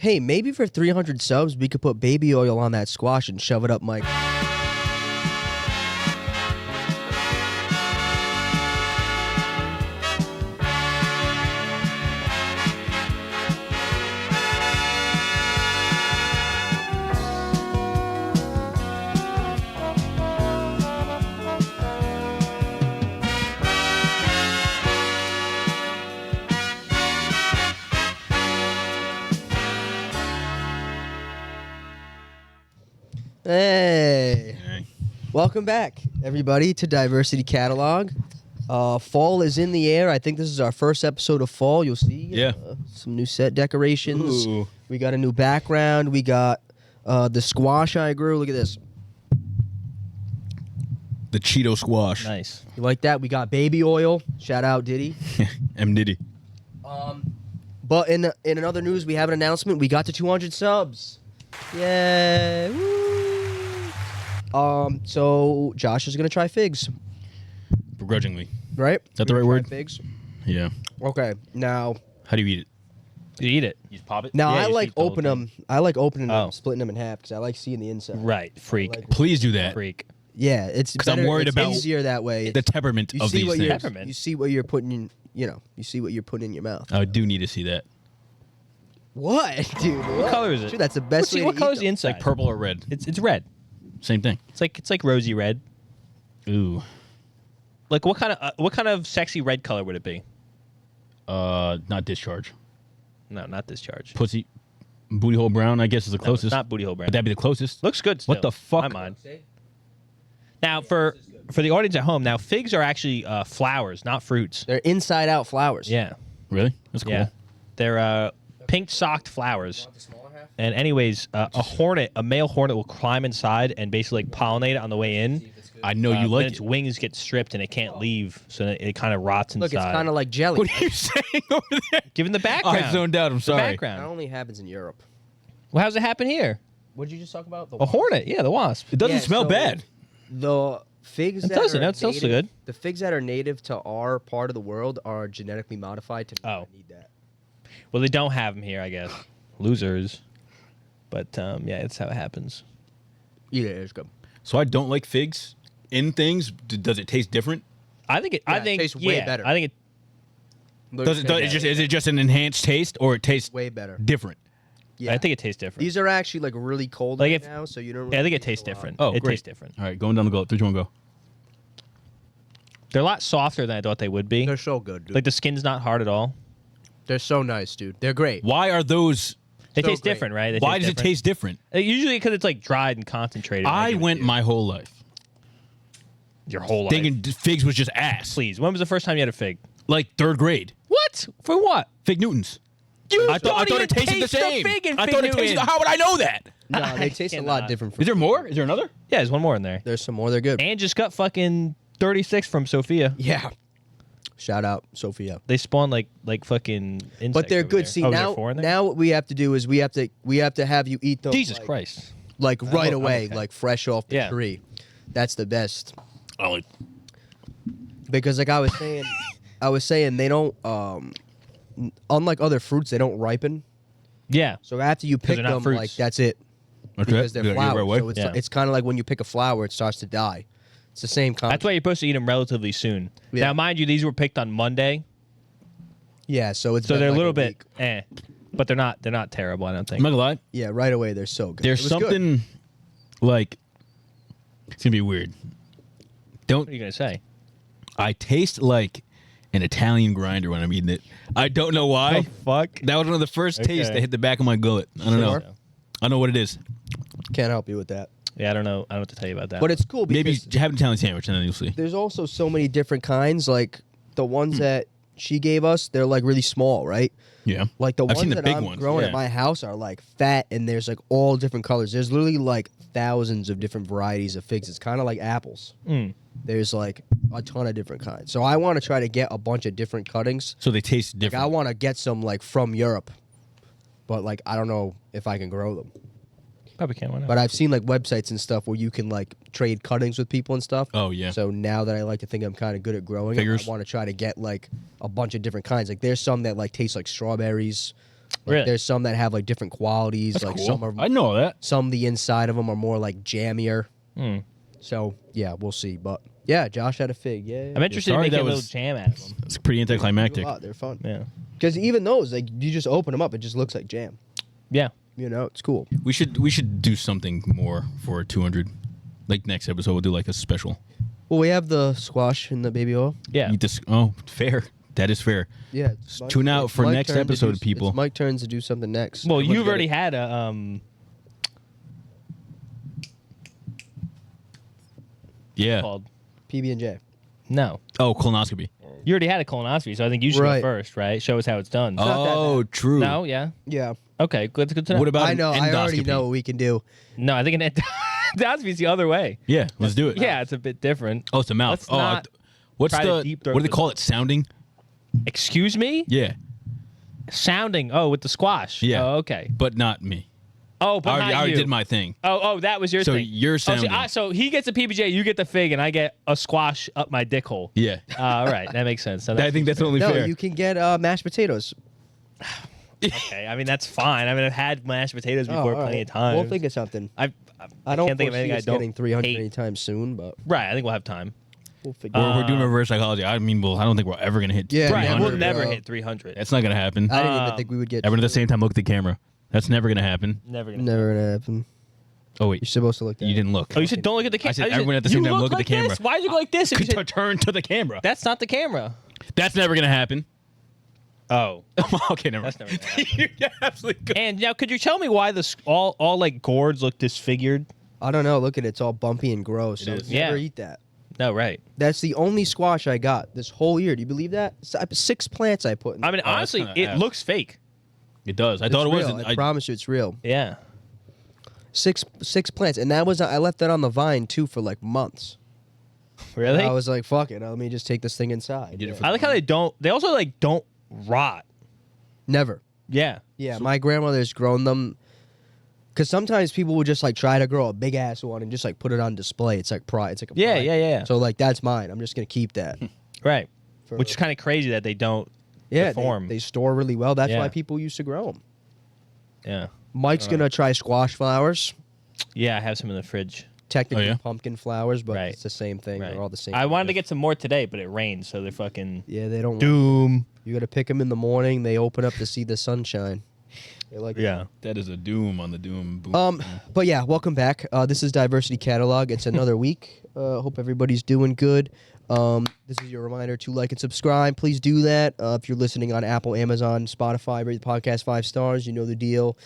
Hey, maybe for 300 subs, we could put baby oil on that squash and shove it up Mike. Hey. Welcome back, everybody, to Diversity Catalog. Fall is in the air. I think this is our first episode of fall. You'll see some new set decorations. Ooh. We got a new background. We got the squash I grew. Look at this. The Cheeto squash. Nice. You like that? We got baby oil. Shout out Diddy. Diddy. But in another news, we have an announcement. We got to 200 subs. Yay. Woo. So Josh is gonna try figs. Begrudgingly. Right? Is that the right word? Figs. Yeah. Okay. Now How do you eat it? You eat it. You just pop it? I you just like eat the whole open thing. them. I like opening them, Oh. splitting them in half because I like seeing the inside. Right. Freak. Like- Please do that. Freak. Yeah, it's 'Cause I'm better- worried it's about easier that way. The temperament You of see these what things. you're Peppermint. you see what you're putting in. You see what you're putting in your mouth. I do need to see that. What, dude? What color is it? Dude, that's the best way What to color eat is the them. inside? Like purple or red. It's red. Same thing. It's like rosy red. Ooh. Like what kind of sexy red color would it be? Not discharge. No, not discharge. Pussy. Booty hole brown, I guess, is the No, it's closest. not booty hole brown. But that'd be the closest. Looks good. Still. What the fuck? My mind. Now for the audience at home, now figs are actually flowers, not fruits. They're inside out flowers. Yeah. Really? That's cool. Yeah. They're pink socked flowers. And anyways, a male hornet will climb inside and basically like pollinate it on the way in. I know you Then like its it. wings get stripped and it can't leave, so it kind of rots inside. Look, it's kind of like jelly. What are you saying over there? Given the background. I zoned out. I'm The sorry. That background. only happens in Europe. Well, how's it happen here? What did you just talk about? A hornet. Yeah, the wasp. It doesn't Yeah, smell so- bad. The figs It that doesn't. are That smells so native- good. The figs that are native to our part of the world are genetically modified to Oh. need that. Well, they don't have them here, I guess. Losers. But yeah, that's how it happens. Yeah, it's good. So I don't like figs in things. Does it taste different? I think it. Yeah, I it think tastes way yeah, better. I think it. Is it just an enhanced taste, or it tastes way better? different? Yeah. I think it tastes different. These are actually like really cold Like right if- now, so you don't. Yeah, I really think it taste tastes a lot. different. Oh, it great. tastes different. All right, going down the gullet. 3, 2, 1, go. They're a lot softer than I thought they would be. They're so good, dude. Like the skin's not hard at all. They're so nice, dude. They're great. Why are those? They So taste great. different, right? They Why does it different. taste different? Usually because it's like dried and concentrated. I agree with went you. my whole life your whole life. thinking figs was just ass. Please, when was the first time you had a fig? Like 3rd grade. What? For what? Fig Newtons. You I thought don't it even tasted the taste same. fig in I Fig thought it tasted. Newton. How would I know that? No, I they taste a cannot. lot different. From Is there more? Is there another? Yeah, there's one more in there. There's some more. They're good. And just got fucking 36 from Sophia. Yeah. Shout out Sophia. They spawn like fucking insects. But they're over good. there. See Oh, is there now, 4 in there? now what we have to do is we have to have you eat them. Jesus like, Christ. Like right Oh, away, okay. like fresh off the Yeah. tree. That's the best. Oh, like, Because like I was saying they don't unlike other fruits, they don't ripen. Yeah. So after you pick they're not them, fruits. like that's it. okay. Because they're You're right flowers. away. So it's Yeah. it's kind of like when you pick a flower, it starts to die. It's the same concept. That's why you're supposed to eat them relatively soon. Yeah. Now, mind you, these were picked on Monday, Yeah, so it's so been they're like a little week. bit but they're not terrible. I don't think. I'm not gonna lie. Yeah, right away they're so good. There's It was good. something like it's gonna be weird. What are you gonna say? I taste like an Italian grinder when I'm eating it. I don't know why. Fuck. That was one of the first tastes Okay. that hit the back of my gullet. I don't know. Sure. I don't know what it is. Can't help you with that. Yeah, I don't know. I don't know what to tell you about that. But it's cool because Maybe have an Italian sandwich and then you'll see. there's also so many different kinds. Like the ones that she gave us, they're like really small, right? Yeah. Like the I've ones seen the that big I'm ones, growing yeah. at my house are like fat, and there's like all different colors. There's literally like thousands of different varieties of figs. It's kind of like apples. There's like a ton of different kinds. So I want to try to get a bunch of different cuttings. So they taste Like different. I want to get some like from Europe, but like I don't know if I can grow them. Probably can't. Why not? But I've seen like websites and stuff where you can like trade cuttings with people and stuff. Oh, yeah. So now that I like to think I'm kind of good at growing, 'em, Figures. I want to try to get like a bunch of different kinds. Like there's some that like taste like strawberries. Like, Really? There's some that have like different qualities. That's like cool. some are, I know that. some the inside of them are more like jammier. So yeah, we'll see. But yeah, Josh had a fig. Yeah, I'm interested in sorry making that a little was- jam out of them. It's pretty anticlimactic. They're fun. Yeah. Because even those, like, you just open them up, it just looks like jam. Yeah. You know, it's cool. We should do something more for 200. Like next episode, we'll do like a special. Well, we have the squash and the baby oil. Yeah. Eat this. Oh, fair. That is fair. Yeah. Tune out for next episode, people. It's Mike's turn to do something next. Well, Everyone's you've got already it. had a Yeah. called PB&J. no. Oh, colonoscopy. You already had a colonoscopy, so I think you should Right. go first, right? Show us how it's done. not that Oh, true. No, yeah. Yeah. Okay, good to know. What about I know. an I already endoscopy? know what we can do. No, I think an endoscopy's the other way. Yeah, let's do it. Yeah, it's a bit different. Oh, it's a mouth. Let's Oh, not what's try to the deep throat what do they this. call it? Sounding? Excuse me? Yeah, Sounding. Oh, with the squash. Yeah. Oh, okay. but not me. Oh, but I already, not I already you. did my thing. Oh, that was your So thing. you're sounding. So he gets a PBJ, you get the fig, and I get a squash up my dick hole. Yeah, All right, that makes sense. So I think that's only No, fair. you can get mashed potatoes. okay. I mean, that's fine. I mean, I've had mashed potatoes Oh, before all plenty right. of times. We'll think of something. I I don't can't think of foresee anything I us don't getting 300 hate. anytime soon, but Right, I think we'll have time. we'll figure We're, it out. we're doing reverse psychology. I mean, I don't think we're ever gonna hit. Yeah, Right, 300. we'll never bro. hit 300. That's not gonna happen. I didn't even think we would get Everyone at the same time look at the camera. That's never gonna happen. Never gonna. Never gonna happen. Oh You're wait, supposed to look that you up. didn't look. Oh, you said don't look at the camera. I said everyone at the same time look at the camera. Why did you go like this? If you said, Turn to the camera. that's not the camera. That's never gonna happen. Oh. Okay, never mind. That's never gonna happen. You're absolutely good. And now, could you tell me why all like gourds look disfigured? I don't know. Look at it. It's all bumpy and gross. So is. never Yeah. eat that. No, right. That's the only squash I got this whole year. Do you believe that? 6 plants I put in. I mean, Oh, that's honestly, kinda it ass. looks fake. It does. I It's thought it real. was. I promise you, it's real. Yeah. Six plants, and that was I left that on the vine too for like months. Really? I was like, "Fuck it, let me just take this thing inside." did it Yeah. for- I like how they also like don't rot. Never. Yeah. Yeah, my grandmother's grown them. Because sometimes people would just like try to grow a big ass one and just like put it on display. It's like pride. It's like a Yeah, pride. yeah. So like that's mine. I'm just gonna keep that. Right. For- Which is kind of crazy that they don't yeah, deform. they store really well. That's Yeah. why people used to grow them. Yeah. Mike's gonna try squash flowers. Yeah, I have some in the fridge. Technically Oh, yeah? pumpkin flowers, but Right. it's the same thing. Right. They're all the same. I wanted to get some more today, but it rained, so they're fucking Yeah, they don't. doom. You gotta pick them in the morning. They open up to see the sunshine. They like Yeah. That is a doom on the doom. Boom. But yeah, welcome back. This is Diversity Catalog. It's another week. Hope everybody's doing good. This is your reminder to like and subscribe. Please do that. If you're listening on Apple, Amazon, Spotify, rate the podcast 5 stars. You know the deal.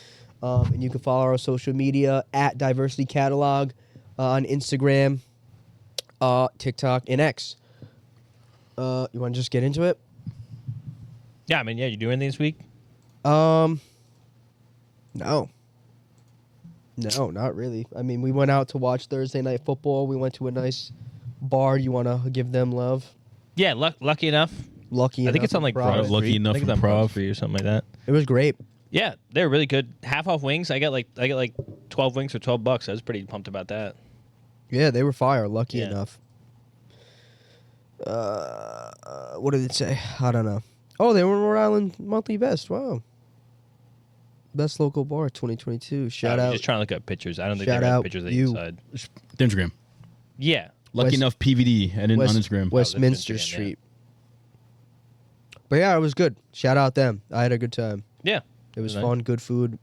And you can follow our social media at Diversity Catalog on Instagram, TikTok, and X. You want to just get into it? Yeah, I mean, yeah, you doing anything this week? No. No, not really. I mean, we went out to watch Thursday Night Football. We went to a nice bar. You want to give them love? Yeah, lucky enough. Lucky I think enough it's on like Broad Broad Street. Lucky Street. enough I think it's from on Broad Prov. Street or something like that. It was great. Yeah, they're really good. Half off wings. I get like 12 wings for $12. I was pretty pumped about that. Yeah, they were fire. Lucky Yeah. enough. What did it say? I don't know. Oh, they were in Rhode Island monthly best. Wow. Best local bar 2022. Shout I was out. just trying to look up pictures. I don't think Shout they have out pictures of the you. inside. Instagram. Yeah. Lucky West- enough PVD and on Instagram. Westminster Instagram, yeah. Street. But yeah, it was good. Shout out them. I had a good time. Yeah. It was Nice. fun. Good food.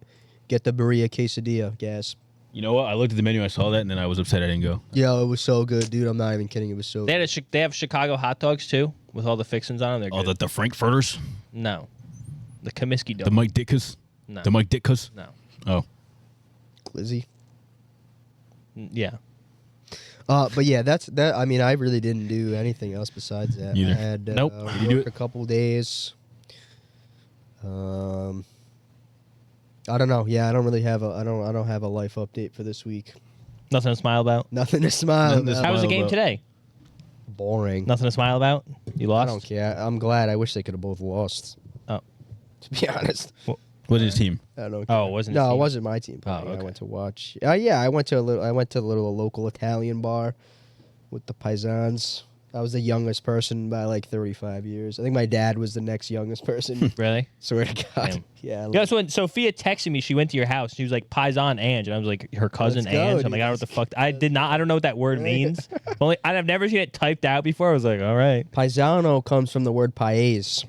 Get the Berea quesadilla, gas. You know what? I looked at the menu, I saw that, and then I was upset I didn't go. Yo, it was so good, dude. I'm not even kidding. It was so They good. had they have Chicago hot dogs too, with all the fixings on them. They're Oh, good. the Frankfurters? No. The Comiskey dog. The Mike Ditkas? No. The Mike Ditkas? No. Oh. Glizzy. Yeah. But yeah, that's that. I mean, I really didn't do anything else besides that. Neither. I had Nope. Did you do work it? a couple days. I don't know. Yeah, I don't really have a. I don't have a life update for this week. Nothing to smile about. Nothing to smile Nothing to about. How was the Smile game about. today? Boring. Nothing to smile about. You I lost. don't care. I'm glad. I wish they could have both lost. Oh. To be honest, What's his team? I don't. Oh, care. it wasn't his No, it team? wasn't my team. Playing. I okay. went to watch. Yeah, I went to a little. I went to a little local Italian bar with the paisans. I was the youngest person by like 35 years. I think my dad was the next youngest person. Really? Swear to God. Damn. Yeah. Guess when Sophia texted me, she went to your house. She was like, Paisan Ange. And I was like, her cousin Let's go, Ange? I'm like, I don't know what the fuck. I don't know what that word means. I've never seen it typed out before. I was like, all right. Paisano comes from the word paese.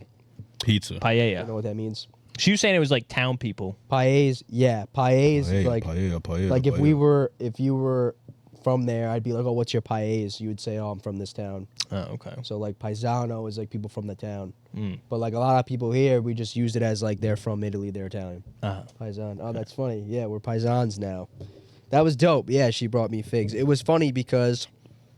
Pizza. I don't Paella. know what that means. She was saying it was like town people. Paese, yeah. Paese is like, Paella, like if you were from there, I'd be like, oh, what's your paese? You would say, oh, I'm from this town. Oh, okay. So like paisano is like people from the town. Mm. But like a lot of people here, we just used it as like they're from Italy, they're Italian. Uh-huh. Paisan. Oh, that's funny. Yeah, we're paisans now. That was dope. Yeah, she brought me figs. It was funny because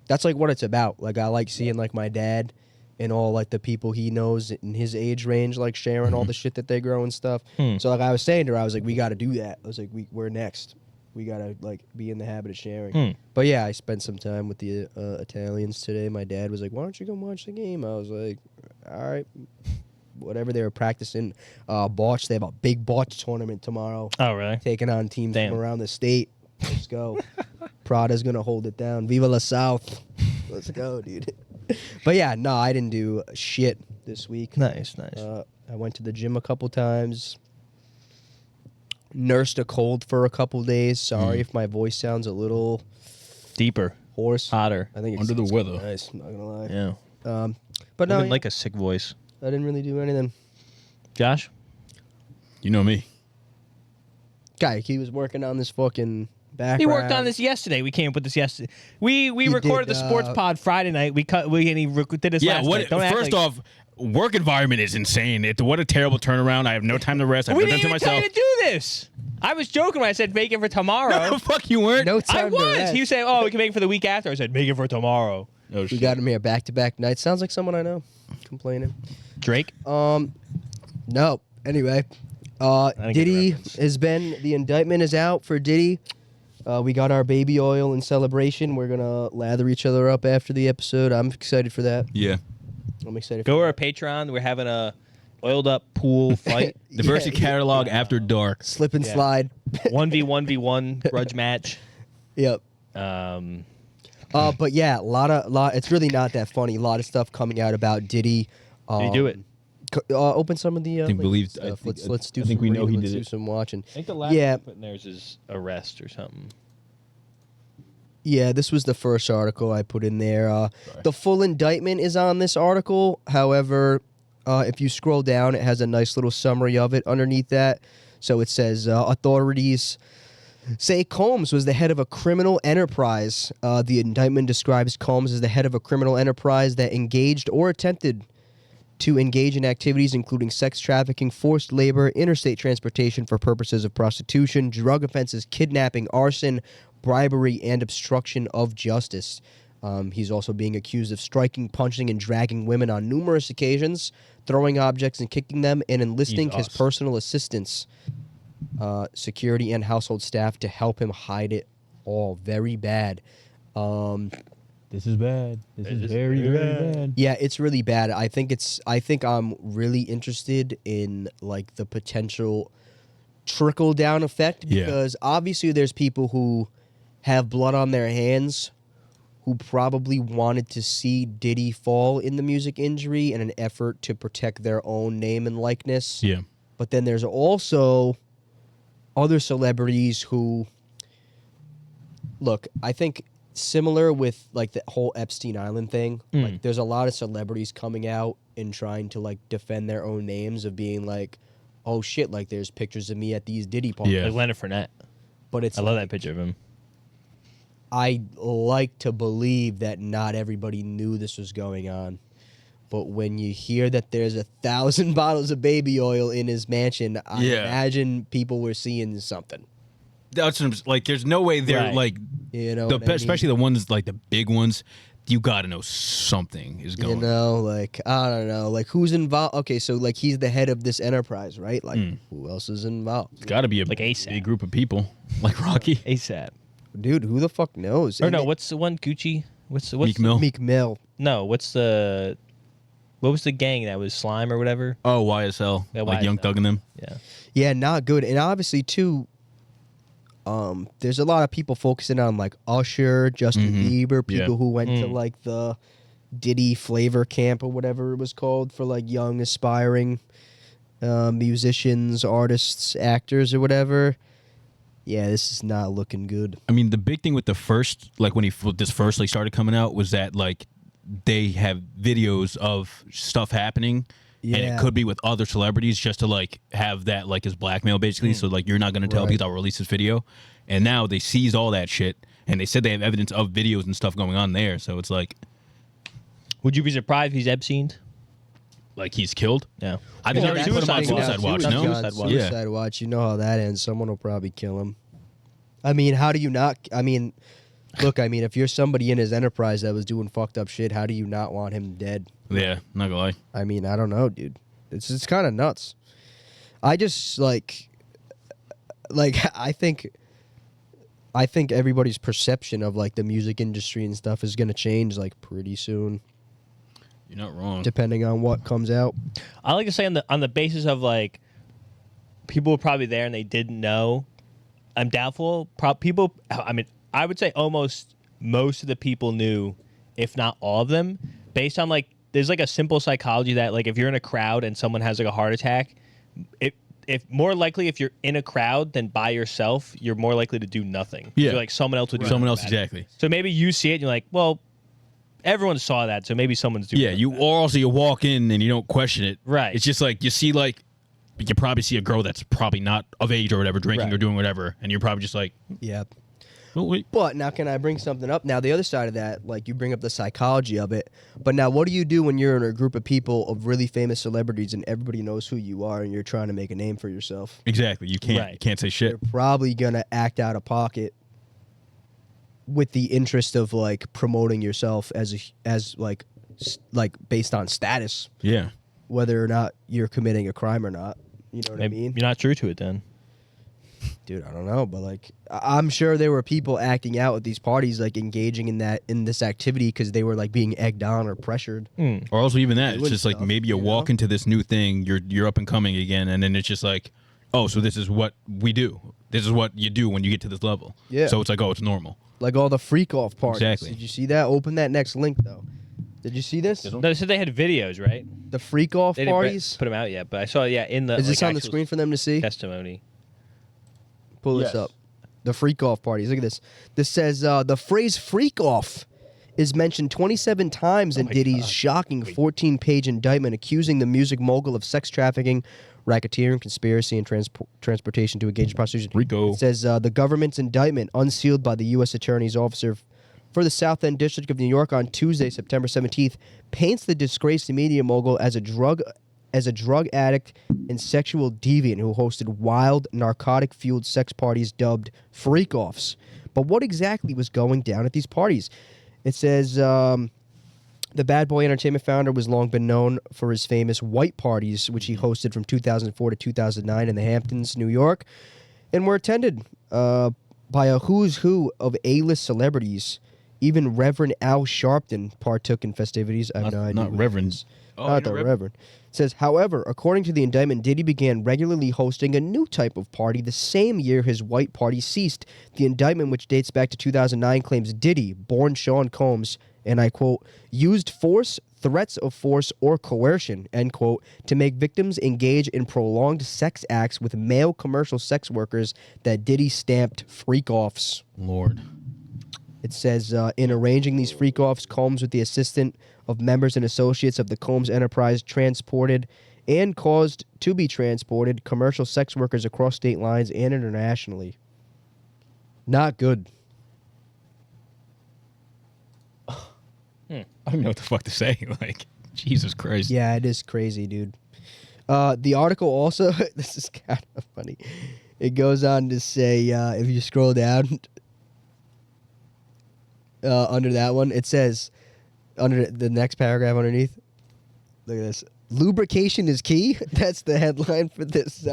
that's like what it's about. Like I like seeing like my dad and all like the people he knows in his age range, like sharing all the shit that they grow and stuff. So like I was saying to her, I was like, we got to do that. I was like, we're next. We got to like be in the habit of sharing. But yeah, I spent some time with the Italians today. My dad was like, why don't you come watch the game? I was like, all right. Whatever, they were practicing botch. They have a big botch tournament tomorrow. Oh, really? Taking on teams Damn. from around the state. Let's go. Prada's going to hold it down. Viva la South. Let's go, dude. But yeah, no, I didn't do shit this week. Nice. I went to the gym a couple times. Nursed a cold for a couple days. Sorry if my voice sounds a little Deeper. hoarse. Hotter. I think Under the it's weather. nice. I'm not gonna lie. Yeah. But no, Women yeah, like a sick voice. I didn't really do anything. Josh? You know me. Guy, he was working on this fucking background. He worked on this yesterday. We came up with this yesterday. We He recorded did, the sports pod Friday night. We did this Yeah, last what? night. Don't act First like- off, work environment is insane. What a terrible turnaround. I have no time to rest. I have we no time didn't to even tell myself. you to do this. I was joking when I said make it for tomorrow. No, fuck you weren't. No I time to was. rest. He was saying, "Oh, we can make it for the week after." I said, "Make it for tomorrow." Oh, We shit. got him here back-to-back nights. Sounds like someone I know complaining. Drake. No. Anyway, didn't get the Diddy reference. has been. The indictment is out for Diddy. We got our baby oil in celebration. We're gonna lather each other up after the episode. I'm excited for that. Yeah. I'm excited. Go to our Patreon. We're having a oiled up pool fight. Diversity Catalog After Dark. Slip and Yeah. slide. 1v1v1 grudge match. Yep. But yeah, lot. It's really not that funny. A lot of stuff coming out about Diddy. Did he do it? Open some of the. think links believed- and I stuff. think- Let's do. I think some we know reading, he let's did do it. some watching. I think the last Yeah. one put in theirs is arrest or something. Yeah, this was the first article I put in there. The full indictment is on this article. However, if you scroll down, it has a nice little summary of it underneath that. So it says authorities say Combs was the head of a criminal enterprise. The indictment describes Combs as the head of a criminal enterprise that engaged or attempted to engage in activities including sex trafficking, forced labor, interstate transportation for purposes of prostitution, drug offenses, kidnapping, arson, bribery, and obstruction of justice. He's also being accused of striking, punching, and dragging women on numerous occasions, throwing objects and kicking them, and enlisting his Jesus. personal assistants, security, and household staff to help him hide it all. Very bad. This is bad. This is very, very, very very bad. Yeah, it's really bad. I think I'm really interested in like the potential trickle down effect Yeah. because obviously there's people who have blood on their hands who probably wanted to see Diddy fall in the music industry in an effort to protect their own name and likeness. Yeah. But then there's also other celebrities who look, I think similar with like the whole Epstein Island thing, like there's a lot of celebrities coming out and trying to like defend their own names of being like, oh shit, like there's pictures of me at these Diddy parties. Yeah. Like Leonard Fournette. But it's I love that picture of him. I like to believe that not everybody knew this was going on. But when you hear that there's 1,000 bottles of baby oil in his mansion, I Yeah. imagine people were seeing something. That's what I'm, like. There's no way they're Right. like, You know, what I mean? especially the ones like the big ones. You got to know something is You going. know, like, I don't know, like who's involved? Okay, so like he's the head of this enterprise, right? Like who else is involved? It's got to be a Like ASAP. big group of people, like Rocky. ASAP. Dude, who the fuck knows? Or And no, it- what's the one? Gucci? What's Meek Mill. Meek Mill. No, what was the gang that was Slime or whatever? Oh, YSL. Yeah, like Young YSL. Thug and them. Yeah. Yeah, not good. And obviously too, there's a lot of people focusing on like Usher, Justin Bieber, people Yeah. who went to like the Diddy Flavor Camp or whatever it was called for like young aspiring musicians, artists, actors, or whatever. Yeah, this is not looking good. I mean, the big thing with the first, like when this first like started coming out, was that like they have videos of stuff happening, and Yeah. it could be with other celebrities just to like have that like as blackmail basically. So like you're not gonna tell Right. people I'll release this video, and now they seized all that shit, and they said they have evidence of videos and stuff going on there. So it's like Would you be surprised if he's Epsteined? like he's killed. No. I think Well, they that's already put him on suicide watch. suicide watch. That's No, suicide watch. Yeah. Suicide watch. You know how that ends. Someone will probably kill him. I mean, how do you not? I mean, look. I mean, if you're somebody in his enterprise that was doing fucked up shit, how do you not want him dead? Yeah, not gonna lie. I mean, I don't know, dude. It's kind of nuts. I just like I think everybody's perception of like the music industry and stuff is gonna change like pretty soon, You're not wrong. depending on what comes out. I like to say on the basis of like people were probably there and they didn't know. I'm doubtful. People. I mean, I would say almost most of the people knew, if not all of them, based on like there's like a simple psychology that like if you're in a crowd and someone has like a heart attack, if more likely if you're in a crowd than by yourself, you're more likely to do nothing. Yeah. You're like someone else would do Someone else something about it. exactly. So maybe you see it and you're like, well, everyone saw that, so maybe someone's doing Yeah, something you about it. or also you walk in and you don't question it. Right. It's just like you see like you probably see a girl that's probably not of age or whatever, drinking Right. or doing whatever, and you're probably just like, Yeah. oh wait. But now, can I bring something up? Now, the other side of that, like you bring up the psychology of it. But now, what do you do when you're in a group of people of really famous celebrities and everybody knows who you are and you're trying to make a name for yourself? Exactly. You can't Right. you can't say shit. You're probably gonna act out of pocket with the interest of like promoting yourself as like based on status, Yeah. whether or not you're committing a crime or not. You know what Maybe I mean? you're not true to it then. Dude, I don't know, but like I'm sure there were people acting out at these parties, like engaging in this activity because they were like being egged on or pressured. Or also even that, it's Doing just like stuff, maybe you you walk know? into this new thing, you're up and coming again, and then it's just like, oh, so this is what we do. This is what you do when you get to this level. Yeah. So it's like, oh, it's normal. Like all the freak off parties. Exactly. Did you see that? Open that next link though. Did you see this? No, they said they had videos, right? The freak off They didn't parties. put them out yet, but I saw in the Is this like, on the actual screen for them to see? testimony. Pull this Yes. up. The freak off parties. Look at this. This says the phrase freak off is mentioned 27 times in my Diddy's God. shocking 14-page indictment accusing the music mogul of sex trafficking, racketeering, conspiracy, and transportation to engage in prostitution. Rico. It says the government's indictment, unsealed by the U.S. Attorney's Officer for the South End District of New York on Tuesday, September 17th, paints the disgraced media mogul as a drug addict and sexual deviant who hosted wild, narcotic-fueled sex parties dubbed freak-offs. But what exactly was going down at these parties? It says the Bad Boy Entertainment founder was long been known for his famous white parties, which he hosted from 2004 to 2009 in the Hamptons, New York, and were attended by a who's who of A-list celebrities. Even Reverend Al Sharpton partook in festivities. I have no idea. Not who that Reverend. is. Oh, Not you the know Reverend. It says, however, according to the indictment, Diddy began regularly hosting a new type of party the same year his white party ceased. The indictment, which dates back to 2009, claims Diddy, born Sean Combs, and I quote, used force, threats of force, or coercion, end quote, to make victims engage in prolonged sex acts with male commercial sex workers that Diddy stamped freak-offs. Lord. It says, in arranging these freak-offs, Combs, with the assistance of members and associates of the Combs Enterprise, transported and caused to be transported commercial sex workers across state lines and internationally. Not good. I don't even know what the fuck to say. Like, Jesus Christ. Yeah, it is crazy, dude. The article also, this is kind of funny. It goes on to say, if you scroll down under that one, it says, under the next paragraph underneath, look at this. Lubrication is key. That's the headline for this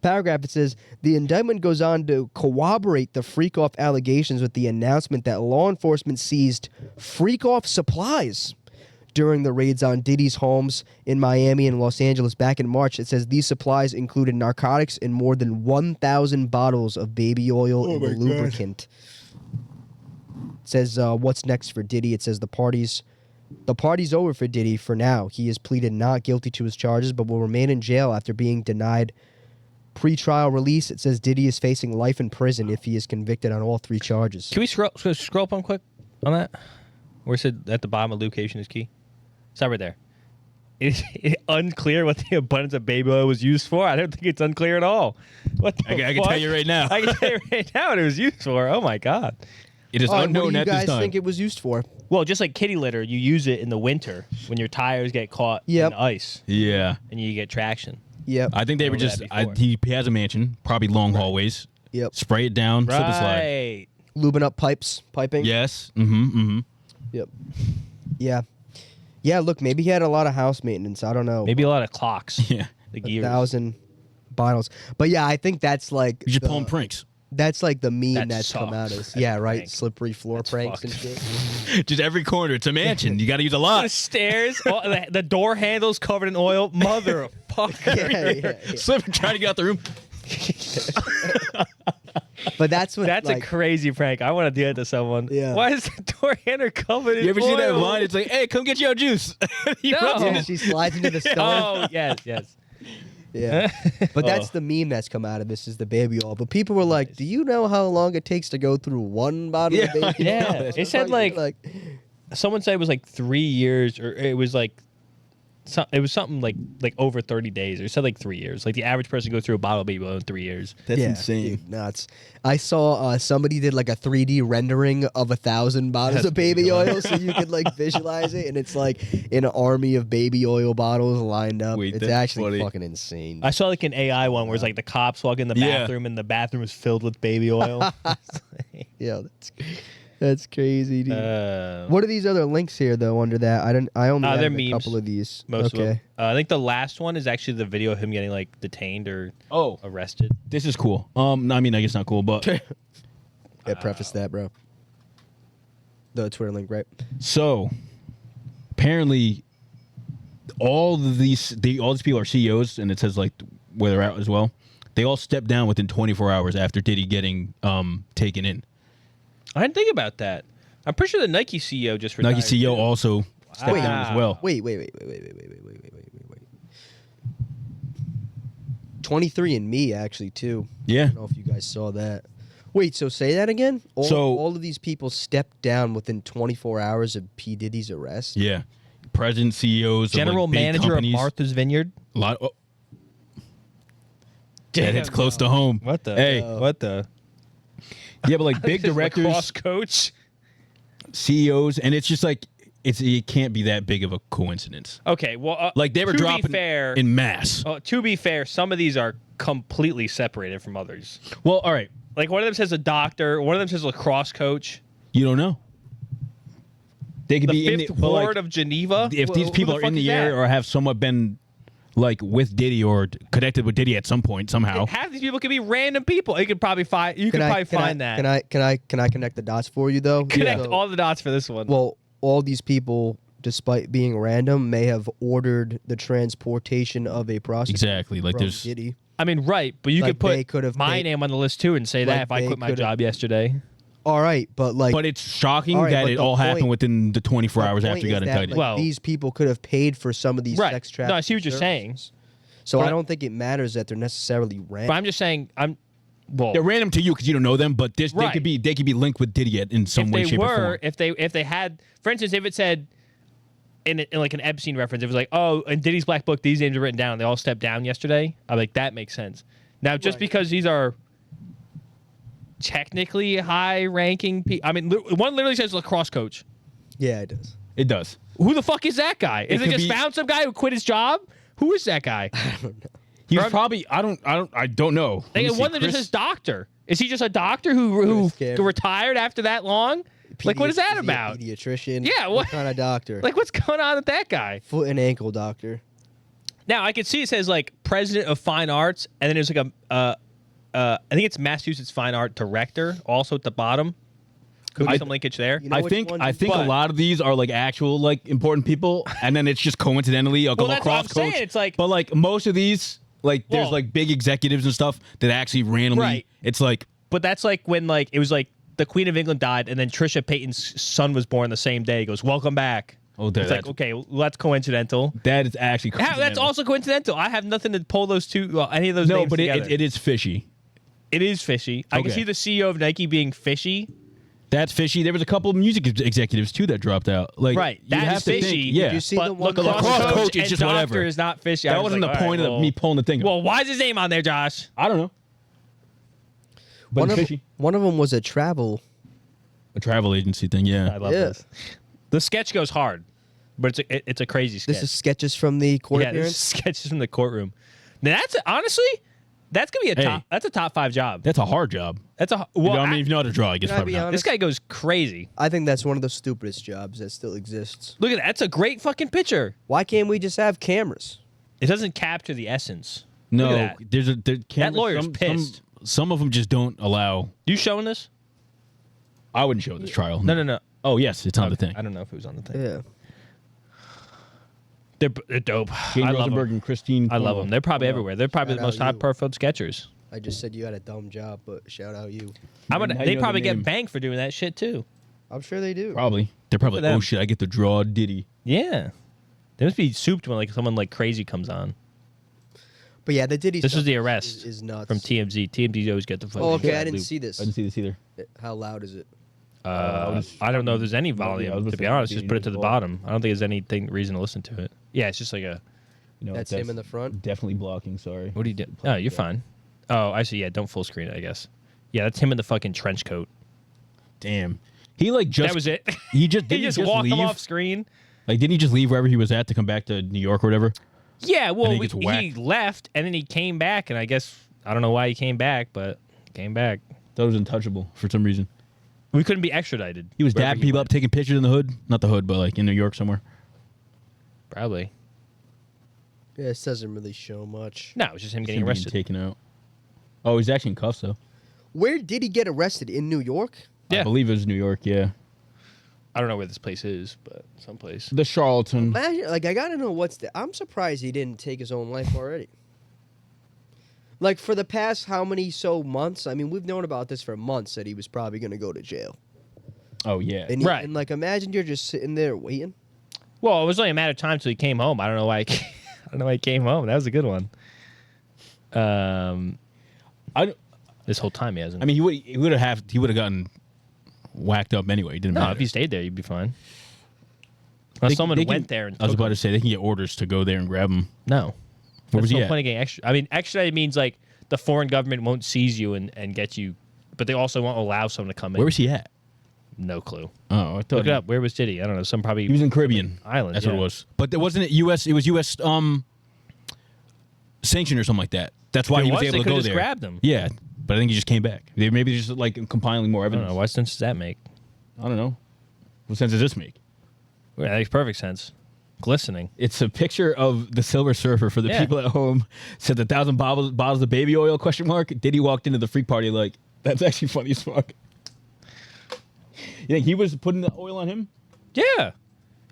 paragraph. It says, the indictment goes on to corroborate the freak-off allegations with the announcement that law enforcement seized freak-off supplies during the raids on Diddy's homes in Miami and Los Angeles back in March. It says these supplies included narcotics and more than 1,000 bottles of baby oil and lubricant. It says, what's next for Diddy? It says the parties The party's over for Diddy for now. He has pleaded not guilty to his charges, but will remain in jail after being denied pre-trial release. It says Diddy is facing life in prison if he is convicted on all 3 charges. Can we scroll up on quick on that? Where it said at the bottom of location is key. Stop right there. It's unclear what the abundance of baby oil was used for. I don't think it's unclear at all. What the I can tell you right now. I can tell you right now what it was used for. Oh my god. It is unknown what do at you this guys time. think it was used for? Well, just like kitty litter, you use it in the winter when your tires get caught Yep. in ice Yeah. and you get traction. Yep. I think they were Know just. that before. He has a mansion, probably long hallways. Yep. Spray it down, slip and slide. Right. Lubing up piping. Yes. Mm-hmm. Yep. Yeah. Yeah, look, maybe he had a lot of house maintenance. I don't know. Maybe a lot of clocks. Yeah. Like 1,000 bottles. But yeah, I think that's like You just pull 'em pranks. That's like the meme That that's come out sucks. of. Yeah, That's a right. prank. Slippery floor That's pranks and fucked. shit. Just every corner. It's a mansion. You got to use a The lot. stairs, the door handles covered in oil. Motherfucker. yeah. Slip and try to get out the room. But that's what That's like, a crazy prank. I want to do that to someone. Yeah. Why is the door handle covered in You ever oil? see that line? It's like, hey, come get your juice. He No. runs in yeah, it. she slides into the stove. Oh, yes. Yeah. But that's the meme that's come out of this is the baby oil. But people were like, do you know how long it takes to go through one bottle of Yeah, baby I oil? Yeah. know. It said like someone said it was like 3 years, or it was like it was something like over 30 days, or it said like 3 years. Like the average person goes through a bottle of baby oil in 3 years. That's yeah, insane. dude, nuts. I saw somebody did like a 3D rendering of 1,000 bottles That's of baby baby oil. oil, so you could like visualize it, and it's like in an army of baby oil bottles lined up. Wait, it's that's actually funny. fucking insane. I saw like an AI one where it's like the cops walk in the Yeah. bathroom and the bathroom is filled with baby oil. Yeah, that's crazy, dude. Uh, What are these other links here though under that? I only they're added a memes. couple of these. most okay. of them. I think the last one is actually the video of him getting like detained or Oh, arrested. this is cool. I mean, I guess not cool, but Yeah, preface that, bro. The Twitter link, right? so apparently all these people are CEOs, and it says like where they're at as well. They all stepped down within 24 hours after Diddy getting taken in. I didn't think about that. I'm pretty sure the Nike CEO just retired. Nike CEO too. also stepped down as well. Wait. 23andMe actually too. Yeah. I don't know if you guys saw that. Wait, so say that again? All of these people stepped down within 24 hours of P. Diddy's arrest? Yeah. President, CEOs, General of, like, big manager companies. of Martha's Vineyard. A lot. That hits close to home. What the? Hey. What the? Yeah, but like big This is directors, lacrosse coach. CEOs, and it's just like it can't be that big of a coincidence. Okay, well, Like they were to dropping be fair, in mass. to be fair, some of these are completely separated from others. Well, all right, Like one of them says a doctor, one of them says lacrosse coach. you don't know. They could The be in fifth the but, like, ward of Geneva. if these Who people are fuck in is the air that? or have somewhat been like with Diddy or connected with Diddy at some point somehow. Half these people could be random people. You could probably find. You could probably find that. Can I connect the dots for you though? Connect So- all the dots for this one. Well, all these people, despite being random, may have ordered the transportation of a prostitute. Exactly. Like from there's Diddy. I mean, right, but you Like, could they put could have my paid- name on the list too and say like, that if I they quit my could have- job yesterday. All right, but like, but it's shocking All right, that but it the all happened point- within the 24 my hours point after he got is that, indicted. like, Well- these people could have paid for some of these Right. sex No, trafficking. I see what you're saying. services. So But- I don't think it matters that they're necessarily random. But I'm just saying, well, They're random to you because you don't know them, but this, Right. they could be linked with Diddy in some way, shape, or form. if they had, for instance, if it said in like an Epstein reference, it was like, oh, in Diddy's Black Book, these names are written down. They all stepped down yesterday. I'm like, that makes sense. Now, just Right. because these are technically high-ranking people, I mean, one literally says lacrosse coach. Yeah, it does. It does. Who the fuck is that guy? Is it could just be- found some guy who quit his job? Who is that guy? He was From- probably I don't know. Let me Like, see, one that just Chris- says doctor. Is he just a doctor who Chris Cameron. retired after that long? Like, what is that about? Pediatrician. Yeah, What what- kind of doctor? Like, what's going on with that guy? Foot and ankle doctor. Now, I can see it says, like, president of fine arts, and then there's, like, I think it's Massachusetts Fine Art Director, also at the bottom. Could be some linkage there. You know I which think one I you- think a but- lot of these are like actual like important people, and then it's just coincidentally like Well, a that's what lacrosse I'm saying. coach. It's like- but like most of these, like there's Well- like big executives and stuff that actually randomly. Right. It's like But that's like when, like, it was like the Queen of England died, and then Trisha Payton's son was born the same day. He goes, welcome back. Oh, It's like, okay, well, that's coincidental. That is actually coincidental. That's also coincidental. I have nothing to pull those two, any of those no, names but together. it is fishy. It is fishy. I can Okay. see the CEO of Nike being fishy. That's fishy. There was a couple of music executives too that dropped out. Like, Right. you That have is to think- fishy. yeah. Did you see But the one? the lacrosse lacrosse coach coach is and just doctor whatever. is not fishy. that wasn't the point of me pulling the thing up. Well, why is his name on there, Josh? I don't know. But One it's of, fishy. one of them was a travel. A travel agency thing, yeah. I love Yeah. this. The sketch goes hard, but it's a crazy sketch. This is sketches from the court yeah, this is appearance. sketches from the courtroom. Now that's honestly, that's gonna be a Hey. top. That's a top 5 job. That's a hard job. That's a You well. know, I mean, if you know how to draw, I guess Can I probably be not. honest? this guy goes crazy. I think that's one of the stupidest jobs that still exists. Look at that. That's a great fucking picture. Why can't we just have cameras? It doesn't capture the essence. No, Look at that. there's cameras, lawyer's pissed. Some of them just don't allow. You showing this? I wouldn't show this trial. No. Oh yes, it's on the Okay. thing. I don't know if it was on the thing. Yeah. They're dope. Jane I love Rosenberg them. and Christine. I love them. They're probably everywhere. They're probably Shout the most out high you. profile sketchers. I just said you had a dumb job, but shout out you. I'm gonna, How you they know probably the name? get banked for doing that shit too. I'm sure they do. Probably. They're probably for like, them. oh shit, I get to draw Diddy. Yeah, they must be souped when like someone like crazy comes on. But yeah, the Diddy This stuff was the arrest is nuts. from TMZ. TMZ always get the fucking. Oh, okay. I bad didn't loop. see this. I didn't see this either. How loud is it? I don't know if there's any volume. I was To gonna be say, honest, do just you put it need to the the bottom. I don't think there's anything reason to listen to it. Yeah, it's just like a. You know, That's him in the front. Definitely blocking. Sorry. What do you do? Oh, you're fine. Oh, I see. Yeah, don't full screen it. I guess. Yeah, that's him in the fucking trench coat. Damn. He like just. That was it. He just he didn't just just walked leave. him off screen. Like, didn't he just leave wherever he was at to come back to New York or whatever? Yeah, well, he gets he whacked. left and then he came back, and I guess I don't know why he came back, but came back. Thought it was untouchable for some reason. We couldn't be extradited. He was wherever dapping people up, taking pictures in the hood. Not the hood, but like in New York somewhere. Probably. Yeah, this doesn't really show much. No, it was just him Him getting being arrested. taken out. Oh, he's actually in cuffs though. Where did he get arrested? In New York? Yeah. I believe it was New York. Yeah. I don't know where this place is, but someplace. The Charlton. Imagine, like, I gotta know what's the. I'm surprised he didn't take his own life already. Like, for the past how many months? I mean, we've known about this for months that he was probably gonna go to jail. Oh yeah. And, Right. and like, imagine you're just sitting there waiting. Well, it was only a matter of time till he came home. I don't know why. I don't know why he came home. That was a good one. I This whole time he hasn't. mean, he would have gotten whacked up anyway. It didn't no, matter. if he stayed there, you'd be fine. Unless someone They went can- there and I was took about him. to say they can get orders to go there and grab him. No. Where was That's he no at? point of getting extra. I mean, extradited means like the foreign government won't seize you and get you, but they also won't allow someone to come in. Where was he at? No clue. Oh, I thought Look it up. Where was Diddy? I don't know. Some probably. He was in Caribbean Island, That's what yeah. it was. But there wasn't it U.S. It was U.S. Sanctioned or something like that. That's why If it he was was, able they to could've go just there. grabbed him. Yeah, but I think he just came back. They maybe just like compiling more I don't evidence. know. What sense does that make? I don't know. What sense does this make? Well, that makes perfect sense. Glistening. It's a picture of the Silver Surfer for the Yeah. people at home. Said 1,000 bottles of baby oil? ? Diddy walked into the freak party like that's actually funny as fuck. You think he was putting the oil on him? Yeah.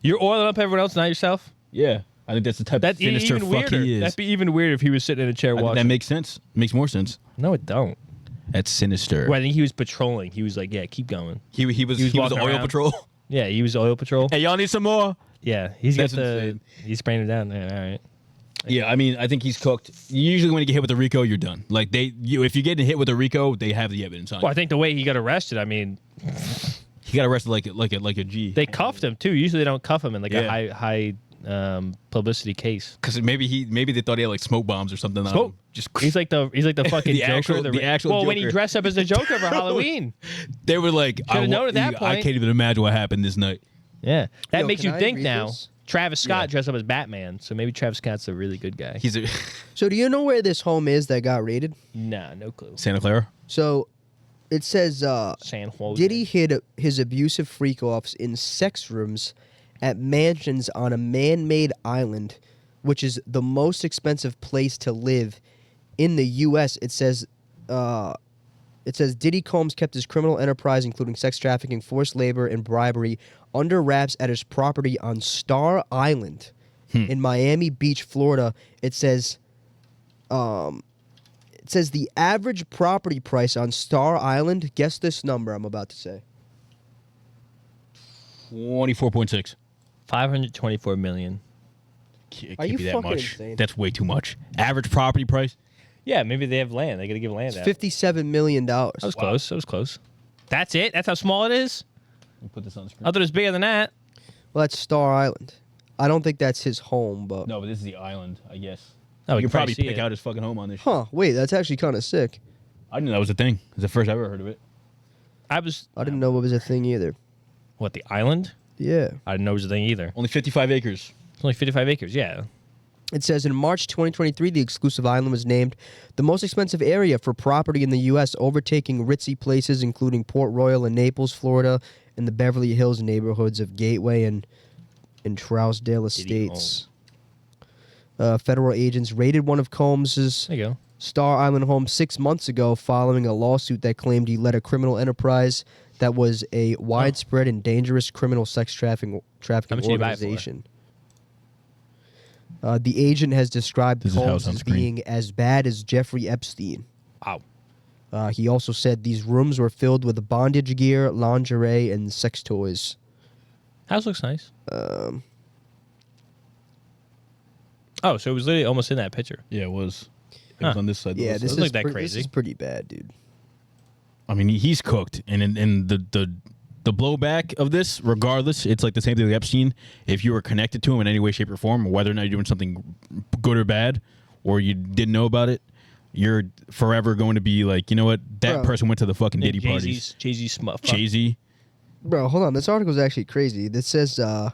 You're oiling up everyone else, not yourself. Yeah, I think that's the type That's of sinister even fuck weirder. he is. That'd be even weirder if he was sitting in a chair I think watching. that makes sense. Makes more sense. No, it don't. That's sinister. Well, I think he was patrolling. He was like, "Yeah, keep going." He was He was the walking oil around. patrol. Yeah, he was oil patrol. Hey, y'all need some more? Yeah, he's got That's the. insane. He's spraying it down there. All right. Yeah, I mean, I think he's cooked. Usually, when you get hit with a RICO, you're done. Like if you're getting hit with a RICO, they have the evidence on Well, I you. think the way he got arrested, I mean, He got arrested like a G. they cuffed him too. Usually, they don't cuff him in like Yeah. a high publicity case. Because maybe they thought he had like smoke bombs or something. on Smoke. him. Just He's like the fucking The Joker. actual well, when he Joker. dressed up as the Joker for Halloween. they were like, Should've known at that I point. can't even imagine what happened this night. Yeah, that Yo, makes can you I think read now. this? Travis Scott Yeah. dressed up as Batman, so maybe Travis Scott's a really good guy. He's a So, do you know where this home is that got raided? Nah, no clue. Santa Clara. So, it says San Jose. Diddy hid his abusive freak offs in sex rooms at mansions on a man-made island, which is the most expensive place to live in the U.S. It says Diddy Combs kept his criminal enterprise, including sex trafficking, forced labor, and bribery, under wraps at his property on Star Island in Miami Beach, Florida. It says the average property price on Star Island. Guess this number I'm about to say. 24.6. $524 million. It Are can't you be that fucking much. insane? That's way too much. Average property price? Yeah, maybe they have land. They got to give land out. $57 million. That was close. That was close. That's it? That's how small it is? Let me put this on the screen. I thought it was bigger than that. Well, that's Star Island. I don't think that's his home, but No, but this is the island, I guess. Oh, You we can probably see pick it. out his fucking home on this shit. huh? Wait, that's actually kind of sick. I didn't know that was a thing. It's the first I've ever heard of it. I didn't know it was a thing either. What, the island? Yeah. I didn't know it was a thing either. Only 55 acres. It's only 55 acres, yeah. It says in March 2023, the exclusive island was named the most expensive area for property in the U.S., overtaking ritzy places including Port Royal and Naples, Florida, and the Beverly Hills neighborhoods of Gateway and Trousdale Estates. Federal agents raided one of Combs's There you go. Star Island home 6 months ago following a lawsuit that claimed he led a criminal enterprise that was a widespread and dangerous criminal sex trafficking How much did you buy it for? organization. The agent has described This is how Combs it's on as screen. being as bad as Jeffrey Epstein. Wow. He also said these rooms were filled with bondage gear, lingerie, and sex toys. House looks nice. Oh, so it was literally almost in that picture. Yeah, it was. It was on this side. Yeah, this doesn't is, look that this crazy. is pretty bad, dude. I mean, he's cooked, and the blowback of this, regardless, it's like the same thing with Epstein. If you were connected to him in any way, shape, or form, whether or not you're doing something good or bad, or you didn't know about it, you're forever going to be like, you know what? That Bro. person went to the fucking Diddy parties. Jay-Z's Jay-Z. Bro, hold on. This article is actually crazy. This says, it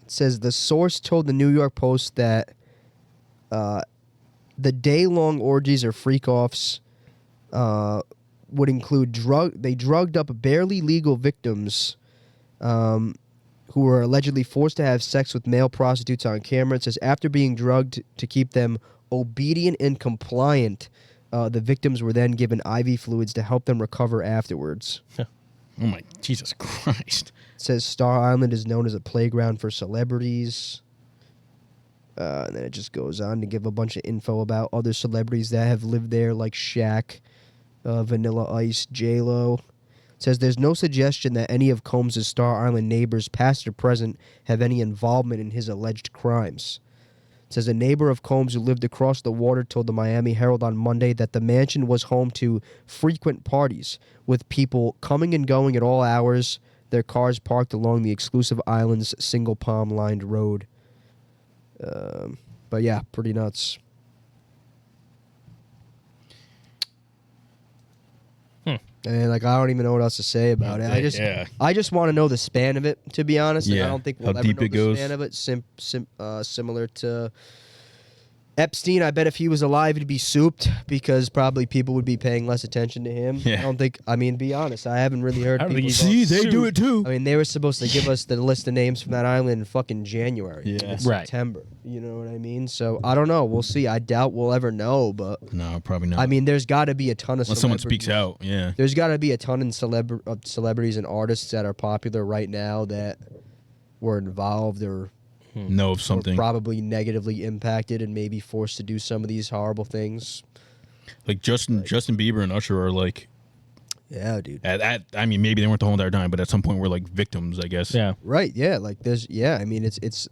says the source told the New York Post that the day-long orgies or freak-offs would include they drugged up barely legal victims who were allegedly forced to have sex with male prostitutes on camera. It says after being drugged to keep them obedient and compliant, the victims were then given IV fluids to help them recover afterwards. Oh my Jesus Christ! It says Star Island is known as a playground for celebrities. And then it just goes on to give a bunch of info about other celebrities that have lived there, like Shaq, Vanilla Ice, J-Lo. It says there's no suggestion that any of Combs' Star Island neighbors, past or present, have any involvement in his alleged crimes. It says a neighbor of Combs who lived across the water told the Miami Herald on Monday that the mansion was home to frequent parties, with people coming and going at all hours, their cars parked along the exclusive island's single palm-lined road. But yeah, pretty nuts. And like I don't even know what else to say about it. I just want to know the span of it, to be honest. And I Yeah, don't think how we'll ever deep know it the goes. span of it. Similar to Epstein, I bet if he was alive, he'd be souped because probably people would be paying less attention to him. Yeah. I don't think. I mean, be honest, I haven't really heard I don't people. think talk- he's- See, they do it too. I mean, they were supposed to give us the list of names from that island in fucking January. Yeah. It's Right. September. You know what I mean? So I don't know. We'll see. I doubt we'll ever know, but No, probably not. I mean, there's got to be a ton of unless someone speaks celebrities. out, yeah. There's got to be a ton of celebrities and artists that are popular right now that were involved or Know of something. were probably negatively impacted and maybe forced to do some of these horrible things. Like Justin Bieber and Usher are like, Yeah, dude. I mean, maybe they weren't the whole entire time, but at some point we're like victims, I guess. Yeah. Right? Yeah. Like there's. Yeah. I mean, it's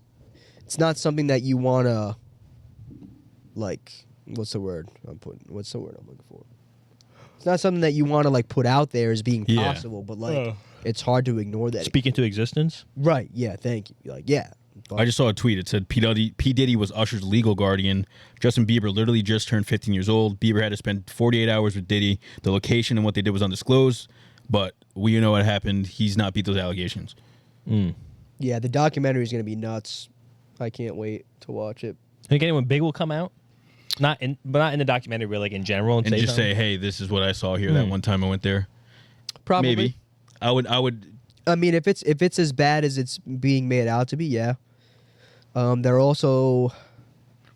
not something that you want to. Like, what's the word I'm looking for? It's not something that you want to like put out there as being Yeah. possible, but like it's hard to ignore that. Speak into existence. Right? Yeah. Thank you. Like, yeah. But I just saw a tweet. It said P. Diddy was Usher's legal guardian. Justin Bieber literally just turned 15 years old. Bieber had to spend 48 hours with Diddy. The location and what they did was undisclosed, but we know what happened. He's not beat those allegations. yeah, the documentary is gonna be nuts. I can't wait to watch it. Think anyone big will come out? But not in the documentary, but like in general, and And say just something? say, hey, this is what I saw here that one time I went there. Probably. Maybe. I would. I mean, if it's as bad as it's being made out to be, yeah. They're also.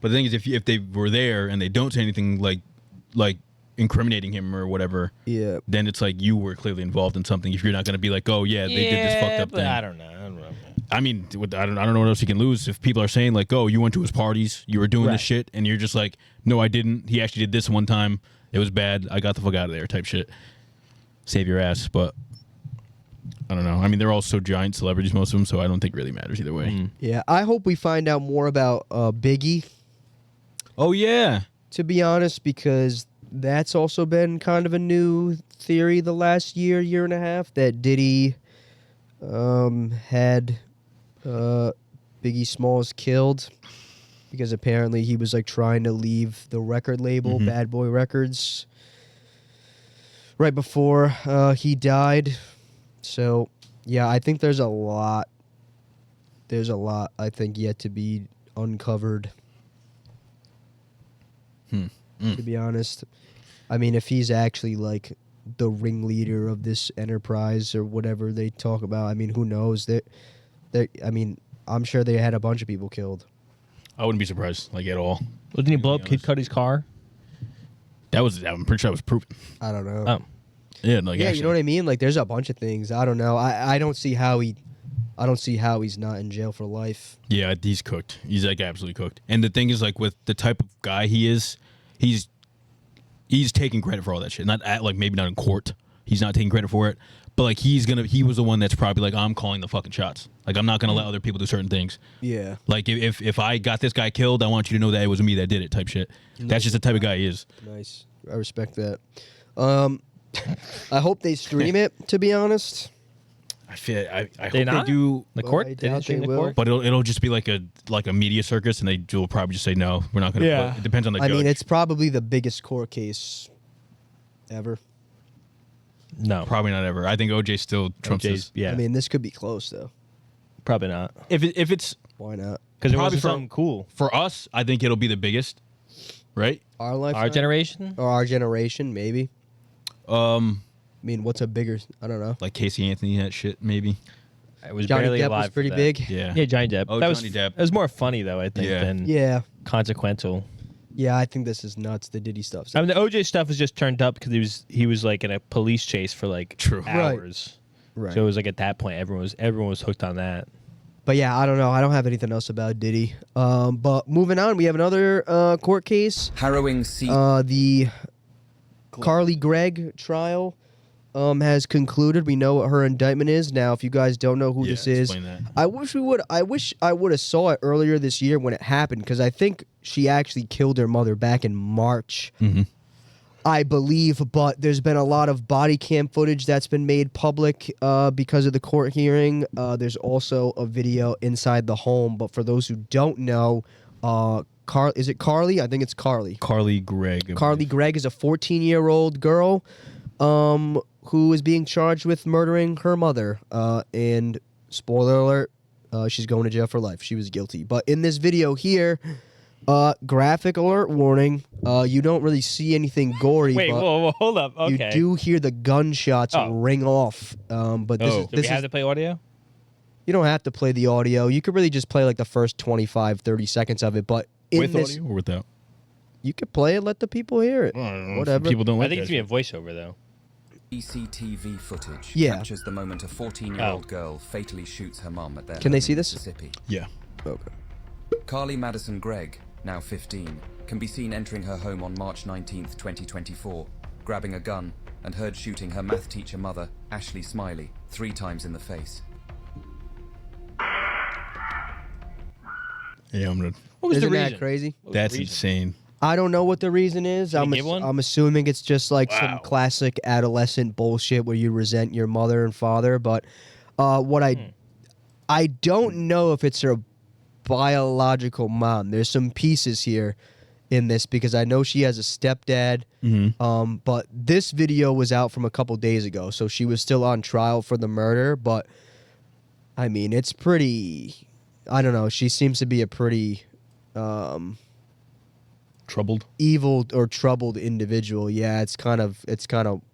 But the thing is, if they were there and they don't say anything like incriminating him or whatever, Yeah. then it's like you were clearly involved in something. If you're not going to be like, oh yeah, they did this fucked up but thing. I don't know. I mean, I don't know what else you can lose. If people are saying like, oh, you went to his parties, you were doing Right. this shit, and you're just like, no, I didn't. He actually did this one time. It was bad. I got the fuck out of there type shit. Save your ass. But I don't know. I mean, they're all so giant celebrities, most of them, so I don't think it really matters either way. Yeah, I hope we find out more about Biggie, Oh, yeah. to be honest, because that's also been kind of a new theory the last year and a half, that Diddy had Biggie Smalls killed because apparently he was like trying to leave the record label, Bad Boy Records, right before he died. So, yeah, I think there's a lot, I think, yet to be uncovered. To be honest. I mean, if he's actually, like, the ringleader of this enterprise or whatever they talk about, I mean, who knows? I mean, I'm sure they had a bunch of people killed. I wouldn't be surprised, like, at all. Didn't he blow up Kid Cudi's car? I'm pretty sure that was proven. I don't know. Oh. Yeah, like, Yeah, actually, you know what I mean? Like, there's a bunch of things. I don't know. I don't see how he's not in jail for life. Yeah, he's cooked. He's, like, absolutely cooked. And the thing is, like, with the type of guy he is, he's taking credit for all that shit. Not like maybe not in court. He's not taking credit for it. But like he was the one that's probably like, I'm calling the fucking shots. Like I'm not gonna let other people do certain things. Yeah. Like if I got this guy killed, I want you to know that it was me that did it type shit. That's just the type of guy he is. Nice. I respect that. I hope they stream it, to be honest. I hope They they not? do, The Well, court? I They didn't doubt stream they the will. court? but it'll just be like a media circus, and they will probably just say no, we're not gonna. Yeah. It depends on the I judge. mean, it's probably the biggest court case ever. No. probably not ever. I think OJ still trumps OJ's this. yeah. I mean, this could be close, though. probably not. If it's Why not? Because it Probably wasn't for- something cool. for us, I think it'll be the biggest, right? Our lifetime? Our generation? Or our generation, maybe. I mean, what's a bigger... I don't know. Like Casey Anthony, that shit, maybe. It was Johnny barely Depp alive was pretty for that. big. Yeah. Yeah, Johnny Depp. Oh, that Johnny was, Depp. It was more funny, though, I think, Yeah. than Yeah. consequential. Yeah, I think this is nuts, the Diddy stuff. I mean, the OJ stuff was just turned up because he was like in a police chase for like True. hours. Right. So it was like at that point, everyone was hooked on that. But yeah, I don't know. I don't have anything else about Diddy. But moving on, we have another court case. Harrowing scene. The Carly Gregg trial has concluded. We know what her indictment is. Now, if you guys don't know who Yeah, this is, explain that. I wish I would have saw it earlier this year when it happened, because I think she actually killed her mother back in March. I believe, but there's been a lot of body cam footage that's been made public because of the court hearing. There's also a video inside the home, but for those who don't know, is it Carly? I think it's Carly. Carly Gregg. Carly Gregg is a 14-year-old girl who is being charged with murdering her mother. And spoiler alert, she's going to jail for life. She was guilty. But in this video here, graphic alert warning, you don't really see anything gory. Wait, but whoa, hold up. Okay. you do hear the gunshots Oh. ring off. But this Oh. is Do this we have is to play audio? you don't have to play the audio. You could really just play like the first 25, 30 seconds of it. But in With this, audio or without? you could play it. Let the people hear it. I don't know. Whatever. People don't I like think that it's gonna be a shit. voiceover though. CCTV footage Yeah. captures the moment a 14-year-old Oh. girl fatally shoots her mum at their Can they home see in this? Mississippi. Yeah. Okay. Carly Madison Gregg, now 15, can be seen entering her home on March 19th, 2024, grabbing a gun and heard shooting her math teacher mother, Ashley Smiley, 3 times in the face. Yeah, I'm gonna. What was Isn't the that reason? crazy? What was the That's reason? insane. I don't know what the reason is. Can you give one? I'm assuming it's just like some Wow. classic adolescent bullshit where you resent your mother and father. But what I don't know if it's her biological mom. There's some pieces here in this because I know she has a stepdad. But this video was out from a couple days ago, so she was still on trial for the murder. But I mean, it's pretty. I don't know. She seems to be a pretty. Troubled. Evil or troubled individual. Yeah, it's kind of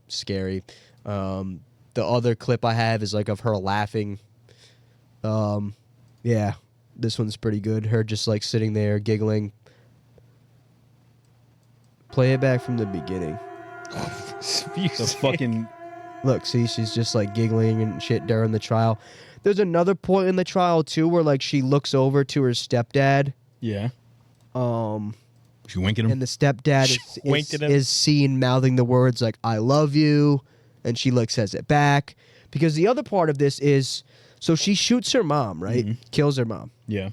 scary. The other clip I have is like of her laughing. Yeah, this one's pretty good. Her just like sitting there giggling. Play it back from the beginning. The fucking. Look, see, she's just like giggling and shit during the trial. There's another point in the trial too where like she looks over to her stepdad. Yeah. She winking him. And the stepdad Winked at him. is seen mouthing the words like "I love you," and she like says it back. Because the other part of this is, so she shoots her mom, right? Kills her mom. Yeah.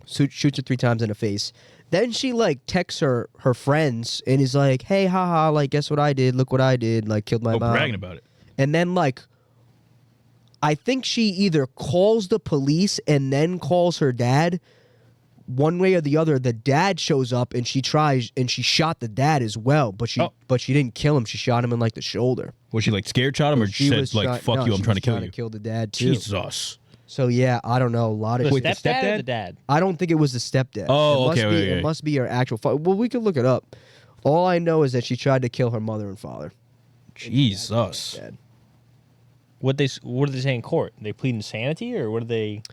Shoots her 3 times in the face. Then she like texts her friends and is like, "Hey, haha, like guess what I did? Look what I did! Like killed my mom." Bragging about it. And then like, I think she either calls the police and then calls her dad. One way or the other, the dad shows up and she shot the dad as well, but she didn't kill him. She shot him in like the shoulder. Was she like scared shot him, or she said like "fuck you, I'm trying to kill you"? Kill the dad too. Jesus. So yeah, I don't know. A lot of The Wait, the stepdad or stepdad? the dad? I don't think it was the stepdad. Oh, It must be her actual father. Well, we could look it up. All I know is that she tried to kill her mother and father. Jesus. Dad. What do they say in court? They plead insanity, or what do they?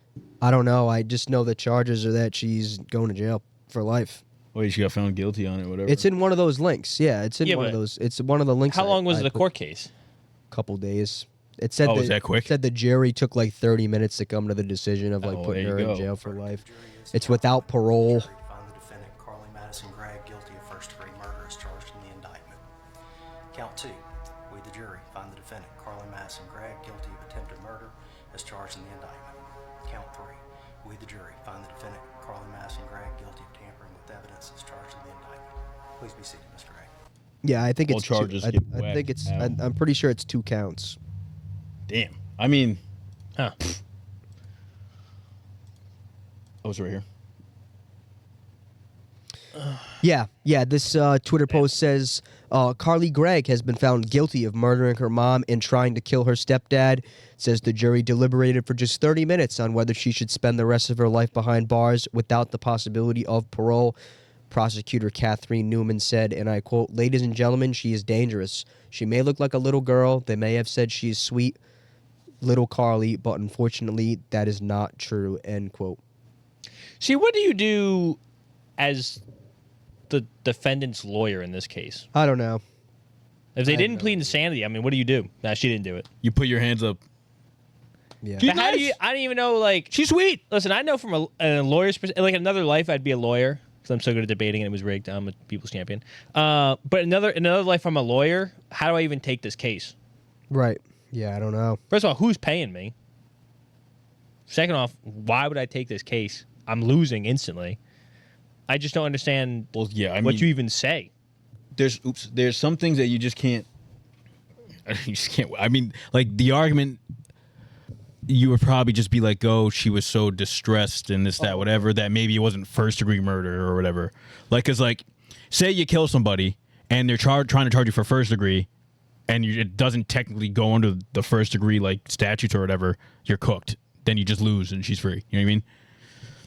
I don't know. I just know the charges are that she's going to jail for life. Wait, she got found guilty on it, whatever. It's in one of those links. Yeah, it's in one of those. It's one of the links. How long was the court case? Couple days. It said was that quick? It said the jury took like 30 minutes to come to the decision of like putting her in jail for life. It's without parole. Find the defendant, Carly Madison Gregg, guilty of first-degree murder as charged in the indictment. Count 2. We, the jury, find the defendant, Carly Madison Gregg, guilty of attempted murder as charged in the indictment. Count 3. We, the jury, find the defendant, Carly Madison Gregg, guilty of tampering with evidence as charged in the indictment. Please be seated, Mr. Gregg. Yeah, I think All it's charges I get think whacked it's. out. I'm pretty sure it's 2 counts. Damn. I mean, Huh. it's right here. Yeah. This Twitter post says Carly Gregg has been found guilty of murdering her mom and trying to kill her stepdad. It says the jury deliberated for just 30 minutes on whether she should spend the rest of her life behind bars without the possibility of parole. Prosecutor Kathleen Newman said, and I quote, "Ladies and gentlemen, she is dangerous. She may look like a little girl. They may have said she is sweet, little Carly, but unfortunately, that is not true," end quote. See, what do you do as the defendant's lawyer in this case? I don't know. If they didn't plead insanity, I mean, what do you do? Nah, she didn't do it. You put your hands up. Yeah. But how do you? I don't even know. Like, She's sweet. listen, I know from a lawyer's perspective, like another life, I'd be a lawyer because I'm so good at debating and it was rigged. I'm a people's champion. But another life, I'm a lawyer. How do I even take this case? Right. Yeah, I don't know. First of all, who's paying me? Second off, why would I take this case? I'm losing instantly. I just don't understand Well, yeah, I what mean, you even say. There's some things that you just can't. You just can't. I mean, like the argument, you would probably just be like, "Oh, she was so distressed and this, that, whatever, that maybe it wasn't first degree murder or whatever." Like, cause like, say you kill somebody and they're trying to charge you for first degree, and it doesn't technically go under the first degree like statutes or whatever. You're cooked. Then you just lose and she's free. You know what I mean?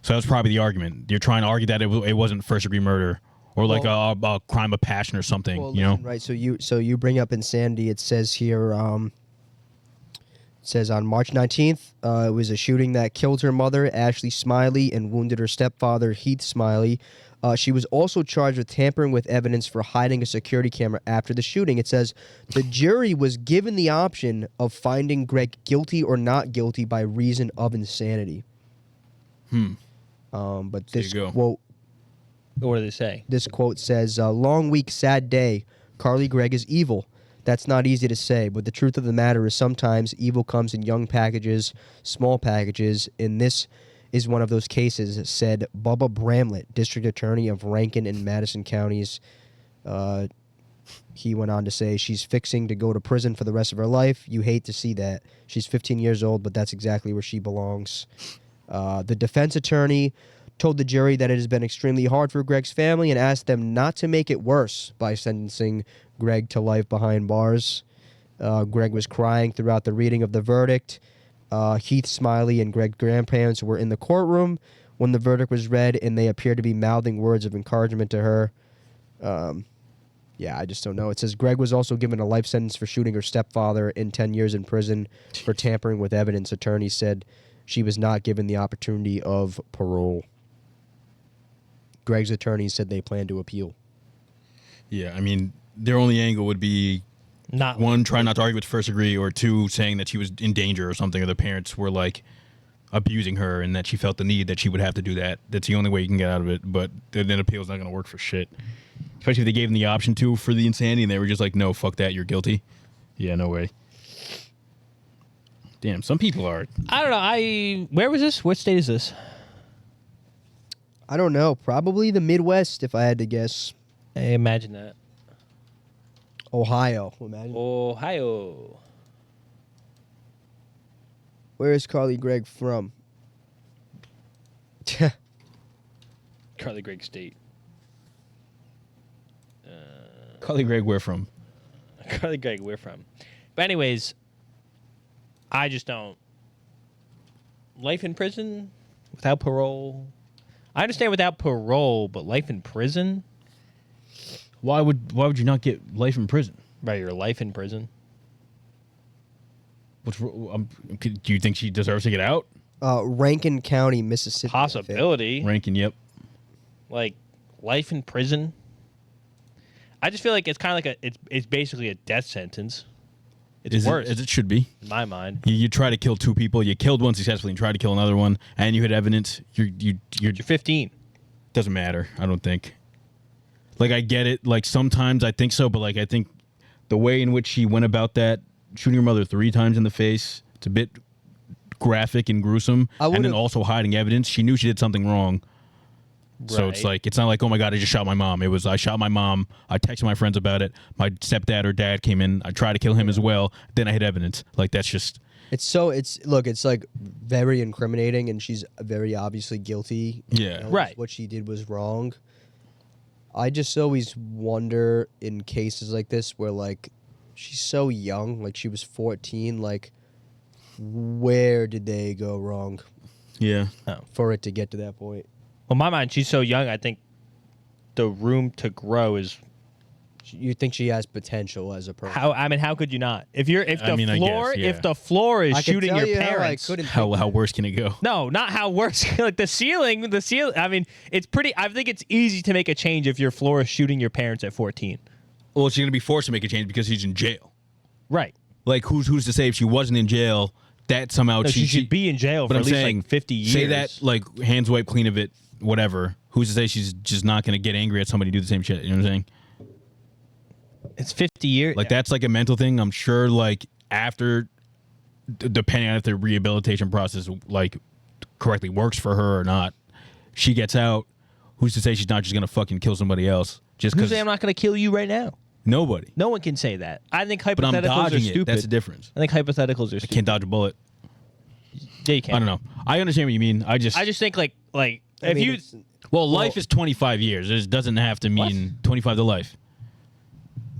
So that's probably the argument. You're trying to argue that it wasn't first degree murder or like a crime of passion or something. Well, you know? listen, right? So you bring up insanity. It says here. It says on March 19th, it was a shooting that killed her mother, Ashley Smiley, and wounded her stepfather, Heath Smiley. She was also charged with tampering with evidence for hiding a security camera after the shooting. It says the jury was given the option of finding Gregg guilty or not guilty by reason of insanity. But this quote, What do they say? this quote says, "Long week, sad day. Carly Gregg is evil. That's not easy to say, but the truth of the matter is sometimes evil comes in young packages, small packages, and this is one of those cases," said Bubba Bramlett, district attorney of Rankin and Madison counties. He went on to say, "She's fixing to go to prison for the rest of her life. You hate to see that. She's 15 years old, but that's exactly where she belongs." The defense attorney told the jury that it has been extremely hard for Gregg's family and asked them not to make it worse by sentencing Gregg to life behind bars. Gregg was crying throughout the reading of the verdict. Heath Smiley and Gregg's grandparents were in the courtroom when the verdict was read, and they appeared to be mouthing words of encouragement to her. Yeah, I just don't know. It says Gregg was also given a life sentence for shooting her stepfather and 10 years in prison for tampering with evidence. Attorney said she was not given the opportunity of parole. Gregg's attorney said they plan to appeal. Yeah, I mean, their only angle would be Not one, trying not to argue with first degree, or two, saying that she was in danger or something, or the parents were like abusing her and that she felt the need that she would have to do that. That's the only way you can get out of it. But then appeal's not going to work for shit. Especially if they gave them the option to for the insanity and they were just like, no, fuck that, you're guilty. Yeah, no way. Damn, some people are. I don't know. Where was this? What state is this? I don't know. Probably the Midwest, if I had to guess. I imagine that. Ohio. Imagine. Ohio. Where is Carly Gregg from? Carly Gregg State. Carly Gregg, where from? Carly Gregg, where from? But anyways, I just don't. Life in prison without parole. I understand without parole, but life in prison? Why would you not get life in prison? Right, your life in prison. Do you think she deserves to get out? Rankin County, Mississippi. Possibility. Rankin, yep. Like life in prison. I just feel like it's kind of like it's basically a death sentence. It's worse, as it should be. in my mind. You try to kill two people. You killed one successfully and tried to kill another one, and you had evidence. You're 15. doesn't matter. I don't think. Like, I get it. Like, sometimes I think so, but like, I think the way in which she went about that, shooting her mother 3 times in the face, it's a bit graphic and gruesome, and then also hiding evidence. She knew she did something wrong. So it's like, it's not like, oh my God, I just shot my mom. It was, I shot my mom. I texted my friends about it. My stepdad or dad came in. I tried to kill him as well. Then I had evidence. Like, that's just. It's like very incriminating, and she's very obviously guilty. Yeah. Right. What she did was wrong. I just always wonder in cases like this where, like, she's so young, like she was 14, like, where did they go wrong Yeah. for it to get to that point? Well, in my mind, she's so young, I think the room to grow is. You think she has potential as a person? How could you not? If the floor is I could shooting tell your you how I parents. couldn't How think worse can it go? No, not how worse. Like the ceiling. I mean, it's pretty. I think it's easy to make a change if your floor is shooting your parents at 14. Well, she's going to be forced to make a change because she's in jail. Right. Like, who's to say if she wasn't in jail, that somehow No, she should be in jail for at least like 50 years. Say that, like, hands wipe clean of it, whatever. Who's to say she's just not going to get angry at somebody do the same shit? You know what I'm saying? It's 50 years. Like, that's like a mental thing. I'm sure, like, after, depending on if the rehabilitation process, like, correctly works for her or not, she gets out. Who's to say she's not just going to fucking kill somebody else? Just Who's because. say I'm not going to kill you right now? Nobody. No one can say that. I think hypotheticals But I'm are dodging stupid. it. That's the difference. I think hypotheticals are stupid. Can't dodge a bullet. Yeah, you can. I don't know. I understand what you mean. I just think like if you. Well, life is 25 years. It doesn't have to mean 25 to life.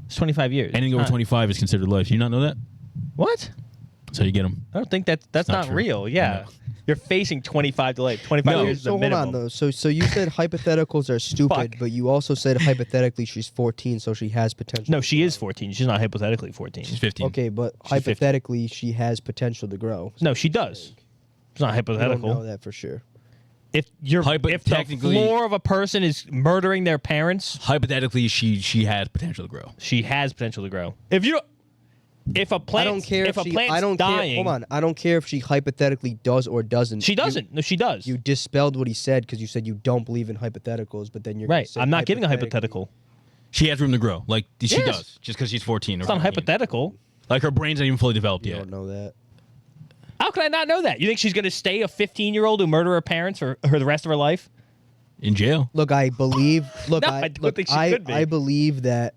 It's 25 years. Anything over 25 is considered life. You not know that? What? That's how you get them. I don't think that's not not true. real. Yeah. No. You're facing 25 to life. 25 years is So the hold minimum. on though. So you said hypotheticals are stupid, Fuck. but you also said hypothetically she's 14, so she has potential. No, she is 14. She's not hypothetically 14. She's 15. Okay, but 50. hypothetically she has potential to grow. No, she does. It's not I don't hypothetical. know that for sure. If the Technically- floor of a person is murdering their parents, Hypothetically, she has potential to grow. she has potential to grow. If a plant, I don't care if a she. plant's I don't dying, care. Hold on. I don't care if she hypothetically does or doesn't. she doesn't. No, she does. You dispelled what he said because you said you don't believe in hypotheticals, but then you're gonna right. say I'm not giving a hypothetically. hypothetical. She has room to grow. Like, she Yes. does. Just because she's 14. Or It's not 15. hypothetical. Like, her brain's not even fully developed You yet. don't know that. How could I not know that? You think she's going to stay a 15-year-old who murdered her parents for the rest of her life? In jail. Look, I believe. Look, No, I don't think she could be. I believe that.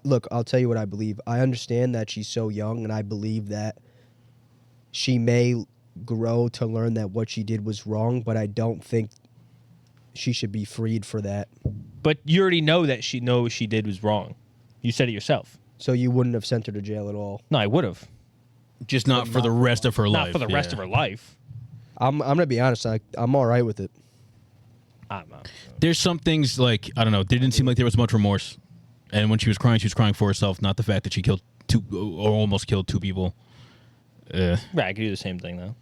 Look, I'll tell you what I believe. I understand that she's so young, and I believe that she may grow to learn that what she did was wrong, but I don't think she should be freed for that. But you already know that she knows she did was wrong. You said it yourself. So you wouldn't have sent her to jail at all. No, I would have. Just not for the rest of her life. Not for the rest of her life. I'm gonna be honest. I'm all right with it. I don't know. There's some things, like, I don't know. It didn't seem like there was much remorse. And when she was crying for herself, not the fact that she killed 2 or almost killed 2 people. Right, I could do the same thing, though.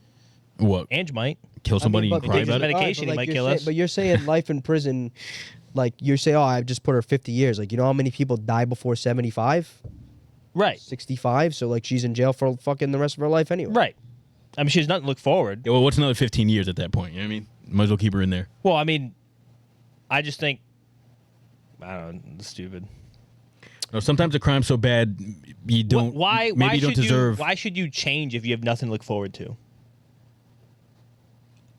What? Ange might. Kill somebody and cry gives about it? medication, he might kill us. But you're saying life in prison, like you're saying, oh, I just put her 50 years. Like, you know how many people die before 75, Right. 65? So like she's in jail for fucking the rest of her life anyway. Right. I mean, she has nothing to look forward. Yeah, well, what's another 15 years at that point? You know what I mean? Might as well keep her in there. Well, I mean, I just think, I don't know, it's stupid. No, sometimes a crime's so bad, you don't. Why? Maybe Why you don't should deserve. Why should you change if you have nothing to look forward to?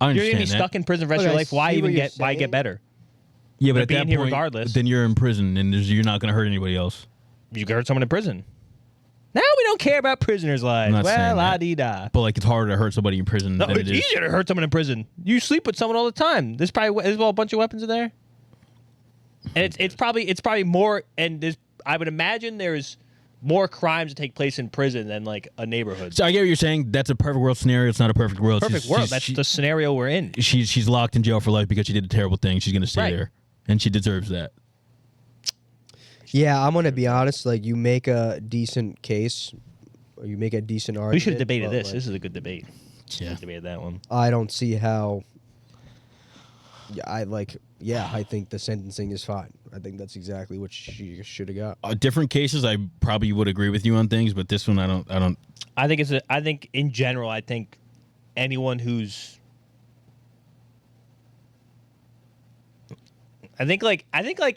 I You're understand gonna be that. stuck in prison for the rest Look, of your I life. Why see even what you're get? Why saying. get better? Yeah, but You're at being that here point, regardless. then you're in prison, and you're not going to hurt anybody else. You could hurt someone in prison. Now we don't care about prisoners' lives. I'm not saying Well, that. la dee da. But like, it's harder to hurt somebody in prison No, than it's it is. easier to hurt someone in prison. You sleep with someone all the time. There's a bunch of weapons in there, and it's probably more. And I would imagine there's more crimes that take place in prison than like a neighborhood. So I get what you're saying. That's a perfect world scenario. It's not a perfect world. Perfect world. That's the scenario we're in. She's locked in jail for life because she did a terrible thing. She's going to stay Right. there, and she deserves that. Yeah, I'm gonna be honest. Like, you make a decent case, or you make a decent argument. We should have debated but, this. like, This is a good debate. Yeah. We debated that one. I don't see how. Yeah, I think the sentencing is fine. I think that's exactly what she should have got. Different cases, I probably would agree with you on things, but this one, I don't. I think in general, I think anyone who's I think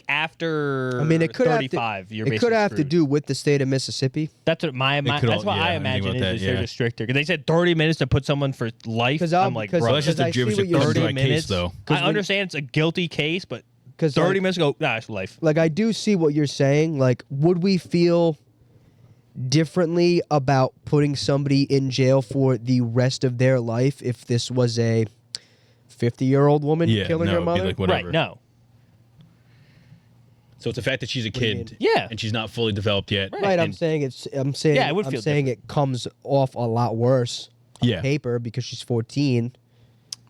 after I mean, it could 35, you're It basically could have to screwed. do with the state of Mississippi. That's what that's what I I imagine think about is that, they're yeah. just stricter because they said 30 minutes to put someone for life. I'm like, because- bro, Well, that's just a I see what jurisdiction you're saying. 30 case, minutes. though. I understand it's a guilty case, but 'Cause, 30 like- minutes ago, it's life. Like, I do see what you're saying. Like, would we feel differently about putting somebody in jail for the rest of their life if this was a 50-year-old woman Yeah, killing no, her it'd be mother? like whatever. Right? No. So it's the fact that she's a do you kid, mean? Yeah. and she's not fully developed yet. Right, I'm and- saying Yeah, it would I'm feel saying it comes off a lot worse on Yeah. paper because she's 14.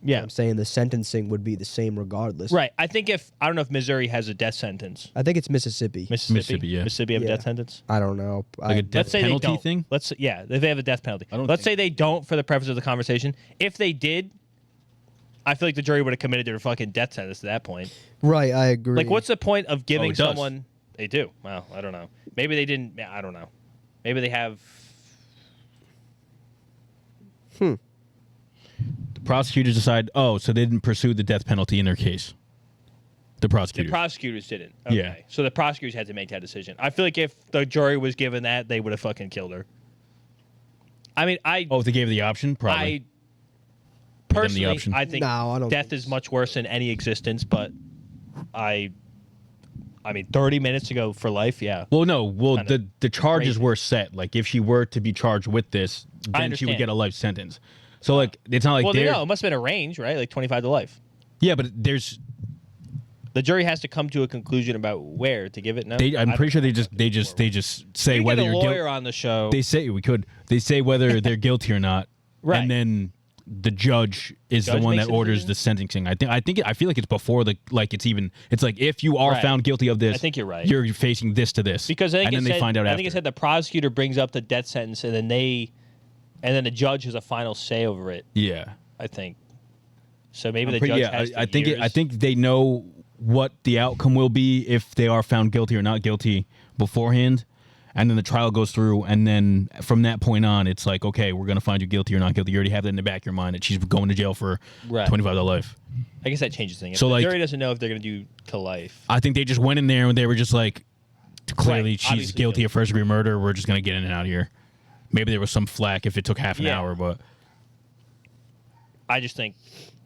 Yeah. I'm saying the sentencing would be the same regardless. Right. I don't know if Missouri has a death sentence. I think it's Mississippi. Mississippi, yeah. Mississippi have a Yeah. death sentence. I don't know. Like a death Let's say penalty they don't. thing. If they have a death penalty. I don't Let's think- say they don't for the purpose of the conversation. If they did, I feel like the jury would have committed their fucking death sentence at that point. Right, I agree. Like, what's the point of giving it does. someone? They do. Well, I don't know. Maybe they didn't. I don't know. Maybe they have. The prosecutors decide, so they didn't pursue the death penalty in their case. The The prosecutors. prosecutors didn't. Okay. Yeah. So the prosecutors had to make that decision. I feel like if the jury was given that, they would have fucking killed her. I mean, If they gave the option, probably. I them the personally, option. I think No, I don't death think is much worse than any existence. But I mean, 30 minutes to go for life. Yeah. Well, no. Well, Kinda the charges crazy. were set. Like, if she were to be charged with this, then she would understand. get a life sentence. So, like, it's not like Well, they're... no, it must have been a range, right? Like 25 to life. Yeah, but there's... The jury has to come to a conclusion about where to give it. No, I'm pretty sure they just say we whether get a you're lawyer guilty. on the show. They say whether they're guilty or not, Right. and then the judge is Judge the one makes that the orders decision? the sentencing. I feel like it's before it's like if you are Right. found guilty of this, I think you're right. You're facing this to this Because I think and then it they said, find out I after. think it said the prosecutor brings up the death sentence, and then the judge has a final say over it. Yeah, I think. So maybe I'm the pretty- judge has. I think years. I think they know what the outcome will be if they are found guilty or not guilty beforehand, and then the trial goes through, and then from that point on, it's like, okay, we're gonna find you guilty or not guilty. You already have that in the back of your mind that she's going to jail for Right. 25 to life. I guess that changes things. If So, the like- jury doesn't know if they're going to do to life. I think they just went in there and they were just like, clearly Right, she's obviously guilty of first degree murder. We're just gonna get in and out of here. Maybe there was some flack if it took half an Yeah. hour, but I just think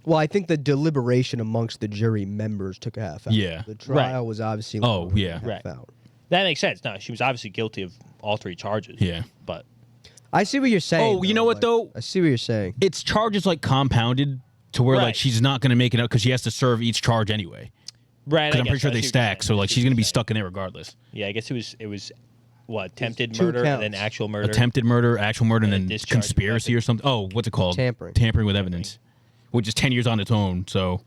Well, I think the deliberation amongst the jury members took a half hour. Yeah. The trial was obviously Oh, longer than yeah. a half Right. hour. that makes sense. No, she was obviously guilty of all three charges. yeah. But I see what you're saying. Oh, you know what, though? I see what you're saying. It's charges like compounded to where Right. like she's not gonna make it out because she has to serve each charge anyway. right, Because I'm pretty sure they stack, so like she's gonna be stuck in there regardless. Yeah, I guess it was what attempted two murder and then counts. actual murder. Attempted murder, actual murder, and And then discharge of conspiracy weapon. or something. Oh, what's it called? Tampering. Tampering with evidence, which is 10 years on its own. So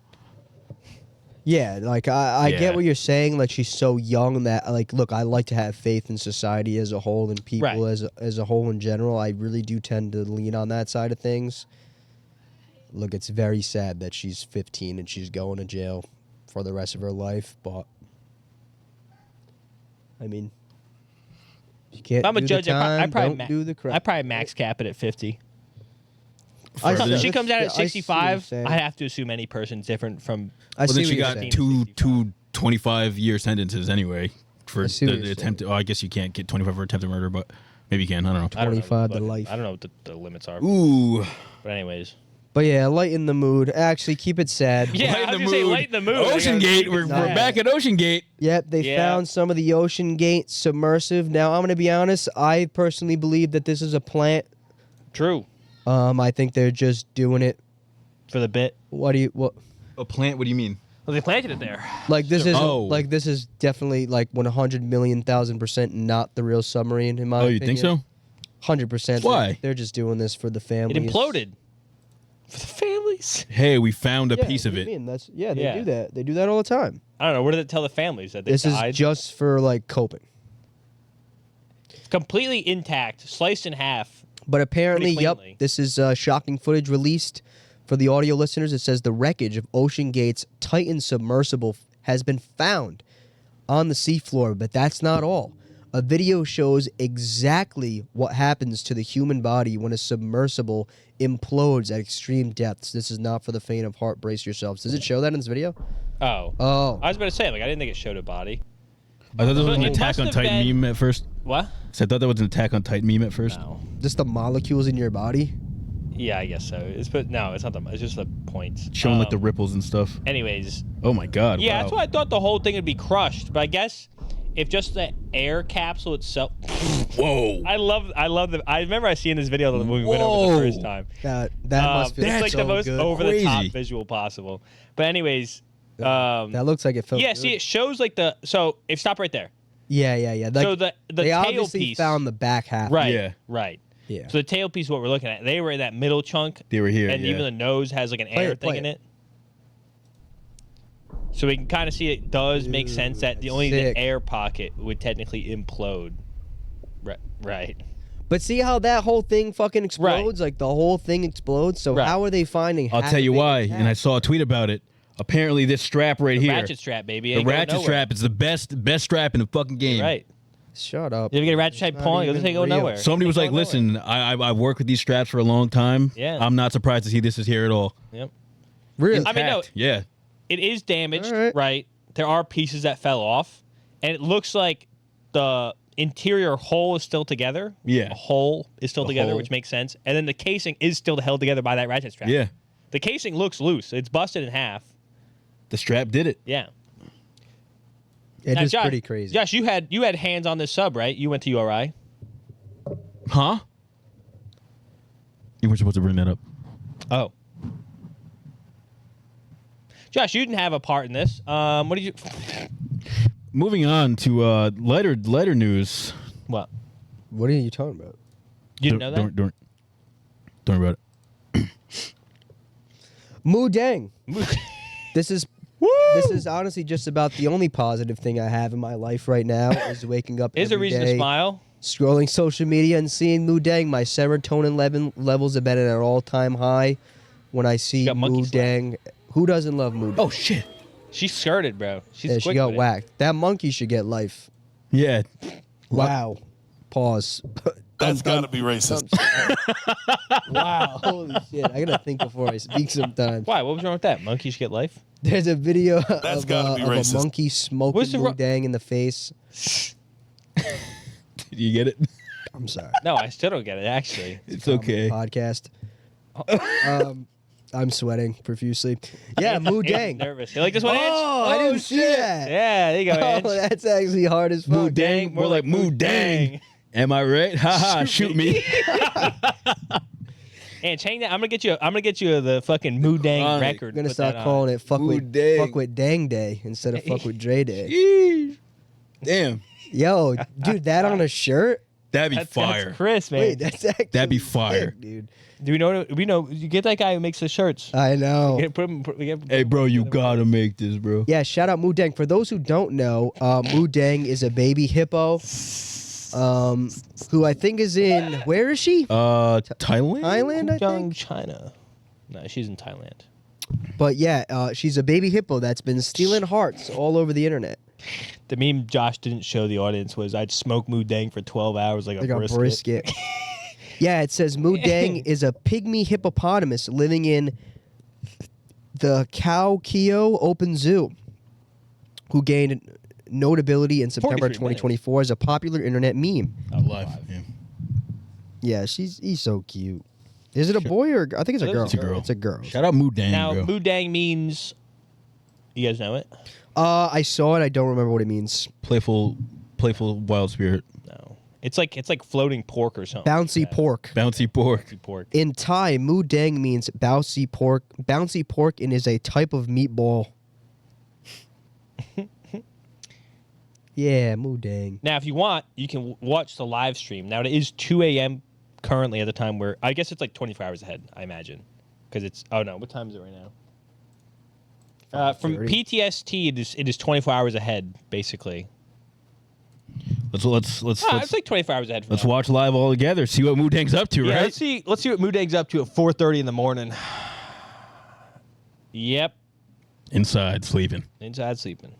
Yeah, like I Yeah. get what you're saying. Like she's so young that like, look, I like to have faith in society as a whole and people Right. as a whole in general. I really do tend to lean on that side of things. Look, it's very sad that she's 15 and she's going to jail for the rest of her life. But I mean, you can't. If I'm a do judge, the time, I probably don't do the crime. I probably max cap it at 50. I If see- she comes out at I see what you're 65, saying. I have to assume any person's different from. I well, see then what she you're got saying. two 25-year sentences anyway for I see what the you're attempted. Oh, I guess you can't get 25 for attempted murder, but maybe you can. I don't know. 25 to life. I don't know what the limits are. Ooh. But anyways. But yeah, lighten the mood. Actually, keep it sad. Yeah, I was going to say lighten the mood. OceanGate. We're back at OceanGate. Yep, they found some of the OceanGate submersive. Now, I'm going to be honest. I personally believe that this is a plant. True. I think they're just doing it. For the bit. What? A plant? What do you mean? Well, they planted it there. Like this is Oh. like this is definitely like 100,000,000% not the real submarine in my Oh, opinion. you think so? 100%. Why? They're just doing this for the families. It imploded. For the families. Hey, we found a Yeah, piece what of do it. you mean? That's they Yeah. do that. They do that all the time. I don't know. What did it tell the families? That they This died? is just for like coping. Completely intact, sliced in half. But apparently, Pretty yep, cleanly. this is shocking footage released for the audio listeners. It says the wreckage of OceanGate's Titan submersible has been found on the seafloor, but that's not all. A video shows exactly what happens to the human body when a submersible implodes at extreme depths. This is not for the faint of heart. Brace yourselves. Does it show that in this video? Oh. Oh. I was about to say, like, I didn't think it showed a body. I thought that was But an it Attack must on have Titan been- meme at first. What? So I thought that was an Attack on Titan meme at first. No. Just the molecules in your body? Yeah, I guess so. It's no, it's not the. It's just the points. Showing like the ripples and stuff. Anyways, Oh my god. yeah, wow. that's why I thought the whole thing would be crushed. But I guess if just the air capsule itself. Whoa. I love the. I remember I seen this video when we went over the first time. That must feel It's like so the most good. over the top Crazy. visual possible. But anyways, That looks like it felt yeah. good. See, it shows like the. So if stop right there. Yeah. Like, So the they tail obviously piece. found the back half. Right. Yeah. Right. Yeah. So the tail piece, what we're looking at, they were in that middle chunk. They were here, and yeah. even the nose has like an Play air it, thing play in it. it. So we can kind of see it does make sense that the only sick. the air pocket would technically implode. Right. But see how that whole thing fucking explodes? Like the whole thing explodes. So Right. how are they finding? I'll half tell you of it why. intact? And I saw a tweet about it. Apparently, this strap right here, Ratchet strap, baby. the Ain't going ratchet nowhere. strap, is the best strap in the fucking game. Right. Shut up. You ever get a ratchet strap It's not pulling? It even doesn't go real. nowhere. Somebody was Ain't like, going nowhere. "Listen, I've worked with these straps for a long time. Yeah. I'm not surprised to see this is here at all. Yep. Really? I mean, no. Intact. Yeah, It is damaged, All right. right? There are pieces that fell off, and it looks like the interior hole is still together. Yeah. A hole is still The together, hole. which makes sense. And then the casing is still held together by that ratchet strap. yeah. The casing looks loose. It's busted in half. The strap did it. Yeah. It Now, is Josh, pretty crazy. Josh, you had hands on this sub, right? You went to URI. Huh? You weren't supposed to bring that up. Oh. Josh, you didn't have a part in this. What did you? Moving on to lighter news. What? What are you talking about? You didn't know that? Don't worry about it. Moo Deng. This is honestly just about the only positive thing I have in my life right now is waking up Is a every reason to day, smile. scrolling social media and seeing Moo Deng. My serotonin levels have been at an all-time high when I see got monkey Moo slap. Deng. Who doesn't love Moo Deng? Oh shit. She skirted, bro. She's yeah, quick she got with it. whacked. That monkey should get life. Yeah. Wow. Pause. That's gotta be racist. Wow. Holy shit. I gotta think before I speak sometimes. Why? What was wrong with that? Monkey should get life. There's a video That's of, gotta be of a racist. monkey smoking What's the Moo ro- Deng in the face. Did you get it? I'm sorry. No, I still don't get it. Actually, It's okay. Podcast. I'm sweating profusely. Yeah, Moo Ange's Deng. nervous. You like this one, Ange? Oh, I didn't see shit. that. Yeah, there you go, Ange. Oh, that's actually hard as fuck. Moo Deng. More like Moo Deng. Am I right? Haha, shoot me. Ange, hang that. I'm gonna get you the fucking Moo Deng Alright. record. I'm gonna Put start that on. calling it fuck Moo with Dang Day instead of fuck with Dre Day. Yeesh. Damn. Yo, dude, that on a shirt? That'd be That's fire. Chris, man. Wait, that's actually That'd be fire. sick, dude. Do we know? We know. You get that guy who makes the shirts. I know. Hey, bro, you gotta make this, bro. Yeah, shout out Moo Deng. For those who don't know, Moo Deng is a baby hippo, who I think is in, where is she? Thailand? Thailand, I Young think. China. No, she's in Thailand. But yeah, she's a baby hippo that's been stealing hearts all over the internet. The meme Josh didn't show the audience was I'd smoke Moo Deng for 12 hours like Like a a brisket. brisket. Yeah, it says Moo Deng is a pygmy hippopotamus living in the Kao Kio Open Zoo, who gained notability in September 43 2024 as a popular internet meme. Live. Yeah. Yeah, he's so cute. Is it a boy or I think it's a girl. It's a girl. It's a girl. Shout out Moo Deng, Now, bro. Moo Deng means. You guys know it? I saw it. I don't remember what it means. Playful wild spirit. No. It's like floating pork or something. Bouncy pork. Bouncy pork. Bouncy pork. In Thai, Moo Deng means bouncy pork. Bouncy pork and is a type of meatball. Yeah, Moo Deng. Now, if you want, you can watch the live stream. Now, it is 2 a.m. currently at the time where I guess it's like 24 hours ahead, I imagine. Because it's, oh no, what time is it right now? From 5:30. PTST, it is 24 hours ahead, basically. Let's It's like 24 hours ahead. From now. watch live all together. See what Moo Deng's up to, Yeah, right? let's see what Moo Deng's up to at 4:30 in the morning. Yep, Inside sleeping. inside sleeping.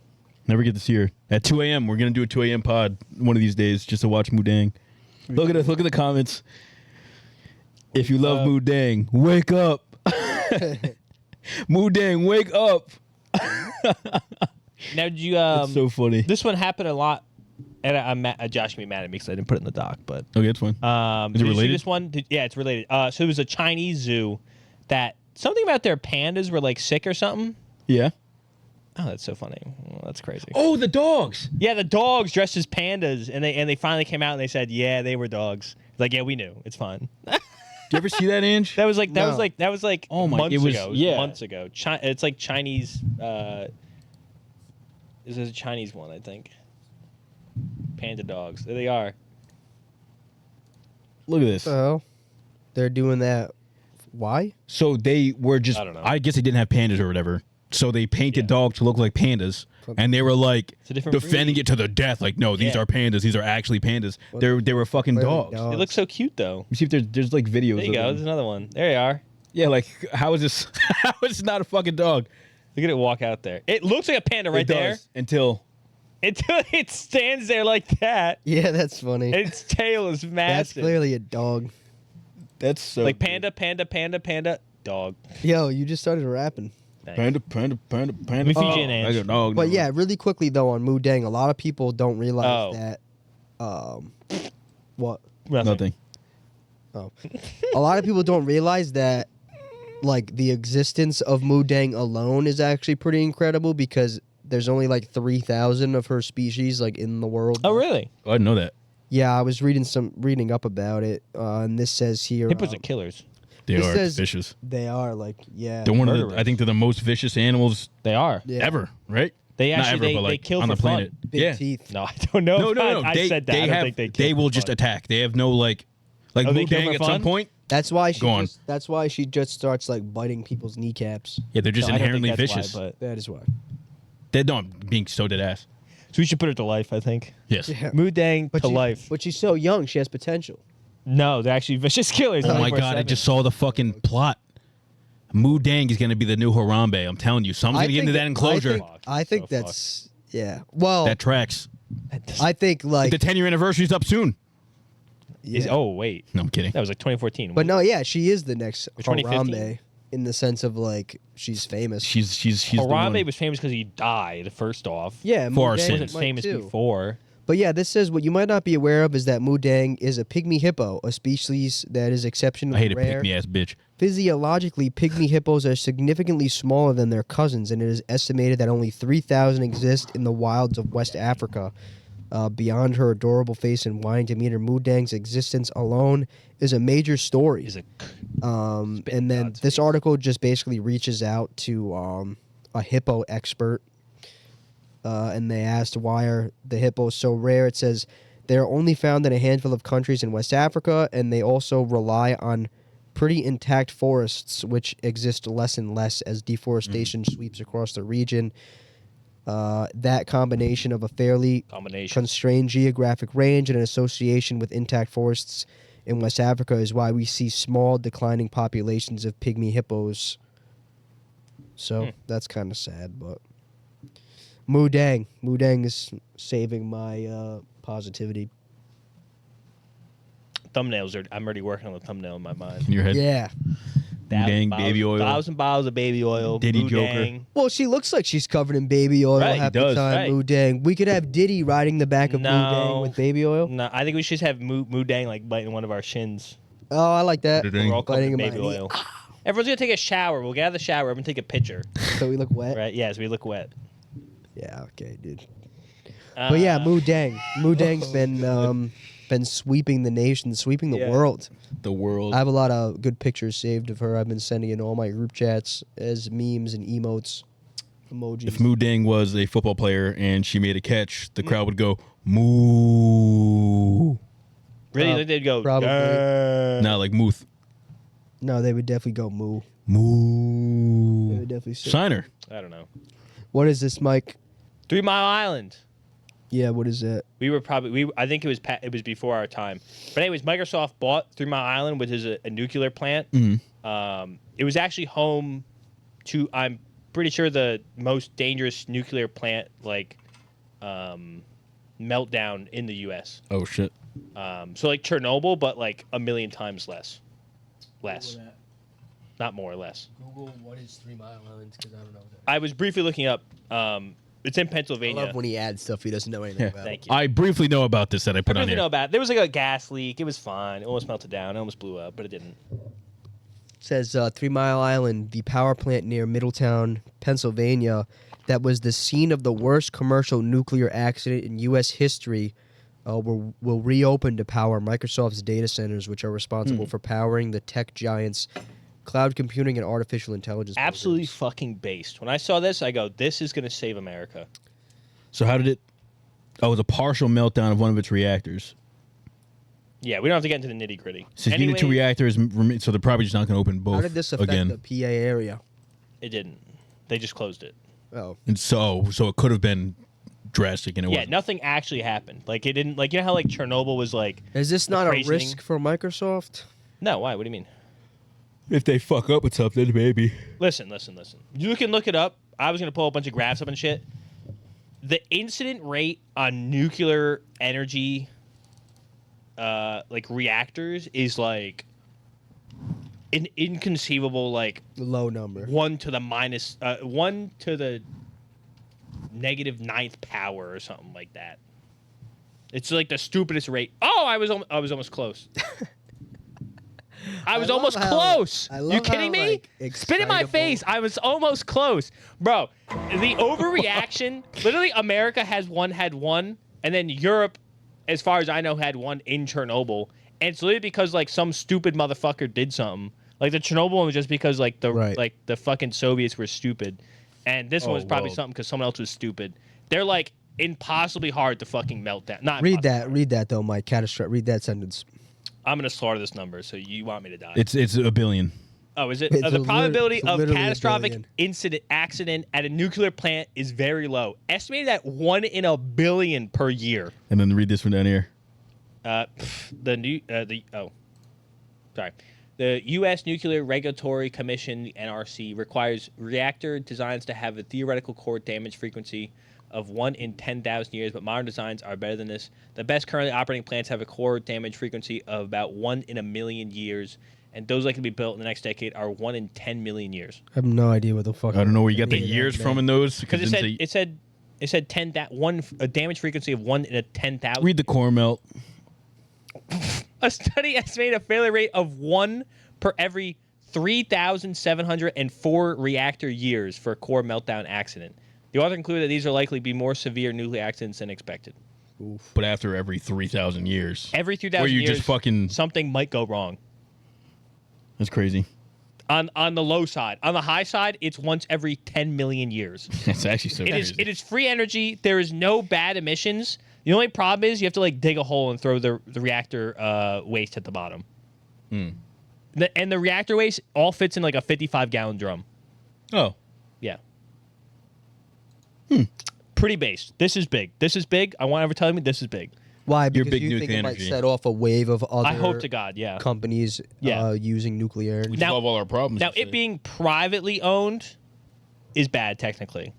Never get to see her at 2 a.m. We're gonna do a 2 a.m. pod one of these days just to watch Moo Deng. Look at us. Look at the comments. If you love Moo Deng, wake up. Moo Deng, wake up. Now, did you? That's so funny. This one happened a lot, and Josh can be mad at me because I didn't put it in the doc. But Okay, it's fine. Is it you see related? this one? Yeah, it's related. So it was a Chinese zoo that something about their pandas were like sick or something. Yeah. Oh, that's so funny. Well, that's crazy. Oh, the dogs. Yeah, the dogs dressed as pandas, and they finally came out and they said, yeah, they were dogs. Like, yeah, we knew. It's fine. Did you ever see that, Ange? That was like Oh my- months it was- ago. yeah. Months ago. It's like Chinese. This is a Chinese one, I think. Panda dogs. There they are. Look at this. Oh, they're doing that. Why? So they were just, I don't know. I guess they didn't have pandas or whatever. So they painted dogs to look like pandas. And they were like It's a different defending breed. it to the death. Like, no, these Yeah. are pandas. These are actually pandas. They were fucking Clearly dogs. dogs. They look so cute though. You see if there's like videos. There you of go. them. There's another one. There you are. Yeah, like how is this? How is this not a fucking dog? Look at it walk out there. It looks like a panda right It there. does, until Until it stands there like that. Yeah, that's funny. Its tail is That's massive. clearly a dog. that's so Like panda, dog. Yo, you just started rapping. Panda. Let me feed you an Like Ange. a dog. But yeah, really quickly though on Moo Deng, a lot of people don't realize Oh. that. What? nothing. Oh, a lot of people don't realize that, like the existence of Moo Deng alone is actually pretty incredible because there's only like 3,000 of her species like in the world. Oh, really? Oh, I didn't know that. Yeah, I was reading up about it, and this says here Hippos are killers. They This are says- vicious. they are like They're one of the. murderers. I think they're the most vicious animals They are. Yeah. ever. Right? They Not actually ever, but, they like, kill on for the planet. fun. big Yeah. teeth. No, I don't know. No. I said that. They I don't have. think they kill will for just fun. attack. They have no like Oh, they Moo kill Deng for at some fun? point. That's why Go on. That's why she just starts like biting people's kneecaps. Yeah, they're just No, I don't think inherently that's why, vicious. but That is why. They're not being so dead ass. so we should put her to life. I think. Yes. Yeah. Moo Deng to life. But she's so young. She has potential. No, they're actually vicious killers. Oh my god! I 24/7. just saw the fucking plot. Moo Deng is going to be the new Harambe. I'm telling you, someone's going to get into that enclosure. I think So that's yeah. Well, That tracks. I think like The 10-year anniversary is up soon. Is- yeah. oh wait, No, I'm kidding. that was like 2014. But no, yeah, she is the next 2015? Harambe in the sense of like she's famous. She's the Harambe one. was famous because he died. First off, Yeah, For our Moo Deng sins. wasn't might famous too. before. But yeah, this says what you might not be aware of is that Moo Deng is a pygmy hippo, a species that is I exceptionally hate a rare. pick-me ass bitch. Physiologically, pygmy hippos are significantly smaller than their cousins, and it is estimated that only 3,000 exist in the wilds of West Africa. Beyond her adorable face and wine demeanor, Moo Deng's existence alone is a major story. He's a And then God's this face. article just basically reaches out to a hippo expert, and they asked why are the hippos so rare. It says they're only found in a handful of countries in West Africa, and they also rely on pretty intact forests, which exist less and less as deforestation sweeps across the region. That combination of a fairly constrained geographic range and an association with intact forests in West Africa is why we see small declining populations of pygmy hippos. So that's kind of sad, but Moo Deng is saving my positivity. thumbnails are. I'm already working on the thumbnail in my mind. In your head. Yeah, Dang, baby oil. 1,000 bottles of baby oil. Diddy Moo Joker. Deng. Well, she looks like she's covered in baby oil Right, half he does. the time. Right. Moo Deng. We could have Diddy riding the back of Moo Deng with baby oil. No, I think we should have Moo Deng like biting one of our shins. Oh, I like that. Moo Deng. We're all covered Biting in in baby my knee. oil. Everyone's gonna take a shower. We'll get out of the shower. Everyone take a picture. So we look wet. Right? Yes, we look wet. Yeah. Okay, dude. But yeah, Moo Deng. Moo Deng's been sweeping the nation, sweeping the Yeah. world. The world. I have a lot of good pictures saved of her. I've been sending in all my group chats as memes and emotes, emojis. If Moo Deng was a football player and she made a catch, the crowd would go, moo. Really? Like they'd go. probably. Not like Muth. No, they would definitely go moo. They Moo. would definitely say. Sign her. I don't know. What is this, Mike? 3 Mile Island. Yeah, what is that? We were probably I think it was before our time. But anyways, Microsoft bought 3 Mile Island, which is a nuclear plant. It was actually home to, I'm pretty sure, the most dangerous nuclear plant meltdown in the U.S. Oh, shit. So like Chernobyl, but like a million times less. Not more or less. Google what is 3 Mile Island, because I don't know that. I was briefly looking up. It's in I Pennsylvania. love when he adds stuff he doesn't know anything about. Thank you. I briefly know about this that I put I on briefly here. know about it. There was like a gas leak. It was fine. It almost melted down. It almost blew up, but it didn't. Says 3 Mile Island, the power plant near Middletown, Pennsylvania, that was the scene of the worst commercial nuclear accident in U.S. history, will reopen to power Microsoft's data centers, which are responsible for powering the tech giants' cloud computing and artificial intelligence. Absolutely programs. fucking based. When I saw this, I go, this is going to save America. So how did it... Oh, it was a partial meltdown of one of its reactors. Yeah, we don't have to get into the nitty gritty. It says Unit 2 reactors, so they're probably just not going to open both How did this affect again. the PA area? It didn't. They just closed it. Oh, And so it could have been drastic, and it Yeah, wasn't. nothing actually happened. Like, it didn't, like, you know how, like, Chernobyl was like, is this not a crazy risk thing? for Microsoft? no, why? What do you mean? If they fuck up with something, maybe. Listen. You can look it up. I was going to pull a bunch of graphs up and shit. The incident rate on nuclear energy, like, reactors is, like, an inconceivable, like, Low number. 1 to the negative 9th power or something like that. It's like the stupidest rate. Oh, I was almost close. I was love almost how- close. I love You kidding how, me? like, Spit in my excitable- face. I was almost close. Bro, the overreaction, literally America had one, and then Europe, as far as I know, had one in Chernobyl. And it's literally because like some stupid motherfucker did something. Like the Chernobyl one was just because like the fucking Soviets were stupid. And this one was probably something because someone else was stupid. They're like impossibly hard to fucking melt down. Not Read impossible. that. Read that though, Mike. Catastrophic. Read that sentence. I'm gonna slaughter this number, so you want me to die? It's $1 billion. Oh, is it? It's The probability it's of literally a catastrophic billion. accident at a nuclear plant is very low. Estimated at 1 in a billion per year. And then read this one down here. The U.S. Nuclear Regulatory Commission, the NRC, requires reactor designs to have a theoretical core damage frequency of 1 in 10,000 years, but modern designs are better than this. The best currently operating plants have a core damage frequency of about 1 in a million years, and those likely to be built in the next decade are 1 in 10 million years. I have no idea what the fuck. I don't know where you got the any of that years from meant. in those. Because it said 10 a damage frequency of 1 in a 10,000. Read the core melt. A study estimated a failure rate of 1 per every 3,704 reactor years for a core meltdown accident. The author concluded that these are likely to be more severe nuclear accidents than expected. But after every 3,000 years. Every 3,000 Where you years, just fucking... something might go wrong. That's crazy. On the low side. On the high side, it's once every 10 million years. That's actually so crazy. It is free energy. There is no bad emissions. The only problem is you have to like dig a hole and throw the reactor waste at the bottom. And the reactor waste all fits in like a 55-gallon drum. Oh. Yeah. Pretty based. This is big. I want everyone telling me this is big. Why? Your Because big you think nuclear it might energy. set off a wave of other I hope to God, yeah. companies Yeah. using nuclear energy. We Now- solve all our problems. Now, you it say. being privately owned is bad technically.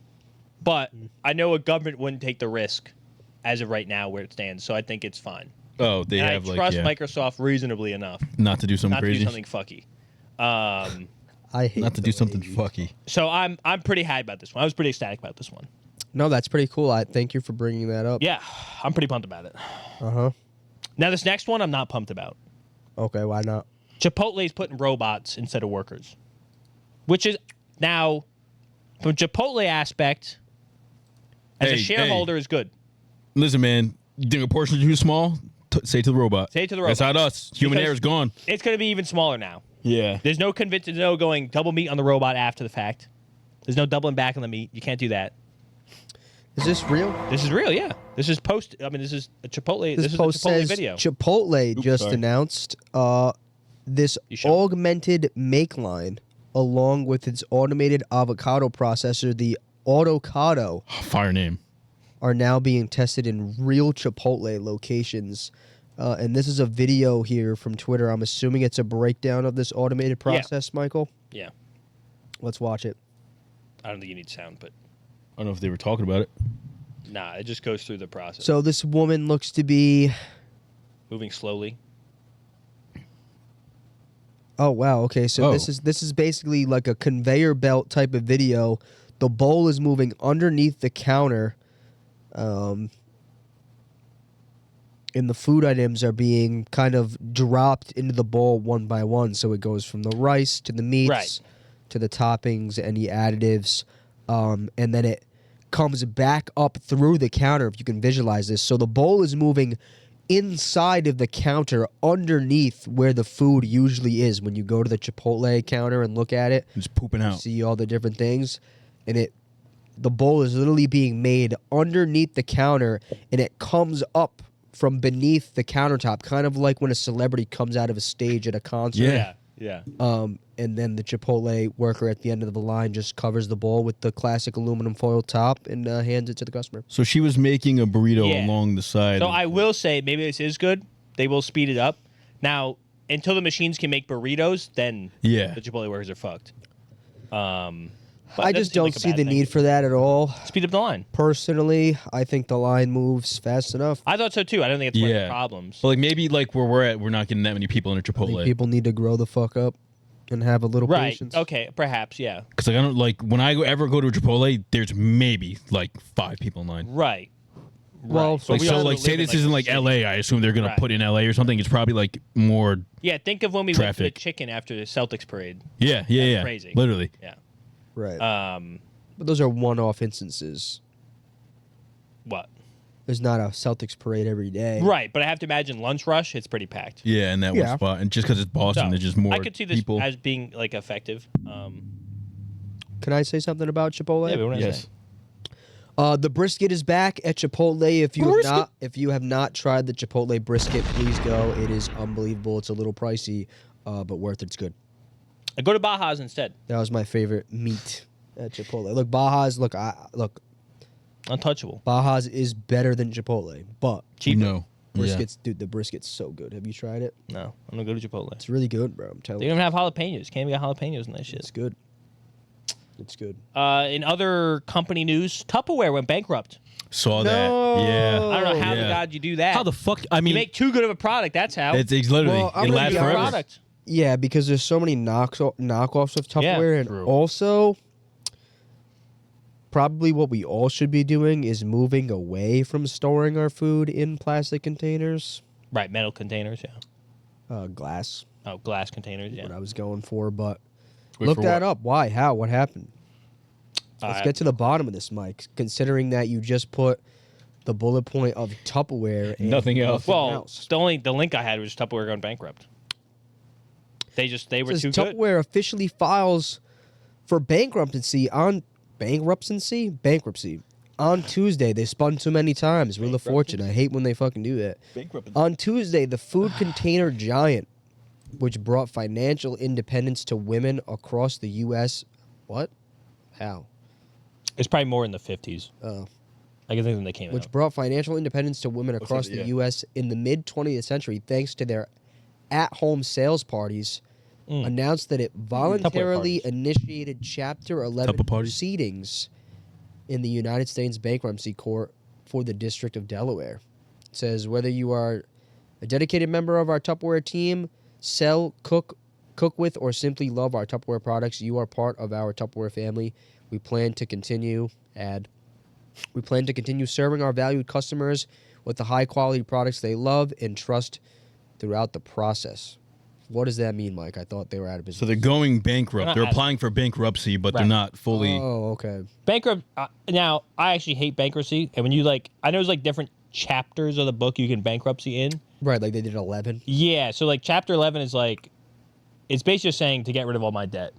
But I know a government wouldn't take the risk as of right now where it stands, so I think it's fine. Oh, they And have I trust like, yeah, Microsoft reasonably enough not to do something not crazy. to do something fucky. I hate not to do something wavy. fucky. So I'm pretty hyped about this one. I was pretty ecstatic about this one. No, that's pretty cool. I thank you for bringing that up. Yeah, I'm pretty pumped about it. Uh-huh. Now this next one I'm not pumped about. Okay, why not? Chipotle's putting robots instead of workers, which is now from Chipotle aspect as a Hey, shareholder is good. Listen, man, you think a portion is too small? Say it to the robot. Say it to the That's robot. not us. Human Because- error is gone. It's going to be even smaller now. Yeah. There's no no going double meat on the robot after the fact. There's no doubling back on the meat. You can't do that. Is this real? This is real, yeah. This is post. I mean, this is a Chipotle. This is a post Chipotle says video. Chipotle just sorry. announced this You show. augmented make line, along with its automated avocado processor, the Autocado, Fire name. are now being tested in real Chipotle locations. And this is a video here from Twitter. I'm assuming it's a breakdown of this automated process, Michael. Yeah. Let's watch it. I don't think you need sound, but I don't know if they were talking about it. nah, it just goes through the process. So this woman looks to be... Moving slowly. Oh wow, okay. So Oh. this is basically like a conveyor belt type of video. The bowl is moving underneath the counter. And the food items are being kind of dropped into the bowl one by one. So it goes from the rice to the meats Right. to the toppings, any additives. And then it comes back up through the counter, if you can visualize this. So the bowl is moving inside of the counter underneath where the food usually is. When you go to the Chipotle counter and look at it, Just pooping out. see all the different things, and the bowl is literally being made underneath the counter, and it comes up from beneath the countertop, kind of like when a celebrity comes out of a stage at a concert. Yeah. Yeah. And then the Chipotle worker at the end of the line just covers the bowl with the classic aluminum foil top and hands it to the customer. So she was making a burrito Yeah. along the side. So of- I will say maybe this is good. They will speed it up. Now, until the machines can make burritos, then Yeah. the Chipotle workers are fucked. But I it doesn't just seem don't like a see bad the thing. need for that at all. Speed up the line. Personally, I think the line moves fast enough. I thought so too. I don't think it's one of the Yeah. problems. But like maybe like where we're at, we're not getting that many people in a I think Chipotle. people need to grow the fuck up and have a little Right. patience. Okay. Perhaps. Yeah. Because like I don't like when I ever go to a Chipotle, there's maybe like 5 people in line. Right. Well, Right. so Like we so, also like say live in, this isn't a like city. L.A. I assume they're gonna Right. put in L.A. or something. It's probably like more. Yeah. Think of when we went to the Traffic. chicken after the Celtics parade. Yeah, yeah. Crazy. Literally. Yeah. Right. But those are one-off instances. What? There's not a Celtics parade every day. Right. But I have to imagine lunch rush. It's pretty packed. Yeah, in that Yeah. one spot, and just because it's Boston, So, there's just more. I could see this people. as being like effective. Can I say something about Chipotle? Yeah, but what did I Yes. say? The brisket is back at Chipotle. If you have not tried the Chipotle brisket, please go. It is unbelievable. It's a little pricey, but worth it. It's good. I go to Baja's instead. That was my favorite meat at Chipotle. Look, Baja's. Look, Untouchable. Baja's is better than Chipotle, but Cheaper. No. Yeah. briskets, dude, the brisket's so good. Have you tried it? No, I'm gonna go to Chipotle. It's really good, bro. I'm They telling don't you, even have jalapenos. Can't even get jalapenos in that shit. it's good. It's good. In other company news, Tupperware went bankrupt. Saw No. that. Yeah. I don't know how the Yeah. god you do that. How the fuck? I you mean, make too good of a product. That's how. it's literally Well, I'm it gonna lasts be forever. honest. product. Yeah, because there's so many knockoffs of Yeah, Tupperware, and true. also probably what we all should be doing is moving away from storing our food in plastic containers. Right, metal containers. Yeah. Glass, Oh, glass containers. what Yeah. I was going for, but Wait, look for that what? up. Why? How? What happened? Let's get to the bottom of this, Mike. Considering that you just put the bullet point of Tupperware and Nothing else. Well, else. the link I had was Tupperware going bankrupt. They were Says too good. Tupperware officially files for bankruptcy on Tuesday. They spun too many times. Wheel of Fortune. I hate when they fucking do that. On Tuesday, the food container giant, which brought financial independence to women across the U.S. What? How? It's probably more in the 50s. Oh. I can think when they came Which out. brought financial independence to women across the yeah. U.S. in the mid-20th century thanks to their at-home sales parties, announced that it voluntarily parties. initiated Chapter 11 Tupper parties. proceedings in the United States Bankruptcy Court for the District of Delaware. It says, whether you are a dedicated member of our Tupperware team, sell, cook, cook with, or simply love our Tupperware products, you are part of our Tupperware family. We plan to continue serving our valued customers with the high-quality products they love and trust throughout the process. What does that mean, Mike? I thought they were out of business. So they're going bankrupt. They're They're not applying for bankruptcy, but they're not fully. Oh, okay. Bankrupt. Now, I actually hate bankruptcy. And when you I know there's different chapters of the book you can bankruptcy in. Right, like they did 11. Yeah. So chapter 11 is it's basically just saying to get rid of all my debt.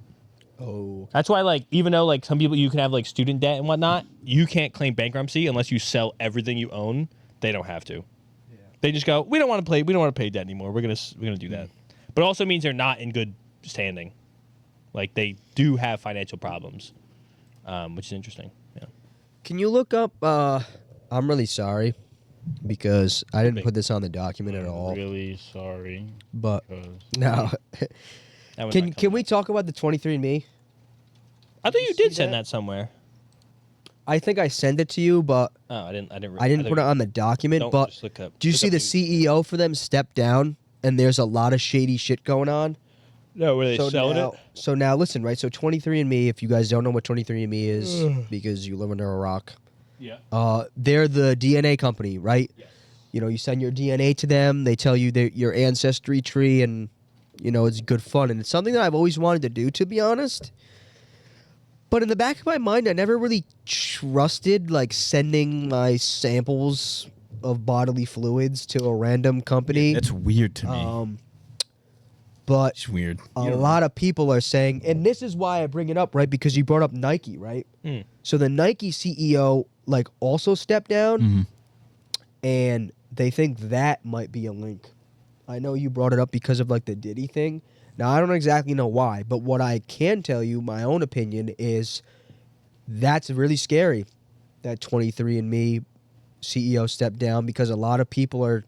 Oh. That's why even though some people you can have student debt and whatnot, you can't claim bankruptcy unless you sell everything you own. They don't have to. Yeah. They just go, we don't want to pay debt anymore. We're gonna do that. But it also means they're not in good standing. They do have financial problems, which is interesting. Yeah. Can you look up, I'm really sorry, because I didn't put this on the document at all. Really sorry. But, no. Can we talk about the 23andMe? I thought you did send that somewhere. I think I sent it to you, but I didn't put it on the document. But do you see the CEO for them step down, and there's a lot of shady shit going on? No, were they selling it? So now listen, right? So 23andMe, if you guys don't know what 23andMe is, because you live under a rock, they're the DNA company, right? Yes. You send your DNA to them. They tell you your ancestry tree, and it's good fun, and it's something that I've always wanted to do, to be honest. But in the back of my mind, I never really trusted sending my samples of bodily fluids to a random company. That's weird to me. But it's weird. A lot of people are saying, and this is why I bring it up, right? Because you brought up Nike, right? So the Nike CEO also stepped down, and they think that might be a link. I know you brought it up because of the Diddy thing. Now, I don't exactly know why, but what I can tell you, my own opinion, is that's really scary that 23andMe CEO stepped down, because a lot of people are,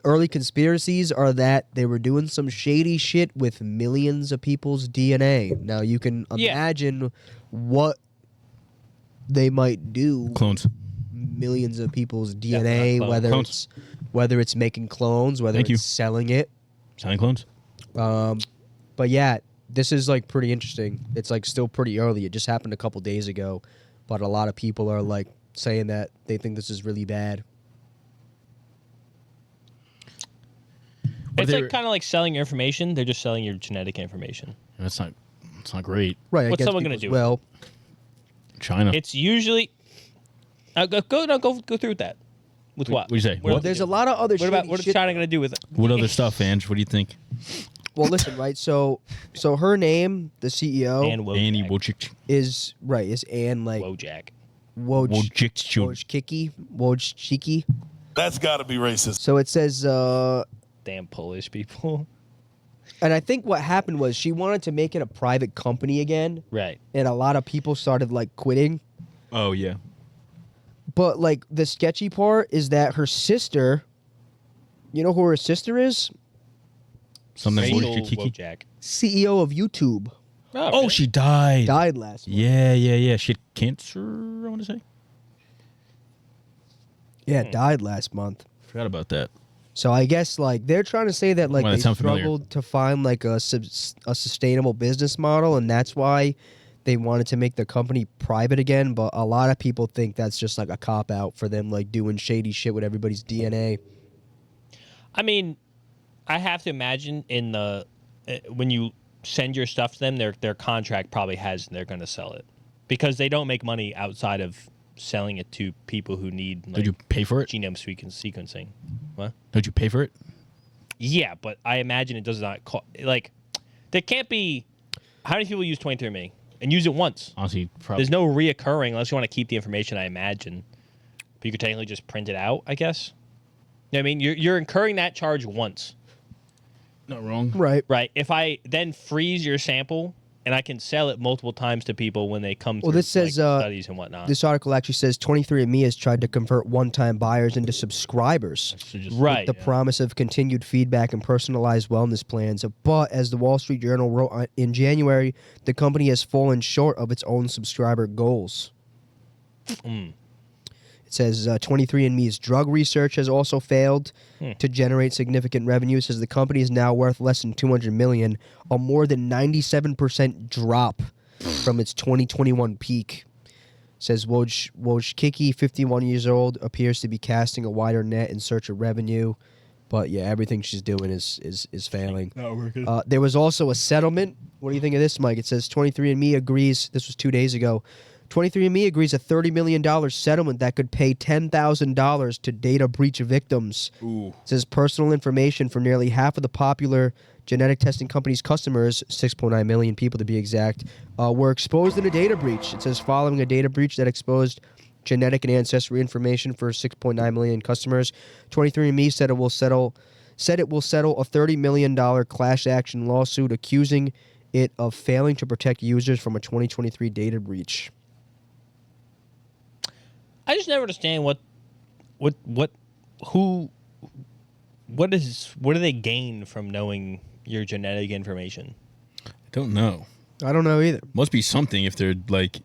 early conspiracies are that they were doing some shady shit with millions of people's DNA. Now, you can imagine what they might do. Clones. Millions of people's DNA, whether it's making clones, whether it's selling it. Selling clones? But yeah, this is pretty interesting. It's still pretty early. It just happened a couple days ago, but a lot of people are saying that they think this is really bad. It's kind of selling your information. They're just selling your genetic information. That's not great. Right. What's someone going to do? Well, China. It's usually go through with that. With what? What do you say? Well, there's a lot of other. What is China going to do with it? What other stuff, Ange? What do you think? Well, listen, right? So her name, the CEO, Annie Wojcik, is Anne Wojak. Wojcicki. That's got to be racist. So it says, damn Polish people. And I think what happened was she wanted to make it a private company again, right? And a lot of people started quitting. Oh yeah. But the sketchy part is that her sister, you know who her sister is? Something Wojak. CEO of YouTube. Oh, she died. Died last month. Yeah. She had cancer, I want to say. Yeah, died last month. Forgot about that. So I guess they're trying to say that they struggled to find a sustainable business model, and that's why they wanted to make the company private again. But a lot of people think that's just a cop out for them doing shady shit with everybody's DNA. I mean, I have to imagine when you send your stuff to them, their contract probably has they're going to sell it, because they don't make money outside of selling it to people who need. Did you pay for it? Genome sequencing. What? Did you pay for it? Yeah, but I imagine it does not cost. There can't be. How many people use 23andMe and use it once? Honestly, probably. There's no reoccurring unless you want to keep the information. I imagine, but you could technically just print it out. I guess. You know what I mean, you're incurring that charge once. Not wrong. Right. Right. If I then freeze your sample and I can sell it multiple times to people when they come through this says, studies and whatnot. This article actually says 23andMe has tried to convert one-time buyers into subscribers. Right. With the promise of continued feedback and personalized wellness plans. But as the Wall Street Journal wrote in January, the company has fallen short of its own subscriber goals. It says 23andMe's drug research has also failed to generate significant revenue. It says the company is now worth less than $200 million, a more than 97% drop from its 2021 peak. It says Wojcicki, 51 years old, appears to be casting a wider net in search of revenue. But yeah, everything she's doing is failing. Not working. There was also a settlement. What do you think of this, Mike? It says 23andMe agrees. This was 2 days ago. 23andMe agrees a $30 million settlement that could pay $10,000 to data breach victims. Ooh. It says personal information for nearly half of the popular genetic testing company's customers, 6.9 million people to be exact, were exposed in a data breach. It says following a data breach that exposed genetic and ancestry information for 6.9 million customers, 23andMe said it will settle a $30 million class action lawsuit accusing it of failing to protect users from a 2023 data breach. I just never understand what do they gain from knowing your genetic information? I don't know. I don't know either. Must be something if they're like.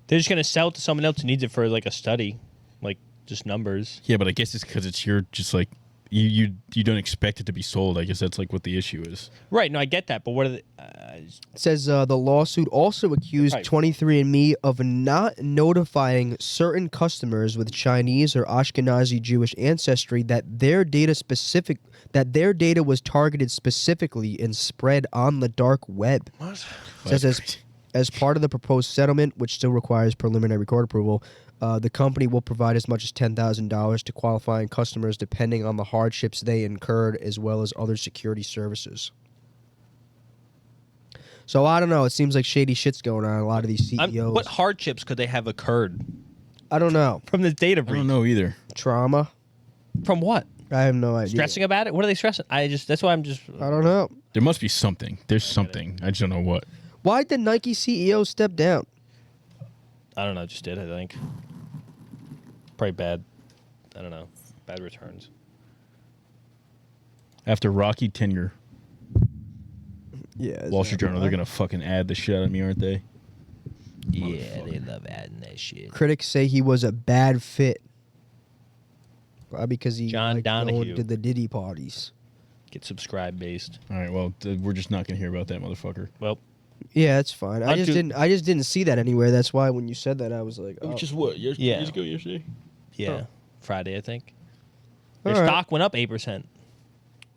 They're just gonna sell it to someone else who needs it for like a study, like just numbers. Yeah, but I guess it's because it's your just like you don't expect it to be sold. I guess that's like what the issue is. Right. No, I get that, but what are the? It says the lawsuit also accused Right. 23andMe of not notifying certain customers with Chinese or Ashkenazi Jewish ancestry that their data was targeted specifically and spread on the dark web. What? It says as part of the proposed settlement, which still requires preliminary court approval, the company will provide as much as $10,000 to qualifying customers depending on the hardships they incurred as well as other security services. So I don't know. It seems like shady shit's going on. A lot of these CEOs. what hardships could they have occurred I don't know. from this data I breach? don't know either. Trauma. From what? I have no idea. Stressing about it? What are they stressing? That's why I'm just. I don't know. There must be something. There's something. I just don't know what. Why did the Nike CEO step down? I don't know. Just did. I think. Probably bad. I don't know. Bad returns. After rocky tenure, Yeah. Wall Street Journal, they're gonna fucking add the shit out of me, aren't they? Yeah, they love adding that shit. Critics say he was a bad fit. Probably because he John liked Donahue. going to the Diddy parties. Get subscribe based. All right, well, we're just not gonna hear about that motherfucker. Well, Yeah, that's fine. I just Unto- didn't see that anywhere. That's why when you said that, I was like, oh. Which is what? Yeah. Years ago, yesterday? yeah, Oh. Friday I think. Their All right. stock went up 8%.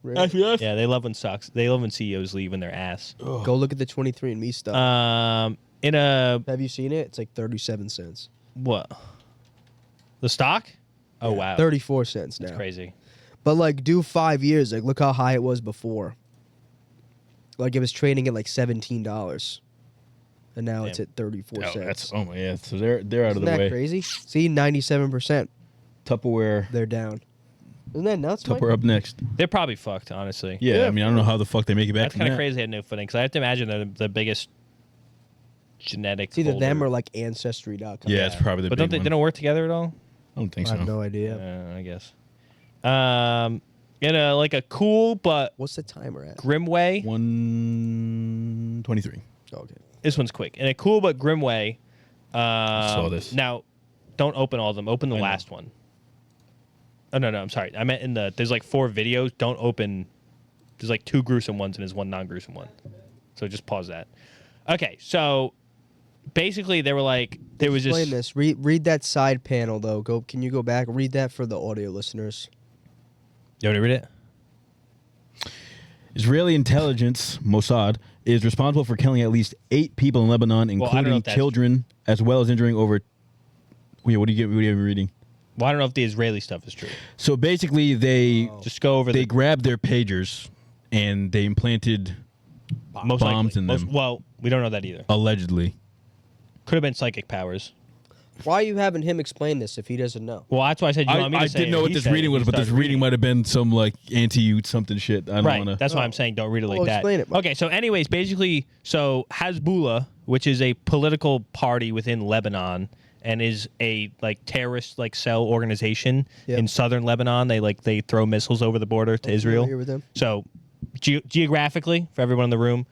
Really? Yeah, they love when stocks. They love when CEOs leave in their ass. Go look at the 23andMe stuff. In a Have you seen it? It's like 37 cents. what? The stock? Oh wow, 34 cents now. that's crazy. But like, do 5 years. Like, look how high it was before. Like, it was trading at like $17, and now it's Damn. at 34 Oh, cents. that's oh my yeah. So they're out Isn't of the that way. crazy? See, 97%. Tupperware. They're down. Isn't that nuts, Mike? Tupperware up next. They're probably fucked, honestly. Yeah, I mean, I don't know how the fuck they make it back. That's from kind of that. crazy. They had no footing because I have to imagine they're the biggest genetic. It's either them holder. or like Ancestry.com. Yeah, it's probably the But big don't they? one. They don't work together at all. I don't think I so. have no idea. I guess. In a like a cool but What's the timer at? grim way. 123. Okay. This one's quick. In a cool but grim way. saw this. Now, don't open all of them. Open the I know. last one. Oh no, I'm sorry. I meant there's like 4 videos. Don't open. There's like 2 gruesome ones and there's 1 non-gruesome one. So just pause that. Okay, so basically they were like there was Explain just this. Read that side panel though. Can you go back? Read that for the audio listeners. You want to read it? Israeli intelligence, Mossad, is responsible for killing at least 8 people in Lebanon, Well, I don't know including if that's- children, as well as injuring over. Wait, what are you reading? Well, I don't know if the Israeli stuff is true. So basically, they Just go over they the grabbed their pagers and they implanted most bombs likely. in Most- them. well, we don't know that either. allegedly. Could have been psychic powers. Why are you having him explain this if he doesn't know? Well, that's why I said you want me to I say didn't it, know or what he this said it, reading he was, but this started reading might have been some like anti-Ute something shit. I don't Right. want to. That's why I'm saying don't read it like Well, that. explain it, Mike. Okay, so anyways, basically, so Hezbollah, which is a political party within Lebanon and is a like terrorist like cell organization Yep. in southern Lebanon, they throw missiles over the border to Israel. familiar with them. So geographically, for everyone in the room,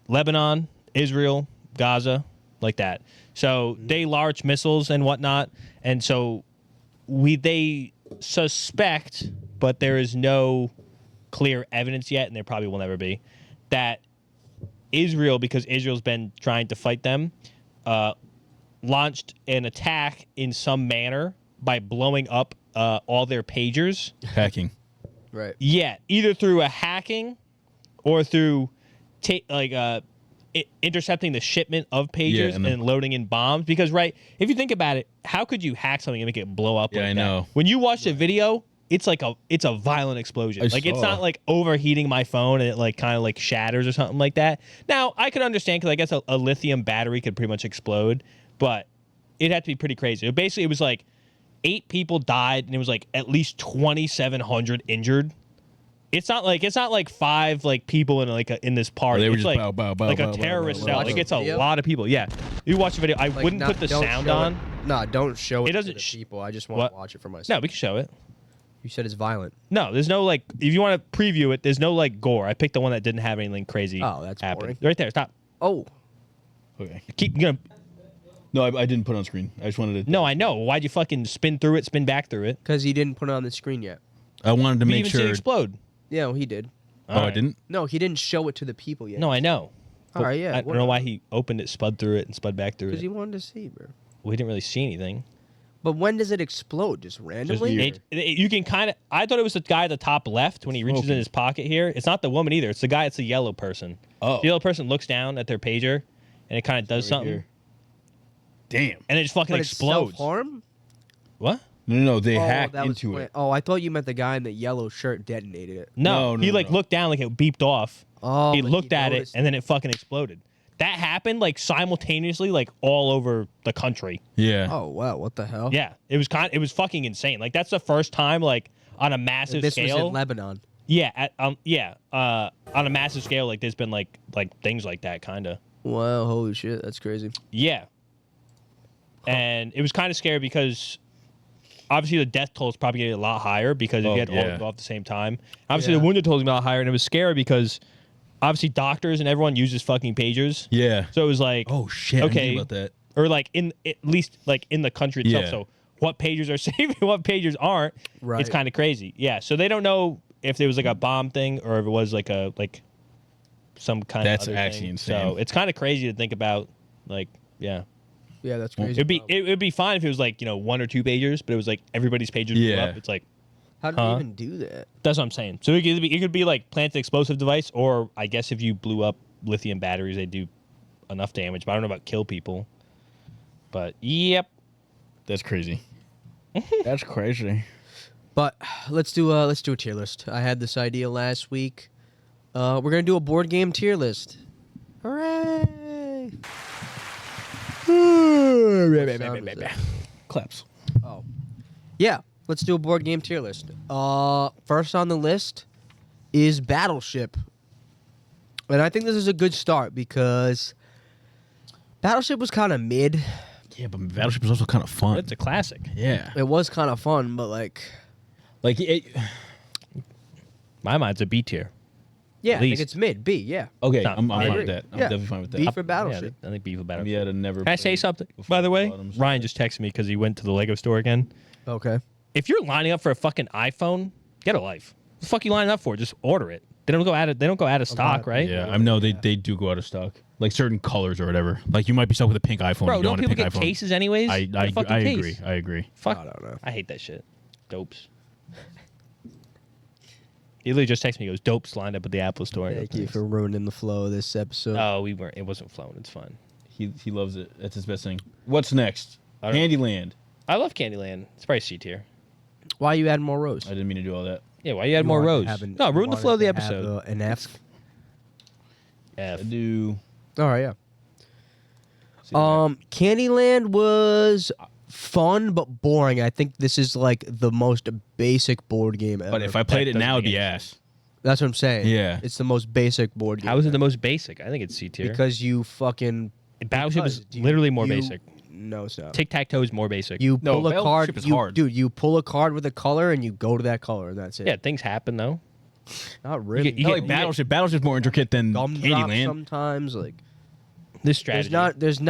Lebanon, Israel, Gaza, like that. So they launch missiles and whatnot, and so they suspect, but there is no clear evidence yet, and there probably will never be, that Israel, because Israel's been trying to fight them, launched an attack in some manner by blowing up all their pagers. Hacking. Right. Yeah, either through a hacking or through intercepting the shipment of pagers and loading in bombs. Because, right, if you think about it, how could you hack something and make it blow up like I that? know. When you watch the video, it's a violent explosion. It's not like overheating my phone and it like kind of like shatters or something like that. Now, I could understand because I guess a lithium battery could pretty much explode, but it had to be pretty crazy. Basically, it was like 8 people died and it was like at least 2,700 injured. It's not like 5 like people in this party. They were it's just like bow, like a terrorist cell. Like it's a lot of people. Yeah, you watch the video. I wouldn't put the sound on. No, don't show it. It doesn't to the people. I just what? want to watch it for myself. No, we can show it. You said it's violent. No, there's no like. If you want to preview it, there's no like gore. I picked the one that didn't have anything crazy. Oh, that's happen. boring. Right there. Stop. Oh, Okay. Keep gonna. No, I didn't put it on screen. I just wanted to. No, I know. Why'd you fucking spin through it, spin back through it? because he didn't put it on the screen yet. I wanted to You make even see sure. it explode. Yeah, well, he did. Oh, I didn't. No, he didn't show it to the people yet. No, I know. All right, yeah. I don't know why he opened it, spud through it, and spud back through Because it. he wanted to see, bro. We didn't really see anything. But when does it explode? Just randomly? here. You can kind of. I thought it was the guy at the top left when he reaches in his pocket here. It's not the woman either. It's the guy. It's the yellow person. Oh. The yellow person looks down at their pager, and it kind of does something, Here. Damn. and it just fucking But it's explodes. self-harm? What? No, they Oh, hacked that was into planned. it. Oh, I thought you meant the guy in the yellow shirt detonated it. No, No, he no, like no. looked down like it beeped off. Oh, he but looked at it, noticed and then it fucking exploded. That happened like simultaneously, like all over the country. Yeah. Oh, wow. What the hell? Yeah, it was fucking insane. Like that's the first time, like on a massive This scale. was in Lebanon. Yeah, on a massive scale, like there's been like things like that, kind of. Wow, holy shit. That's crazy. Yeah, and it was kind of scary because obviously the death toll is probably getting a lot higher because if you had all yeah. of them at the same time. Obviously Yeah. the wounded toll is a lot higher, and it was scary because obviously doctors and everyone uses fucking pagers. Yeah. So it was like, Oh shit. I didn't okay, think about that. or like at least like in the country itself. Yeah. So what pagers are safe and what pagers aren't. Right. It's kind of crazy. Yeah. So they don't know if there was like a bomb thing or if it was like some kind That's of other actually thing. insane. So it's kind of crazy to think about. Like, yeah, Yeah, that's crazy. it'd be fine if it was like 1 or 2 pagers, but it was like everybody's pagers blew Yeah. up. It's like How did they even do that? that's what I'm saying. So it could be like planted explosive device, or I guess if you blew up lithium batteries, they do enough damage. But I don't know about kill people. But yep. That's crazy. That's crazy. But let's do a tier list. I had this idea last week. We're gonna do a board game tier list. Hooray! Claps. Oh, yeah. Let's do a board game tier list. First on the list is Battleship, and I think this is a good start because Battleship was kind of mid. Yeah, but Battleship is also kind of fun. It's a classic. Yeah. It was kind of fun, but like, My mind's a B tier. yeah, I think least. it's mid B. Yeah. Okay, No, I'm I fine agree. with that. I'm Yeah. definitely fine with that. B for Yeah, Battleship. I think B for better. Yeah, to never. Can I say something? By the way, Ryan just texted me because he went to the Lego store again. Okay. If you're lining up for a fucking iPhone, get a life. What the fuck you lining up for? Just order it. They don't go out of stock, right? Yeah, I know they do go out of stock, like certain colors or whatever. Like you might be stuck with a pink iPhone. Bro, you don't want a people pink get iPhone. cases anyways? I Get a fucking case. agree. I agree. Fuck. I don't know. I hate that shit. Dopes. He literally just texted me. He goes, "Dopes lined up at the Apple store." Thank you for ruining the flow of this episode. Oh, we weren't. It wasn't flowing. It's fine. He loves it. That's his best thing. What's next? I don't- Handyland. I love Candyland. It's probably C tier. Why you add more rows? I didn't mean to do all that. Yeah, why you add more rows? No, ruin the flow of the episode. An F. F. I do. All right, yeah. Candyland was fun but boring. I think this is like the most basic board game ever. But if I played it doesn't now, it'd make be any ass. That's what I'm saying. Yeah. It's the most basic board game. How is it the most basic? I think it's C tier. Because you fucking Battleship is because you- literally more you- basic. No, it's not. Tic Tac Toe is more basic. You No, pull a card. Battleship is You, hard. dude, you pull a card with a color and you go to that color and that's it. yeah, things happen though. Not really. You No, get- like Battleship's more intricate than Gumdrops Handyland. sometimes. Like This strategy. There's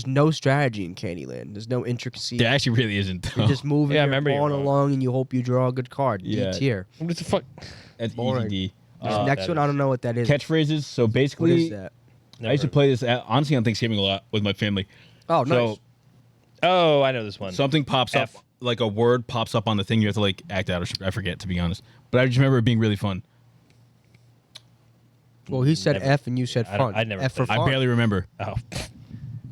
no strategy in Candyland. There's no intricacy. There actually really isn't. You're just moving Yeah, I your remember you're pawn wrong. along and you hope you draw a good card. Yeah. D tier. What the fuck? That's boring. easy D. This next one, I don't know what that is. Catchphrases. So What basically, is that? I used to play this honestly on Thanksgiving a lot with my family. Oh, nice. So Oh, I know this one. something pops F. up, like a word pops up on the thing. You have to like act out. I forget, to be honest. But I just remember it being really fun. Well, he said Never- F and you said I don't- fun. I never F for played fun. I barely remember, Oh.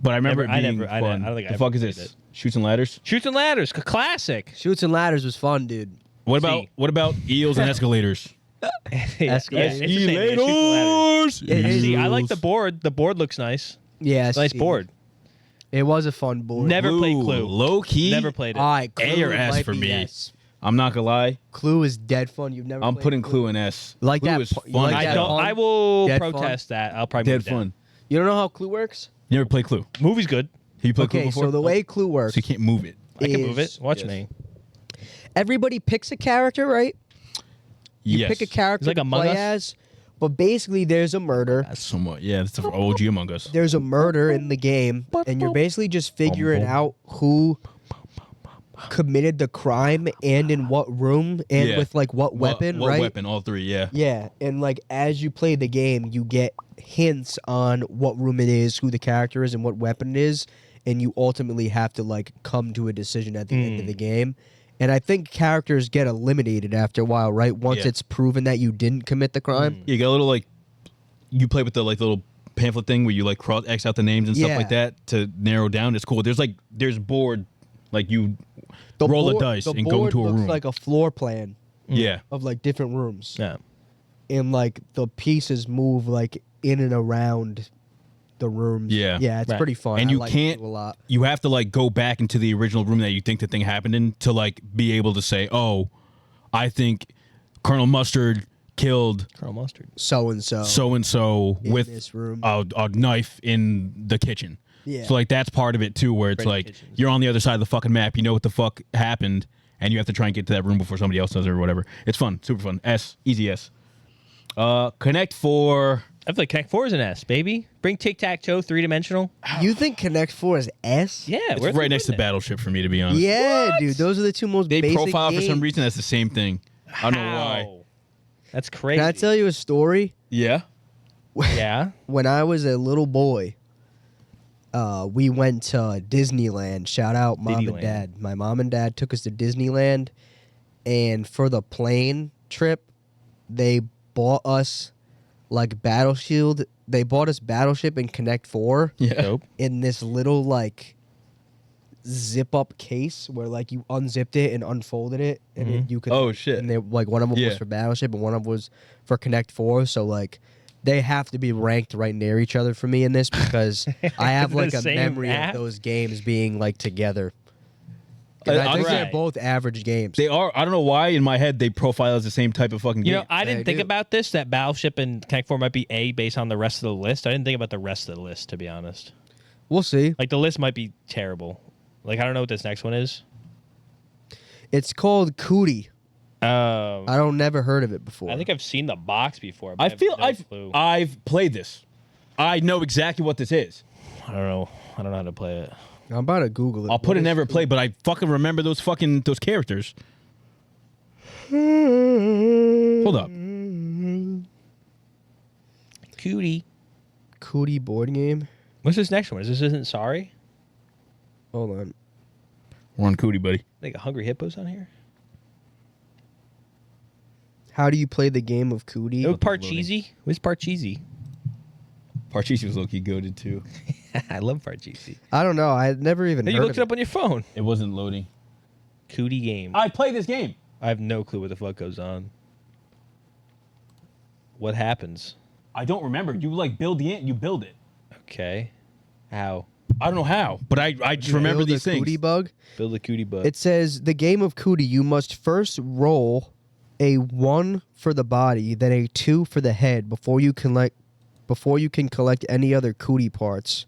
but I remember Never- I it being never- I fun. don't think I the ever fuck is played this? it. Shoots and ladders. Shoots and ladders, classic. Shoots and ladders was fun, dude. What See. about eels and escalators? Yeah, Escalators. it's the same, yeah, Shoots and ladders. It is. See, I like the board. The board looks nice. Yeah, Nice board. It was a fun board. Never played Clue. Low key. Never played it. All right, A Clue or S might for be me. S. I'm not gonna lie. Clue is dead fun. You've never. I'm played putting Clue in S. Like Clue that is pu- you fun. like as I that hell. don't. fun? I will Dead protest that. I'll probably Dead move it down. fun. You don't know how Clue works? You ever play Clue? Movie's good. Have you played Clue Okay, before? so the way Clue works, So you can't move it. I can move is- it. Watch yes. me. everybody picks a character, right? You Yes. pick a character It's like to Among play Us? as, but basically there's a murder. That's somewhat. Yeah, that's the OG Among Us. There's a murder in the game, and you're basically just figuring out who committed the crime and in what room and Yeah. with like what weapon, what right? weapon? All three. Yeah. Yeah, and like as you play the game, you get hints on what room it is, who the character is, and what weapon it is, and you ultimately have to like come to a decision at the end of the game. And I think characters get eliminated after a while, right? Once Yeah. it's proven that you didn't commit the crime. You got a little like, you play with the like little pamphlet thing where you like cross X out the names and stuff Yeah. like that to narrow down. It's cool. There's board, like you The roll board- a dice the and go board into a looks room. like a floor plan Yeah. of like different rooms, Yeah. and like the pieces move like in and around the rooms. Yeah. yeah, it's Right. pretty fun. And I you like can't- it a lot. You have to like go back into the original room that you think the thing happened in to like be able to say, oh, I think Colonel Mustard killed Colonel Mustard. So and so. so and so in with this room. a knife in the kitchen. Yeah. So like that's part of it too, where it's Freddy like Kitchens. you're on the other side of the fucking map. You know what the fuck happened, and you have to try and get to that room before somebody else does it or whatever. It's fun, super fun. S, easy S. Connect 4. I feel like Connect 4 is an S, baby. Bring tic-tac-toe, 3-dimensional. You think Connect 4 is S? Yeah, It's we're right next to putting it. Battleship for me, to be honest. Yeah, dude. Those are the two most They basic profile for some games. reason that's the same thing. I don't know why. How? That's crazy. Can I tell you a story? Yeah. Yeah. When I was a little boy, we went to Disneyland. Shout out mom Diddyland. and dad. My mom and dad took us to Disneyland, and for the plane trip, they bought us like Battleshield. They bought us Battleship and Connect 4 Yeah. Dope. in this little like zip up case where like you unzipped it and unfolded it, and it, you could. Oh, shit. And they like one of them Yeah. was for Battleship and one of them was for Connect 4. So like they have to be ranked right near each other for me in this because I have The like a same memory app? of those games being like together. And I think they're Right. both average games. They are. I don't know why in my head they profile as the same type of fucking game. You know, I didn't They think do. about this, that Battleship and Connect 4 might be A based on the rest of the list. I didn't think about the rest of the list, to be honest. We'll see. Like, the list might be terrible. Like, I don't know what this next one is. It's called Cootie. I I don't never heard of it before. think I've seen the box before. But I have feel no clue. I've played this. I know exactly what this is. I don't know. I don't know how to play it. I'm about to Google it. I'll put What it is never Cootie? play, but I fucking remember those characters. Hold up. Cootie. Cootie board game. What's this next one? Is this Isn't Sorry? Hold on. We're on Cootie, buddy. Like a Hungry Hippos on here? How do you play the game of Cootie? Oh, Parcheesi? Where's Parcheesi? Parcheesi was low-key goated too. I love Parcheesi. I don't know. I had never even Then heard you of looked it up on your phone. It wasn't loading. Cootie game. I played this game. I have no clue what the fuck goes on. What happens? I don't remember. You like build you build it. Okay. How? I don't know how, but I just You remember build a these things. Cootie bug. Build a cootie bug. It says the game of Cootie. You must first roll a 1 for the body, then a 2 for the head before you can collect any other Cootie parts.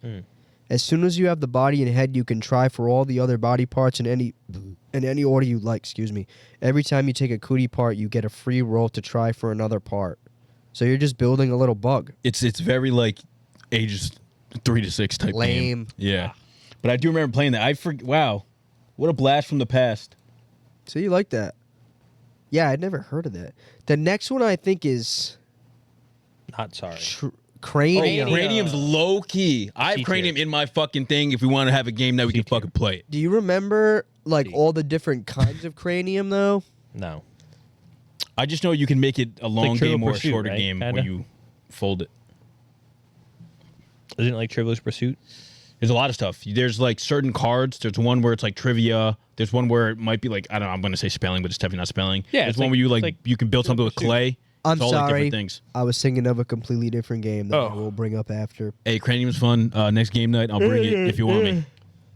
As soon as you have the body and head, you can try for all the other body parts in any order you like. Excuse me. Every time you take a Cootie part, you get a free roll to try for another part. So you're just building a little bug. It's very like ages 3 to 6 type Lame. game. Yeah. But I do remember playing that. Wow. What a blast from the past. So you like that? Yeah, I'd never heard of that. The next one I think is Not sorry. Cranium. Cranium's low key. I have C-tier. Cranium in my fucking thing. If we want to have a game that we can fucking play it. Do you remember like all the different kinds of Cranium though? No. I just know you can make it a long Trivial game or a Pursuit, shorter right? game Kinda? when you fold it. Isn't it like Trivial Pursuit? There's a lot of stuff. There's like certain cards. There's one where it's like trivia. There's one where it might be like, I don't know, I'm going to say spelling, but it's definitely not spelling. Yeah, There's it's one like- where you it's like like you can build something with clay. I'm It's all like sorry. different things. I was thinking of a completely different game that I will bring up after. Hey, Cranium's fun. Next game night, I'll bring it if you want me.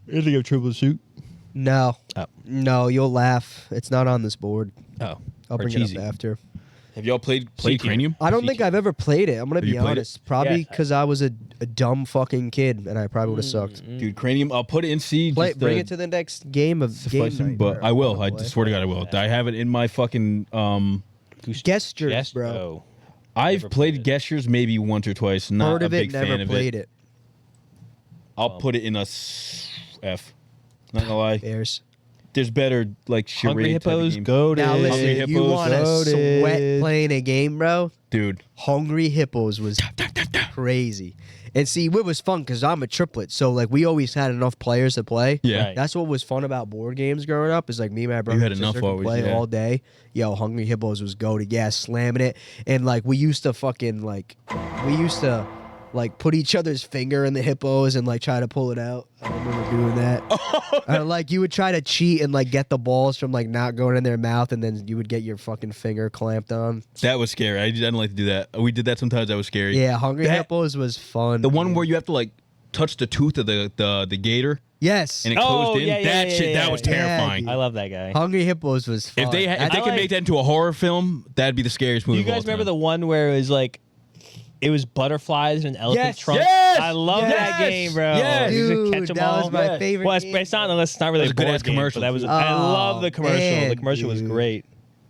Isn't it Trivial Pursuit? No. Oh. No, you'll laugh. It's not on this board. Oh. I'll bring it up after. Have y'all played C-tier. Cranium? I don't think I've ever played it. I'm going Have to you be played it? honest. Probably Yes. because I was a dumb fucking kid and I probably would have sucked. Dude, Cranium, I'll put it in C. Play, just bring to it to the next game of game suffice it, night. but bro. I will. wanna I play. swear to God, I will. I have it in my fucking. Gestures, Yes, bro. bro. I've Never played played it. Gestures maybe once or twice. Not Heard a of big it, fan never of played it. it. I'll put it in a F. Not gonna lie. Bears. There's better like charade Hungry type of Hippos, games. go to Now Hungry listen, you Hippos. want to Loaded. sweat playing a game, bro? Dude. Hungry Hippos was crazy. And see, it was fun because I'm a triplet, so like we always had enough players to play. Yeah. Right. That's what was fun about board games growing up. Is like me and my brother had and enough sister could always, play yeah. all day. Yo, Hungry Hippos was go to slamming it, and like we used to fucking like put each other's finger in the hippos and like try to pull it out. I remember doing that. Or, like you would try to cheat and like get the balls from like not going in their mouth, and then you would get your fucking finger clamped on. That was scary. I didn't like to do that. We did that sometimes. That was scary. Yeah, Hungry That- Hippos was fun. The one dude. where you have to like touch the tooth of the gator yes, and it Oh, closed in. yeah, yeah, that yeah, shit. yeah, That was yeah. terrifying. Yeah, I love that guy. Hungry Hippos was fun. If they That's- could make that into a horror film, that'd be the scariest Do movie. you guys of all remember the time. one where it was like, it was butterflies and an elephant Yes. trunk? Yes! I love Yes! that game, bro. Yes! You just Dude, catch 'em that was all. my Yes. favorite. Well, game. it's not unless it's not really That was a a good board ass game, commercial, but that was. too. I love the Oh, commercial. man, The commercial was dude. great.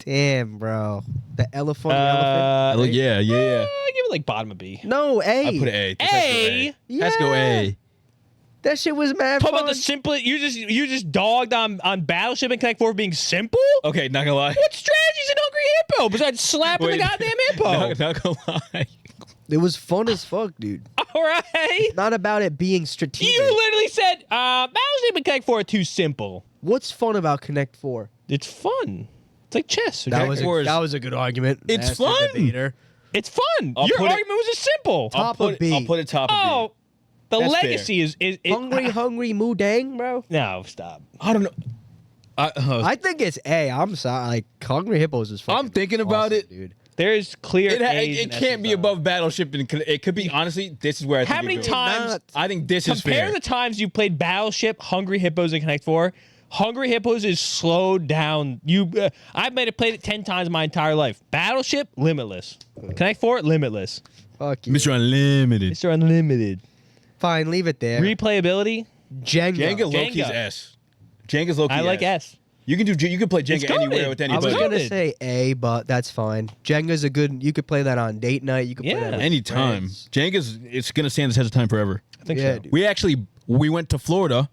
Damn, bro. The elephant. elephant. Oh, yeah. I give it like bottom of B. No, A. I put an A. A? Let's go A. That shit was mad Talk fun. about the simple. You just dogged on Battleship and Connect 4 being simple. Okay, not gonna lie. What strategies in Hungry Hippo besides slapping Wait. the goddamn hippo? Not gonna lie. It was fun as fuck, dude. All right. Not about it being strategic. You literally said Battleship and Connect 4 are too simple. What's fun about Connect 4? It's fun. It's like chess. That was Four is- a good argument. It's Master fun. debater. It's fun. I'll Your put it- argument was just simple. Top of B. I'll put it top of Oh, the That's legacy is Hungry Moo Dang, bro. No, stop. B. I don't know. I think it's A. I'm sorry. Like Hungry Hippos is fun. I'm thinking about it. dude. There's clear. It A's it and can't be S's on above Battleship, and it could be honestly. This is where I think How many it goes. times? Not. I think this is Compare fair. the times you played Battleship, Hungry Hippos, and Connect 4. Hungry Hippos is slowed down. I've played it 10 times my entire life. Battleship, limitless. Connect 4, limitless. Fuck you. Mr. Unlimited. Mr. Unlimited. Fine, leave it there. Replayability, Jenga. Jenga Loki's Jenga. S. Jenga's Loki. I like S. You can play Jenga goated. anywhere with I was anybody. good. gonna say A, but that's fine. Jenga's a good. You could play that on date night. You could play Yeah. that with Anytime. friends. Jenga's it's gonna stand the test of time forever. I think Yeah, so. dude. We went to Florida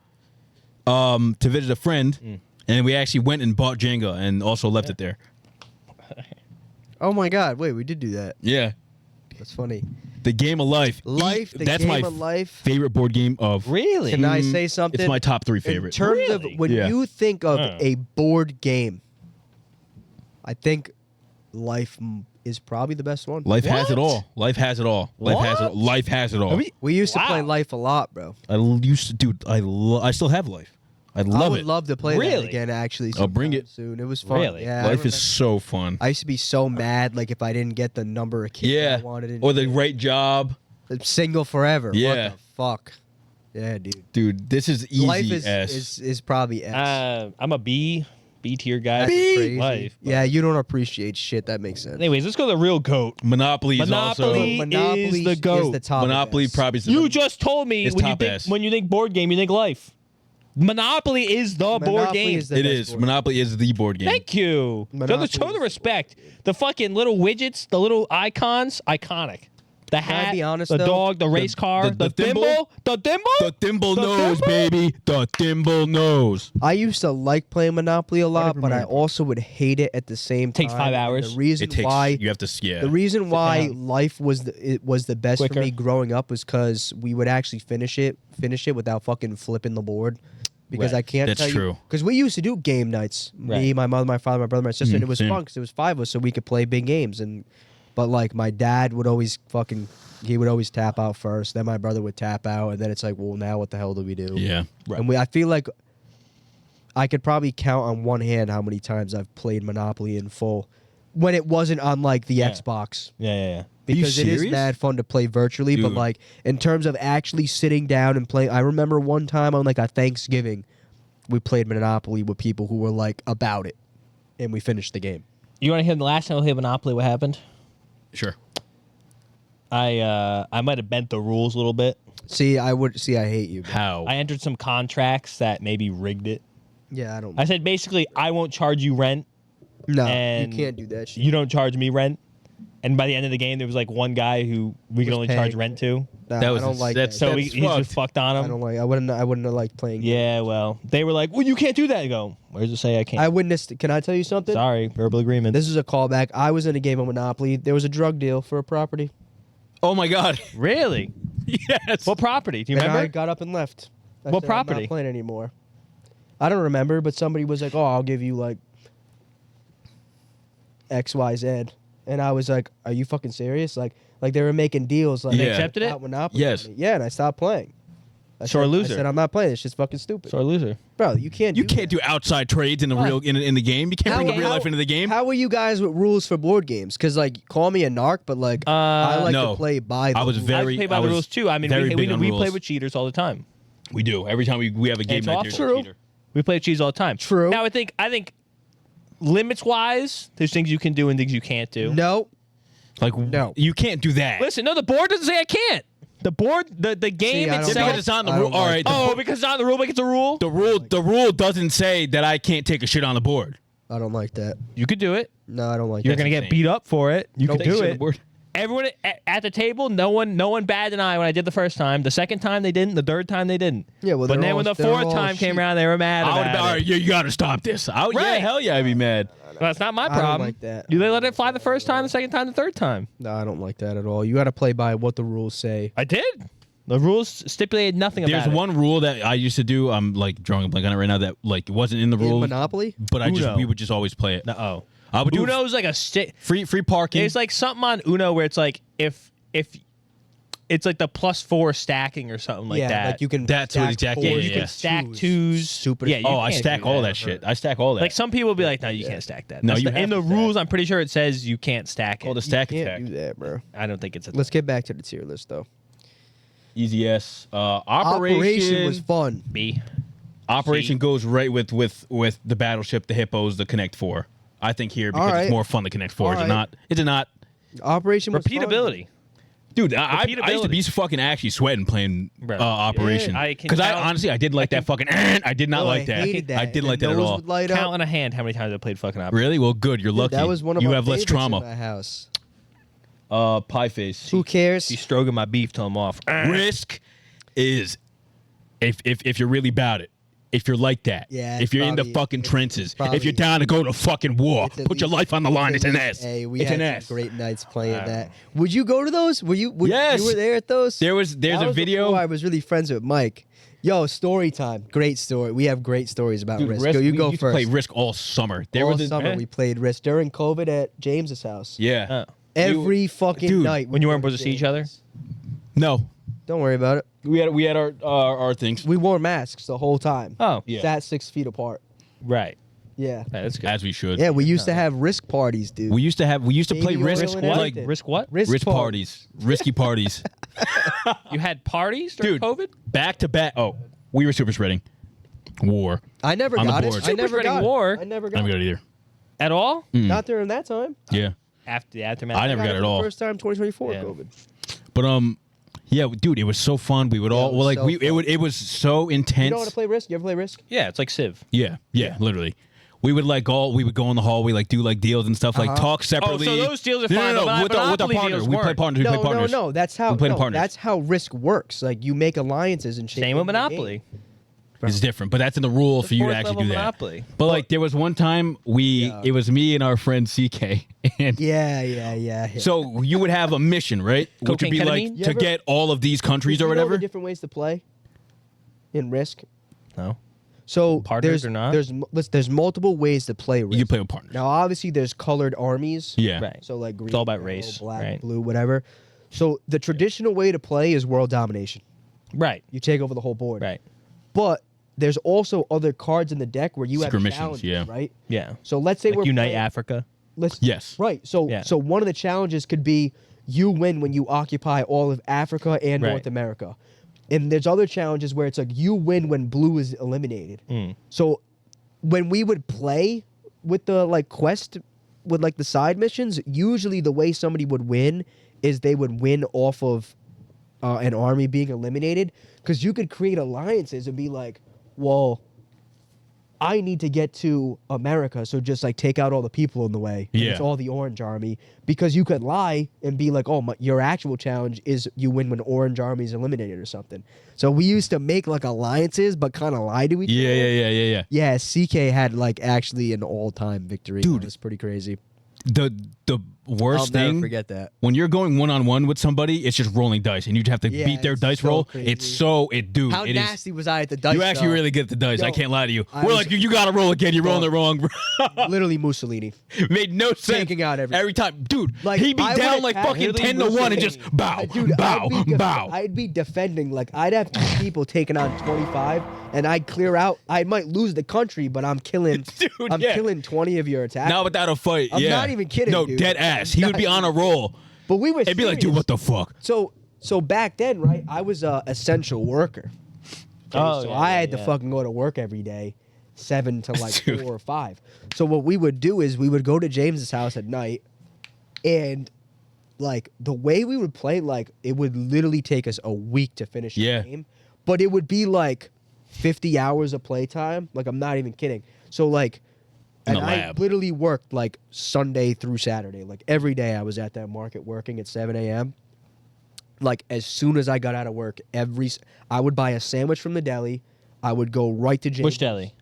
to visit a friend, and we actually went and bought Jenga and also left it there. Oh my God! Wait, we did do that. Yeah. That's funny. The Game of Life. Life, the That's game my of life. favorite board game of. Really? Can I say something? It's my top 3 In favorite. terms Really? of when Yeah. you think of Huh. a board game, I think Life is probably the best one. Life has it What? all. Life has it all. Life has it all. What? Life has it all. We used to play Wow. Life a lot, bro. I still have Life. I I love would it. love to play Really? that again. Actually, I'll bring sometime it. soon. It was fun. Really? Yeah, I Life is remember. so fun. I used to be so mad, like if I didn't get the number of kids Yeah. I wanted. In Or the right job. single forever. Yeah. What the fuck? Yeah, dude. Dude, this is easy Life S. is probably S. I'm a B tier guy. That's crazy. Life. Yeah, you don't appreciate shit. That makes sense. Anyways, let's go to the real GOAT. Monopoly is Monopoly. also. is the GOAT. the top. of Monopoly S. probably is the You just told me It's when top S. you think board game, you think Life. Monopoly is the board Monopoly game. is the It best is. board. Monopoly is the board game. Thank you. Show Monopoly the is respect. The fucking little widgets, the little icons, iconic. The Can I hat, be honest, the though? dog, the race car, the thimble, the thimble. The thimble nose, baby. The thimble nose. I used to like playing Monopoly a lot, Whatever, but I Mario. also would hate it at the same time. Takes 5 And hours. The reason It takes. why You have to. Yeah. the reason why down. life was the best Quicker. for me growing up was because we would actually finish it without fucking flipping the board. Because Right. I can't That's tell you. true. Because we used to do game nights. Me, Right. my mother, my father, my brother, my sister, and it was same. fun because it was 5 of us, so we could play big games. But like my dad would always he would always tap out first. Then my brother would tap out, and then it's like, well, now what the hell do we do? Yeah. Right. And I feel like I could probably count on one hand how many times I've played Monopoly in full when it wasn't on like the Yeah. Xbox. Yeah. Because it is serious? mad fun to play virtually, but Dude. like in terms of actually sitting down and playing, I remember one time on like a Thanksgiving, we played Monopoly with people who were like about it, and we finished the game. You want to hear the last time we played Monopoly? What happened? Sure. I might have bent the rules a little bit. I hate you. How? I entered some contracts that maybe rigged it. Yeah, I don't. I said basically I won't charge you rent. No, and you can't do that shit. You don't charge me rent. And by the end of the game, there was like one guy who we could Was only charge paying. rent to. Nah, That was I don't like that's- that. So That's he's just fucked. fucked on him. I don't like. I wouldn't have liked playing. Yeah, well, they were like, well, you can't do that. I go, where does it say I can't? I witnessed. Can I tell you something? Sorry, verbal agreement. This is a callback. I was in a game of Monopoly. There was a drug deal for a property, Oh my God. Really? Yes. What property? Do you and I remember? got up and left. I What said, I'm property? not playing anymore. I don't remember, but somebody was like, "Oh, I'll give you like XYZ," and I was like, "Are you fucking serious?" Like they were making deals. Like They they accepted it? out Monopoly. Yes. with me. Yeah, and I stopped playing. Sore loser. I said, "I'm not playing. It's just fucking stupid." Sore loser. Bro, you can't. You do can't that. do outside trades in the real in the game. You can't bring the real life into the game. How are you guys with rules for board games? Because like, call me a narc, but like, I like no. to play by the I was rules. very- I play by I the was rules too. I mean, very we big on play rules. with cheaters all the time. We do every time we have a game It's night. all There's a true. cheater. We play with cheaters all the time. True. Now I think limits wise, there's things you can do and things you can't do. No, Like No. you can't do that. Listen, no, the board doesn't say I can't. The board, the game I don't Just itself. because it's on the I rule. don't All like right. that. Oh, because it's on the rule, like it's a rule. The rule doesn't say that I can't take a shit on the board. I don't like that. You could do it. No, I don't like You're that. gonna get insane. beat up for it. You can Take a do shit on it. the board. Everyone at the table, no one batted an eye when I did the first time. The second time they didn't. The third time they didn't. Yeah, well, but they're then all- when the they're fourth all time came sheep. around, they were mad I would about be all right. it. You got to stop this. Yeah, Right. hell yeah, I'd be mad. Well, that's not my I don't problem. like that. You let it fly the first time, the second time, the third time. No, I don't like that at all. You got to play by what the rules say. I did. The rules stipulated nothing about There's it. one rule that I used to do. I'm like drawing a blank on it right now. That like wasn't in the In rules, Monopoly? but Uno. we would just always play it. Oh, I would do Uno's like a stick. free parking. There's like something on Uno where it's like if it's like the +4 stacking or something like yeah, that. like you can. That's what stack exactly- yeah, fours, you yeah. can stack twos. twos. Super. Yeah, you I can't stack do all that. that shit. I stack all that. Like some people will be like, no, you can't stack that. No, That's you in have the to stack. rules. I'm pretty sure it says you can't stack called it. a stack You attack. can't do that, bro. I don't think it's a. Let's get back to the tier list though. Easy S. Operation was fun. B. Operation goes right with the battleship, the hippos, the Connect Four. I think here because All right. it's more fun to Connect Four. Is it All not? Is it not? Operation was fun. Repeatability. Dude, I used to Repeatability. be fucking actually sweating playing Bro. Operation. Yeah. I can Because I count- honestly, I did like that fucking. I did not Oh, like I that. hated that. I didn't And like that at nose all. would light Count up. on a hand how many times I played fucking Operation. Really? Well, good. You're lucky. That was one of you my have less favorites in trauma. my house. Pie face. Who cares? He's stroking my beef till I'm off. Risk is if you're really about it. If you're like that, Yeah, if you're in the probably- fucking trenches, probably- if you're down to go to fucking war, It's at put your least- life on the line. It's at an least- S. Hey, we It's had an some S. great nights playing that. Would you go to those? Yes. You were there at those? There's That a was video. before I was really friends with Mike. Yo, story time. Great story. We have great stories about Dude, Risk. Risk, Go, you we go used to first. play Risk all summer. All summer we played Risk during COVID at James's house. Yeah. Every fucking Dude, night. when you weren't were supposed to see each other? No. Don't worry about it. We had our things. We wore masks the whole time. Oh, Yeah. Sat 6 feet apart. right. Yeah. That's good. As we should. Yeah, we used to have Risk parties, dude. We used to play Baby Risk oil and like everything. Risk what? Risk parties, risky parties. You had parties during Dude, COVID? back to back. Oh, we were super spreading. War. I never On the got it. board. I never Super got spreading it. war. I never I got never it. got it either. At all? Not during that time. Yeah. After the aftermath? I never got it for at the all. First time 2024 Yeah. COVID. But yeah, dude, it was so fun. We would all it was well, like so it fun. it was so intense. You know how to play Risk? You ever play Risk? Yeah, it's like Civ. Yeah, literally. we would we would go in the hall, we like do like deals and stuff, like talk separately. Oh, so those deals are fine. No, with our partner. Deals We play weren't. partners. We play partners. No. That's how. We play in partners. That's how Risk works. Like you make alliances and shit. Same with Monopoly. It's different, but that's in the rules for you to fourth actually level do that. Monopoly. But like there was one time it was me and our friend CK, and Yeah. so you would have a mission, right? Which would Cocaine, be like ketamine? You to ever- get all of these countries or You know whatever. the different ways to play in Risk. No. So Partners or not? There's multiple ways to play Risk. You can play with partners. Now, obviously, there's colored armies. Yeah. Right. So like green, all about yellow, race, black, right. blue, whatever. So the traditional way to play is world domination. Right. You take over the whole board. Right. But there's also other cards in the deck where you Secret have missions, challenges, yeah. right? Yeah. So let's say Like we're Unite playing, Africa. Yes. Right. So Yeah. so one of the challenges could be you win when you occupy all of Africa and Right. North America. And there's other challenges where it's like you win when blue is eliminated. So when we would play with the like quest with like the side missions, usually the way somebody would win is they would win off of an army being eliminated, because you could create alliances and be like, well, I need to get to America, so just like take out all the people in the way. And Yeah. It's all the orange army, because you could lie and be like, oh, your actual challenge is you win when orange army is eliminated or something. So we used to make like alliances, but kind of lie to each other. Yeah. Yeah, CK had like actually an all-time victory. Dude. It was pretty crazy. The worst I'll never thing forget that. when you're going one-on-one with somebody, it's just rolling dice, and you have to Yeah, beat their it's dice so roll. crazy. It's so dude. How it is. nasty was I at the dice? You actually though? really get the dice. I Yo, can't lie to you. I We're was- like, you gotta roll again. You're rolling it wrong, bro. literally Mussolini. Made no sense. Taking out everything. every time, dude. Like, He'd be I down would like attack- fucking literally 10-1 and just Mussolini. bow, Dude, bow, bow. I'd be defending. Like, I'd have two people taking on 25, and I'd clear out. I might lose the country, but I'm killing. Dude, I'm yeah. killing 20 of your attacks. Not without a fight. I'm yeah. not even kidding, No, dude. dead ass. He I'm would be not on a roll. But we were. It'd be like, dude, serious. what the fuck? So back then, right? I was a essential worker. Oh, so yeah, I yeah, had to yeah. fucking go to work every day, 7 to like Dude. 4 or 5. So what we would do is we would go to James's house at night, and like the way we would play, like it would literally take us a week to finish Yeah. the game, but it would be like 50 hours of playtime. Like I'm not even kidding. So like, In and the I lab. literally worked like Sunday through Saturday. Like every day I was at that market working at 7 a.m. Like as soon as I got out of work, I would buy a sandwich from the deli. I would go right to James. Which deli?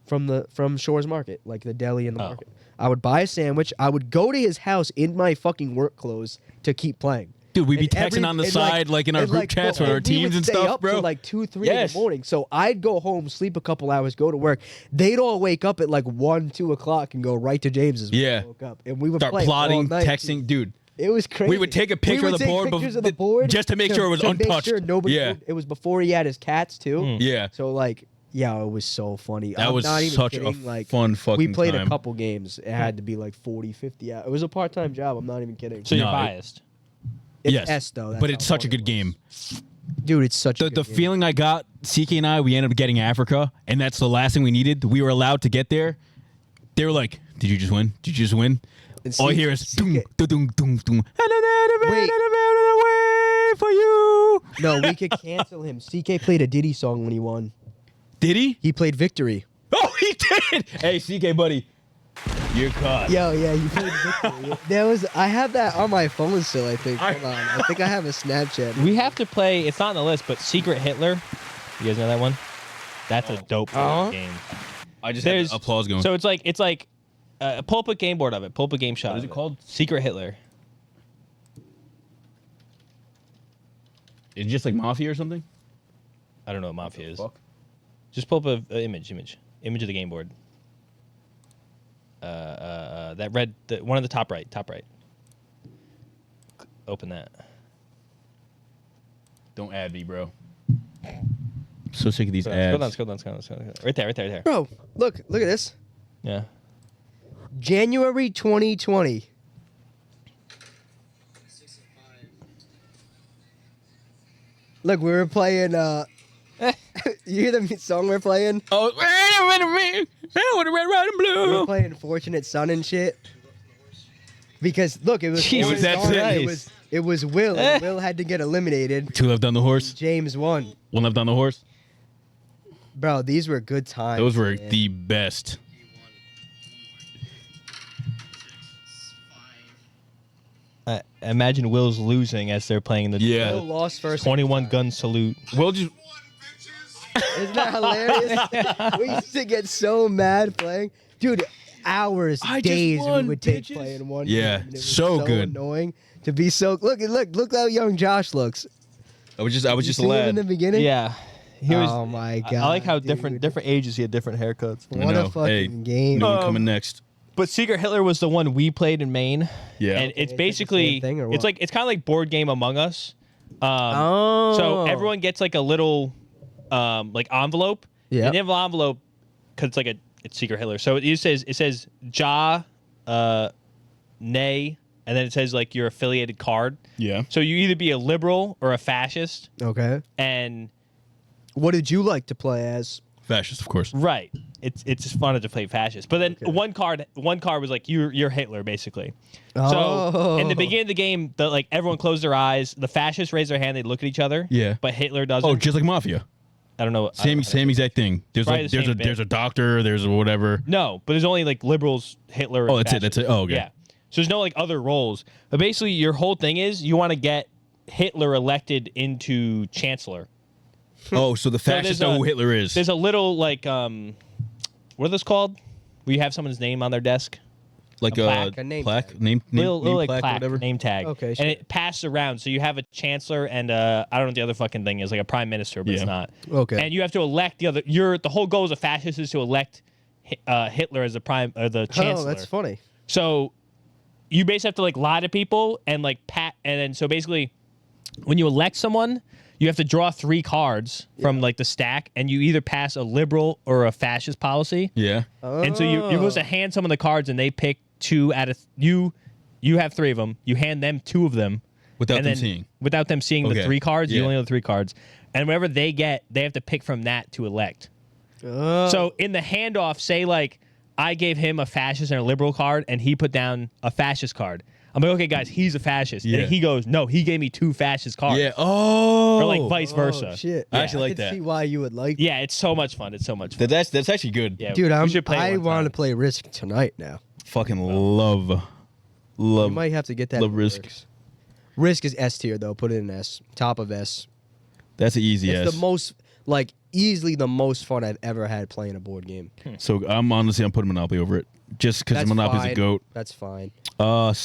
From Shores Market, like the deli in the Oh. market. I would buy a sandwich. I would go to his house in my fucking work clothes to keep playing. Dude, we'd be And texting on the and, side, like in our and, group like, chats bro, with our and we teams would and stay stuff, up bro. till like 2, 3 Yes. in the morning. So I'd go home, sleep a couple hours, go to work. They'd all wake up at like 1, 2 o'clock and go right to James's. when Yeah. they woke up, and we would Start play plotting, all night, texting, dude. It was crazy. We would take a picture We of would the take board, pictures of the board just to make sure it was make untouched. sure nobody Yeah. it was before he had his cats too. Yeah. So like, yeah, it was so funny. That I'm was not even such a kidding. Like, fun fucking we played time. a couple games. It had to be like 40, 50 hours. It was a part-time job. I'm not even kidding. So you're No, biased. It's yes. S though. That's but how it's such a fun good it game. was. Dude, it's such a The good game. feeling I got, CK and I, we ended up getting Africa, and that's the last thing we needed. We were allowed to get there. They were like, "Did you just win? Did you just win?" And All I CK hear is "Doom, doom, doom, doom, doom." Wait. Wait for you. No, we could cancel him. CK played a Diddy song when he won. Did he? He played Victory. Oh, he did. Hey, CK buddy, you're caught. Yo, yeah, you played Victory. I have that on my phone still, I think. Hold on. I think I have a Snapchat. We have to play. It's not on the list, but Secret Hitler. You guys know that one? That's a dope Uh-huh. game. I just There's had applause going. So it's like a pulpit game board of it. Pulpit game shot. What is of it called? Secret Hitler. It's just like Mafia or something. I don't know what Mafia is. Fuck. Just pull up a image of the game board. That red, one of the top right. Open that. Don't add me, bro. I'm so sick of these ads. Scroll down. Right there. Bro, look at this. Yeah. January 2020. Look, we were playing. You hear the song we're playing? Oh, with the red, white, and We were blue. playing Fortunate Son and shit. Because look, it was Jesus Orange That's Army. Christ. It was Will. And Will had to get eliminated. 2 left on the horse. James won. 1 left on the horse. Bro, these were good times. Those were man. the best. imagine Will's losing as they're playing the Yeah. Will lost first. 21 gun salute. Will just Isn't that hilarious? We used to get so mad playing. Dude, hours, I just days won, we would take bitches. playing one Yeah, game. And it was so good. Annoying to be so. Look how young Josh looks. I was just You a see him in the lad. beginning? Yeah. He was, Oh my god. I like how dude. different ages he had different haircuts. I What know. a fucking Hey, game. New one coming next. But Secret Hitler was the one we played in Maine. Yeah. And Okay, it's is it the basically same thing or it's what? kind of like board game Among Us. Oh. So everyone gets like a little like envelope. Yeah. And in the envelope, because it's Secret Hitler. So it says Ja, Nay, and then it says like your affiliated card. Yeah. So you either be a liberal or a fascist, Okay. and What did you like to play as? Fascist, of course. right, it's just fun to play fascist. But then one card was like you're Hitler basically. Oh. So in the beginning of the game, everyone closed their eyes. The fascists raise their hand, they look at each other. Yeah. But Hitler doesn't. Oh, just like Mafia. I don't know. Same exact thing. There's Probably like the same bit. there's a doctor, there's a whatever. No, but there's only like liberals, Hitler. Oh, and that's it. fascists. Oh, okay. Yeah. So there's no like other roles. But basically, your whole thing is you want to get Hitler elected into chancellor. Oh, so the fascists know who Hitler is. There's a little like what are those called? Where you have someone's name on their desk. Like a a plaque. A name plaque, tag. name Little like plaque, plaque, whatever. name tag. Okay, And sure. it passes around. So you have a chancellor and I don't know what the other fucking thing is, like a prime minister, but it's Yeah. not. Okay. And you have to elect the other. The whole goal as a fascist is to elect Hitler as the prime or the chancellor. Oh, that's funny. So you basically have to like lie to people and like and then so basically when you elect someone, you have to draw 3 cards from like the stack, and you either pass a liberal or a fascist policy. Yeah. And so you're supposed to hand someone the cards, and they pick 2 out of you. You have 3 of them. You hand them 2 of them Without and them then- seeing. Without them seeing the Okay. 3 cards, you Yeah. only have the 3 cards. And whatever they get, they have to pick from that to elect. Oh. So in the handoff, say like I gave him a fascist and a liberal card, and he put down a fascist card. I'm like, okay, guys, he's a fascist. Yeah. And he goes, no, he gave me 2 fascist cards. Yeah. Oh. Or like vice versa. Oh, shit. I actually like could that. see why you would like Yeah, it's so much fun. It's so much fun. That's actually good. Yeah, Dude, we should play it I one want to time. play Risk tonight now. Fucking love. You might have to get that. love in Risk. Works. Risk is S tier though. Put it in S. Top of S. That's an easy It's yes. the most easily the most fun I've ever had playing a board game. So I'm putting Monopoly over it. Just because That's Monopoly's fine. a goat. That's fine.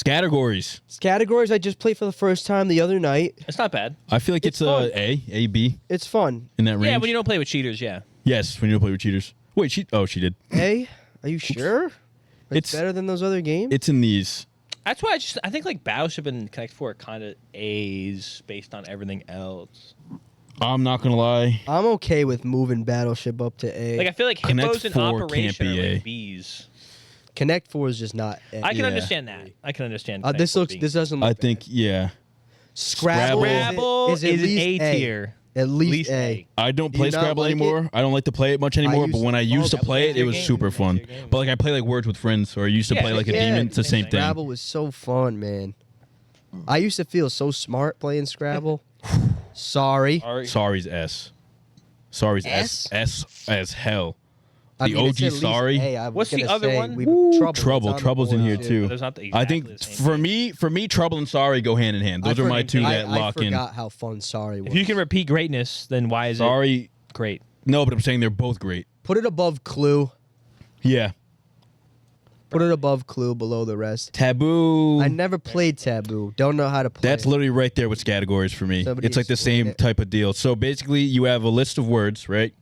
Categories. Categories I just played for the first time the other night. It's not bad. I feel like It's it's, fun. A, B It's fun. in that range. Yeah, when you don't play with cheaters, yeah. Yes, when you don't play with cheaters. Wait, she did. A? Are you sure? It's better than those other games. It's in these. That's why I think like Battleship and Connect 4 are kind of A's based on everything else. I'm not gonna lie. I'm okay with moving Battleship up to A. Like I feel like Connect Hippos and 4 can't Operation be are A. like B's. Connect 4 is just not A. I can Yeah. understand that. I can understand. Connect This 4 looks. being- This doesn't. Look I bad. think yeah. Scrabble. Scrabble is is, at an least A tier. At least A. I don't Do play you not Scrabble like anymore. it? I don't like to play it much anymore. But used- when I used to oh, play it, it was game. super That's fun. your game. But like I play like Words with Friends, or I used to Yeah, play like a yeah, demon. It's the same thing. Scrabble was so fun, man. I used to feel so smart playing Scrabble. Sorry. Sorry's S. Sorry's S? S as hell. I The mean, it's OG at least sorry. A. I was What's the gonna other say one? Trouble. Trouble's in here too. too. There's not the I exactly think the same for me, Trouble and Sorry go hand in hand. Those are my two that lock I in. forgot how fun Sorry was. If you can repeat greatness, then why is it Sorry, great? no, but I'm saying they're both great. Put it above Clue. Yeah, Put it above Clue, below the rest. Taboo. I never played Taboo. Don't know how to play. That's it. literally right there with categories for me. Somebody It's like the explain same it. type of deal. So basically, you have a list of words, right?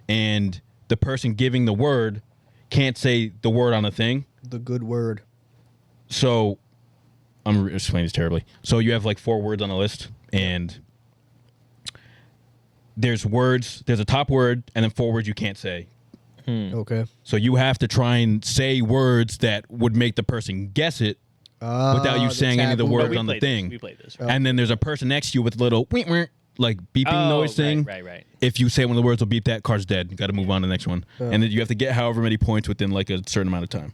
And the person giving the word can't say the word on the thing. the good word. So I'm explaining this terribly. So you have like 4 words on the list, and there's a top word, and then 4 words you can't say. Okay. So you have to try and say words that would make the person guess it without you the saying any of the taboo. words We on the played this. thing. We played this. And then there's a person next to you with a little wink, wink, like beeping noise thing. Right. If you say one of the words will beep, that card's dead. You got to move on to the next one. And then you have to get however many points within like a certain amount of time.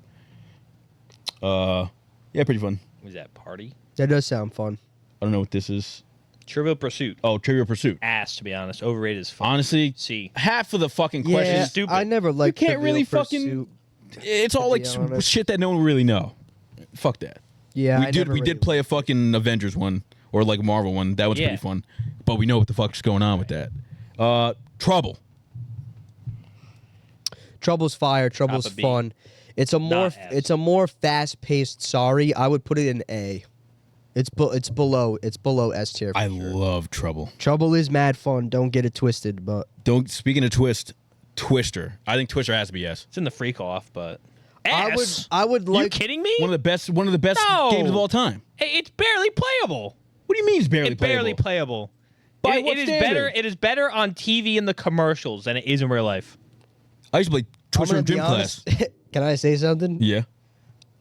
Yeah, pretty fun. Was that party? That does sound fun. I don't know what this is. Trivial Pursuit. Oh, Trivial Pursuit. Ass, to be honest. Overrated as fuck. Honestly, C. half of the fucking Yeah, questions, stupid. I never liked. can't Trivial really Pursuit. it's all to like be honest. shit that no one really know. Fuck that. Yeah, we did play a fucking Avengers one or like a Marvel one. That was pretty fun. But we know what the fuck's going on with that. Trouble. Trouble's fire. Trouble's Top of B. fun. It's a more fast paced. Sorry, I would put it in A. It's below S tier. I love Trouble. Trouble is mad fun. Don't get it twisted. But Speaking of Twister. I think Twister has to be S. It's in the freak off, but I would like. You kidding me? One of the best No. games of all time. It's barely playable. What do you mean it's barely It's playable? barely playable. By It what is standard? better. It is better on TV in the commercials than it is in real life. I used to play I'm Twister gonna in be gym class. honest. Can I say something? Yeah.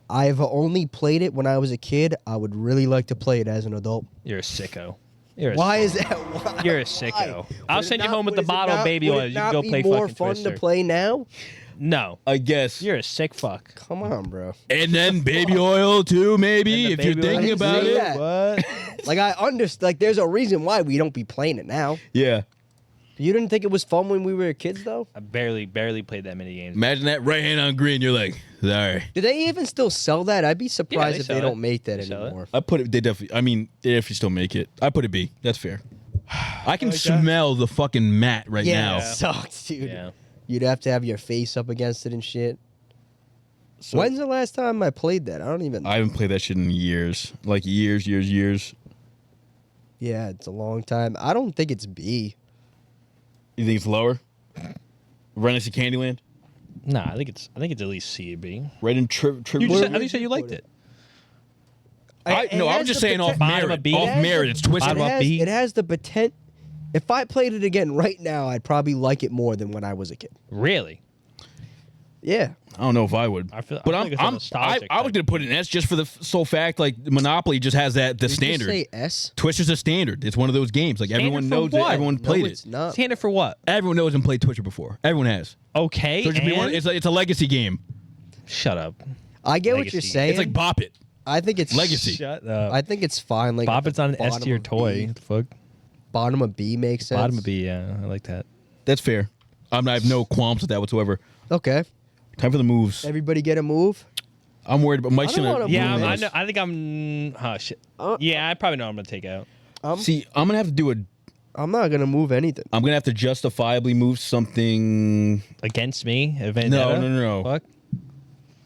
I've only played it when I was a kid. I would really like to play it as an adult. You're a sicko. You're a Why sicko. is that? Why? You're a sicko. I'll Would it send you not- home with the would it bottle of not- baby would oil. it You can not go be play more fucking fun Twister. to play now? No. I guess. You're a sick fuck. Come on, bro. And then baby oil too, maybe, And if the you're baby oil. thinking I about didn't it. say that. Like I understand. Like there's a reason why we don't be playing it now. Yeah. You didn't think it was fun when we were kids, though? I barely played that many games. Imagine that right hand on green. You're like, sorry. Do they even still sell that? I'd be surprised they if they sell it. don't make that They sell it. anymore. I put it. They definitely. I mean, if you still make it, I put it B. That's fair. I can smell the fucking mat right Yeah, now. it sucks, dude. Yeah. You'd have to have your face up against it and shit. When's the last time I played that? I don't even. I haven't played that shit in years. Like years. Yeah, it's a long time. I don't think it's B. You think it's lower? Right next to Candyland? Nah, I think it's at least C or B. Right in You trivia. just said, I think you said you liked it. I was just saying off Bottom merit. of B? Off merit, it's Twister. Bottom of B? It has the potential. If I played it again right now, I'd probably like it more than when I was a kid. Really? Yeah. I don't know if I would. I feel but like it's a nostalgic I was thing. gonna put it in S just for the sole fact like Monopoly just has the Did you standard. say S? Twister's a standard. It's one of those games. Like everyone for knows it. what? Everyone No, played it's it. not. Standard for what? Everyone knows and played Twister before. Everyone has. Okay. So it should be one, and- it's a legacy game. Shut up. I get what Legacy. you're saying. It's like Bop It. I think it's Legacy. Shut up. I think it's fine. Like Bop It's on an S bottom tier of toy. B. What the fuck? Bottom of B makes sense. Bottom of B, yeah. I like that. That's fair. I have no qualms with that whatsoever. Okay. Time for the moves. Everybody get a move. I'm worried about Mike's I don't gonna. wanna Yeah, move I this. know. I think I'm. Oh shit. Uh, Yeah, I probably know what I'm gonna take out. See, I'm gonna have to do a. I'm not gonna move anything. I'm gonna have to justifiably move something. Against me, No, Vendetta? no. Fuck.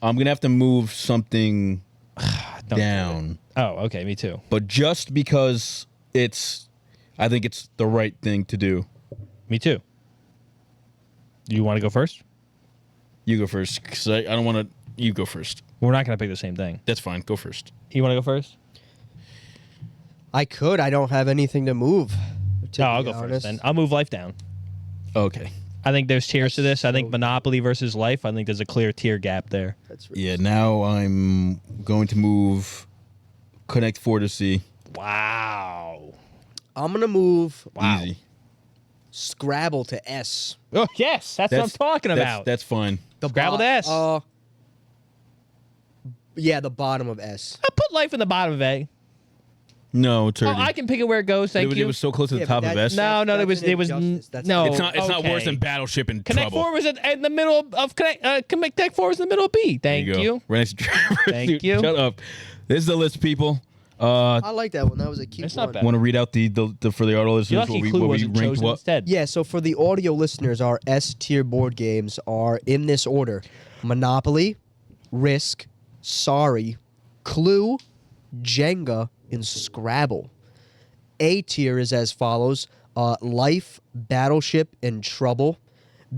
I'm gonna have to move something Don't do down. it. Oh, okay, me too. But just because I think it's the right thing to do. Me too. You want to go first? You go first, because I don't want to. You go first. We're not gonna pick the same thing. That's fine. Go first. You want to go first? I could. I don't have anything to move. No, I'll go first then. I'll move life down. Okay. I think there's tiers to this. I think so- Monopoly versus Life. I think there's a clear tier gap there. That's Yeah. Now I'm going to move. Connect 4 to C. Wow. I'm gonna move Easy. Scrabble to S. Oh yes, that's what I'm talking about. That's fine. The Scrabble to S. Yeah, the bottom of S. I'll put Life in the bottom of A. No, it's Oh, already. I can pick it where it goes. Thank you. It was so close to the Yeah, top but of that's- S. No, that's it was. an It was. injustice. That's No, It's not worse than okay. Battleship and Connect Trouble. 4 was in the middle of Connect. Connect 4 was in the middle of B. Thank There you. Right next to Thank you. Shut up. This is the list, people. I like that one. That was a key It's one. not bad. Want to read out the for the auto You're listeners lucky Clue wasn't chosen instead. Yeah, so for the audio listeners, our S tier board games are in this order: Monopoly, Risk, Sorry, Clue, Jenga, and Scrabble. A tier is as follows: Life, Battleship, and Trouble.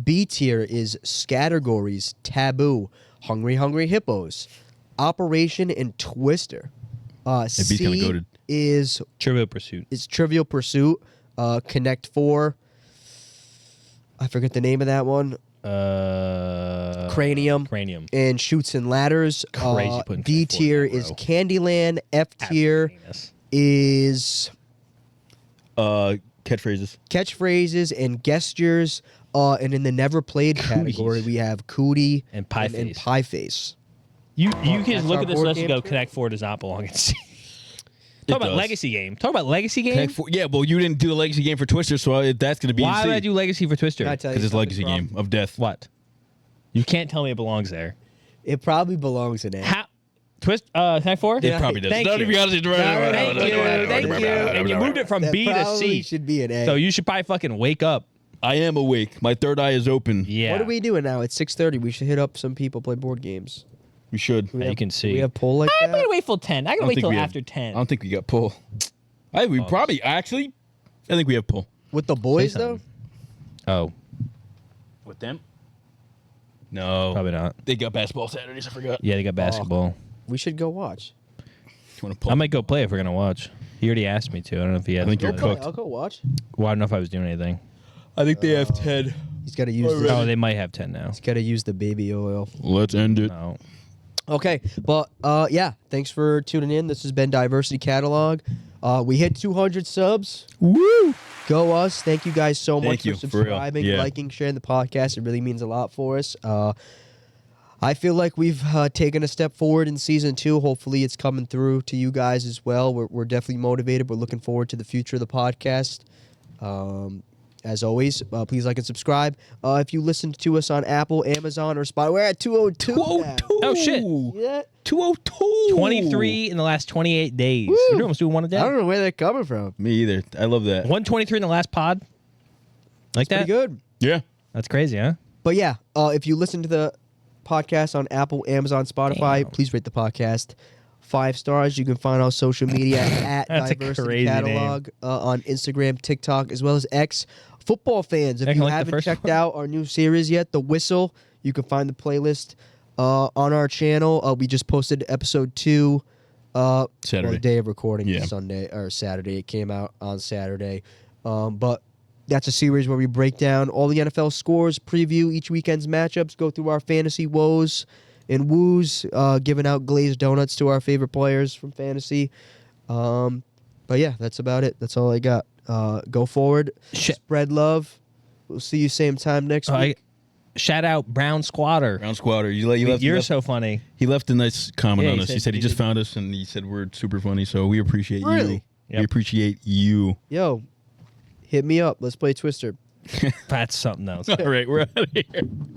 B tier is Scattergories, Taboo, Hungry Hungry Hippos, Operation, and Twister. B's kinda C goated. is Trivial Pursuit. Trivial Pursuit, Connect 4. I forget the name of that one. Cranium. Cranium. And Shoots and Ladders. Crazy putting D Connect 4 in tier that is row. Candyland. F tier Happiness. is catchphrases. Catchphrases and Gestures. And in the Never Played category, we have Cootie And Pie and Face. Pie Face. You can That's look our at this board list and game go, tier? Connect 4 does not belong in C. Talk about does. legacy game. Talk about legacy game. Connect 4. Yeah, well, you didn't do the legacy game for Twister, so that's going to be Why C. would I do legacy for Twister? Can I tell you Because it's something, legacy Croft? game of death. What? You can't tell me it belongs there. It probably belongs in A. How? Tag 4? It probably does. Thank No, you. to be honest, Thank you. And you moved it from That B to probably C. should be an A. So you should probably fucking wake up. I am awake. My third eye is open. Yeah. What are we doing now? It's 6:30. We should hit up some people, play board games. We should. Do we You have- can do see. We have poll like I'm that. gonna wait till 10. I'm gonna wait till after 10. I don't think we got pull. We probably actually. I think we have pull. With the boys Say though. Oh, With them? No. probably not. They got basketball Saturdays. I forgot. Yeah, they got basketball. We should go watch. You want to pull? I might go play if we're gonna watch. He already asked me to. I don't know if he has. I think you're Go play. cooked. I'll go watch. Well, I don't know if I was doing anything. I think they have 10. He's got to use. Oh, they might have 10 now. He's got to use the baby oil. Let's end it. No. Okay, but yeah, thanks for tuning in. This has been Diversity Catalog. We hit 200 subs. Woo! Go us. Thank you guys so much Thank you, for for real. subscribing, Yeah. liking, sharing the podcast. It really means a lot for us. I feel like we've taken a step forward in season 2. Hopefully it's coming through to you guys as well. We're definitely motivated. We're looking forward to the future of the podcast. As always, please like and subscribe. If you listen to us on Apple, Amazon, or Spotify, we're at 202. now. 202. Oh, shit. Yeah. 202. 23 in the last 28 days. Woo. We're almost doing one a day. I don't know where they're coming from. Me either. I love that. 123 in the last pod. Like that? Pretty good. Yeah. That's crazy, huh? But yeah, if you listen to the podcast on Apple, Amazon, Spotify, Damn. please rate the podcast 5 stars. You can find our social media at That's a Diversity crazy Catalog on Instagram, TikTok, as well as X. Football fans, if I you like the haven't first checked one. out our new series yet, The Whistle, you can find the playlist on our channel. We just posted episode 2. Well, Saturday. the day of recording Yeah. is Sunday or Saturday. It came out on Saturday. But that's a series where we break down all the NFL scores, preview each weekend's matchups, go through our fantasy woes and woos, giving out glazed donuts to our favorite players from fantasy. But yeah, that's about it. That's all I got. Go forward. Shit. Spread love. We'll see you same time next week. Shout out Brown Squatter. Brown Squatter. You're So funny. He left a nice comment Yeah, on he us. He said said he he just did- found us and he said we're super funny. So we appreciate you. Really? Yep. We appreciate you. Yo, hit me up. Let's play Twister. That's something else. All right, we're out of here.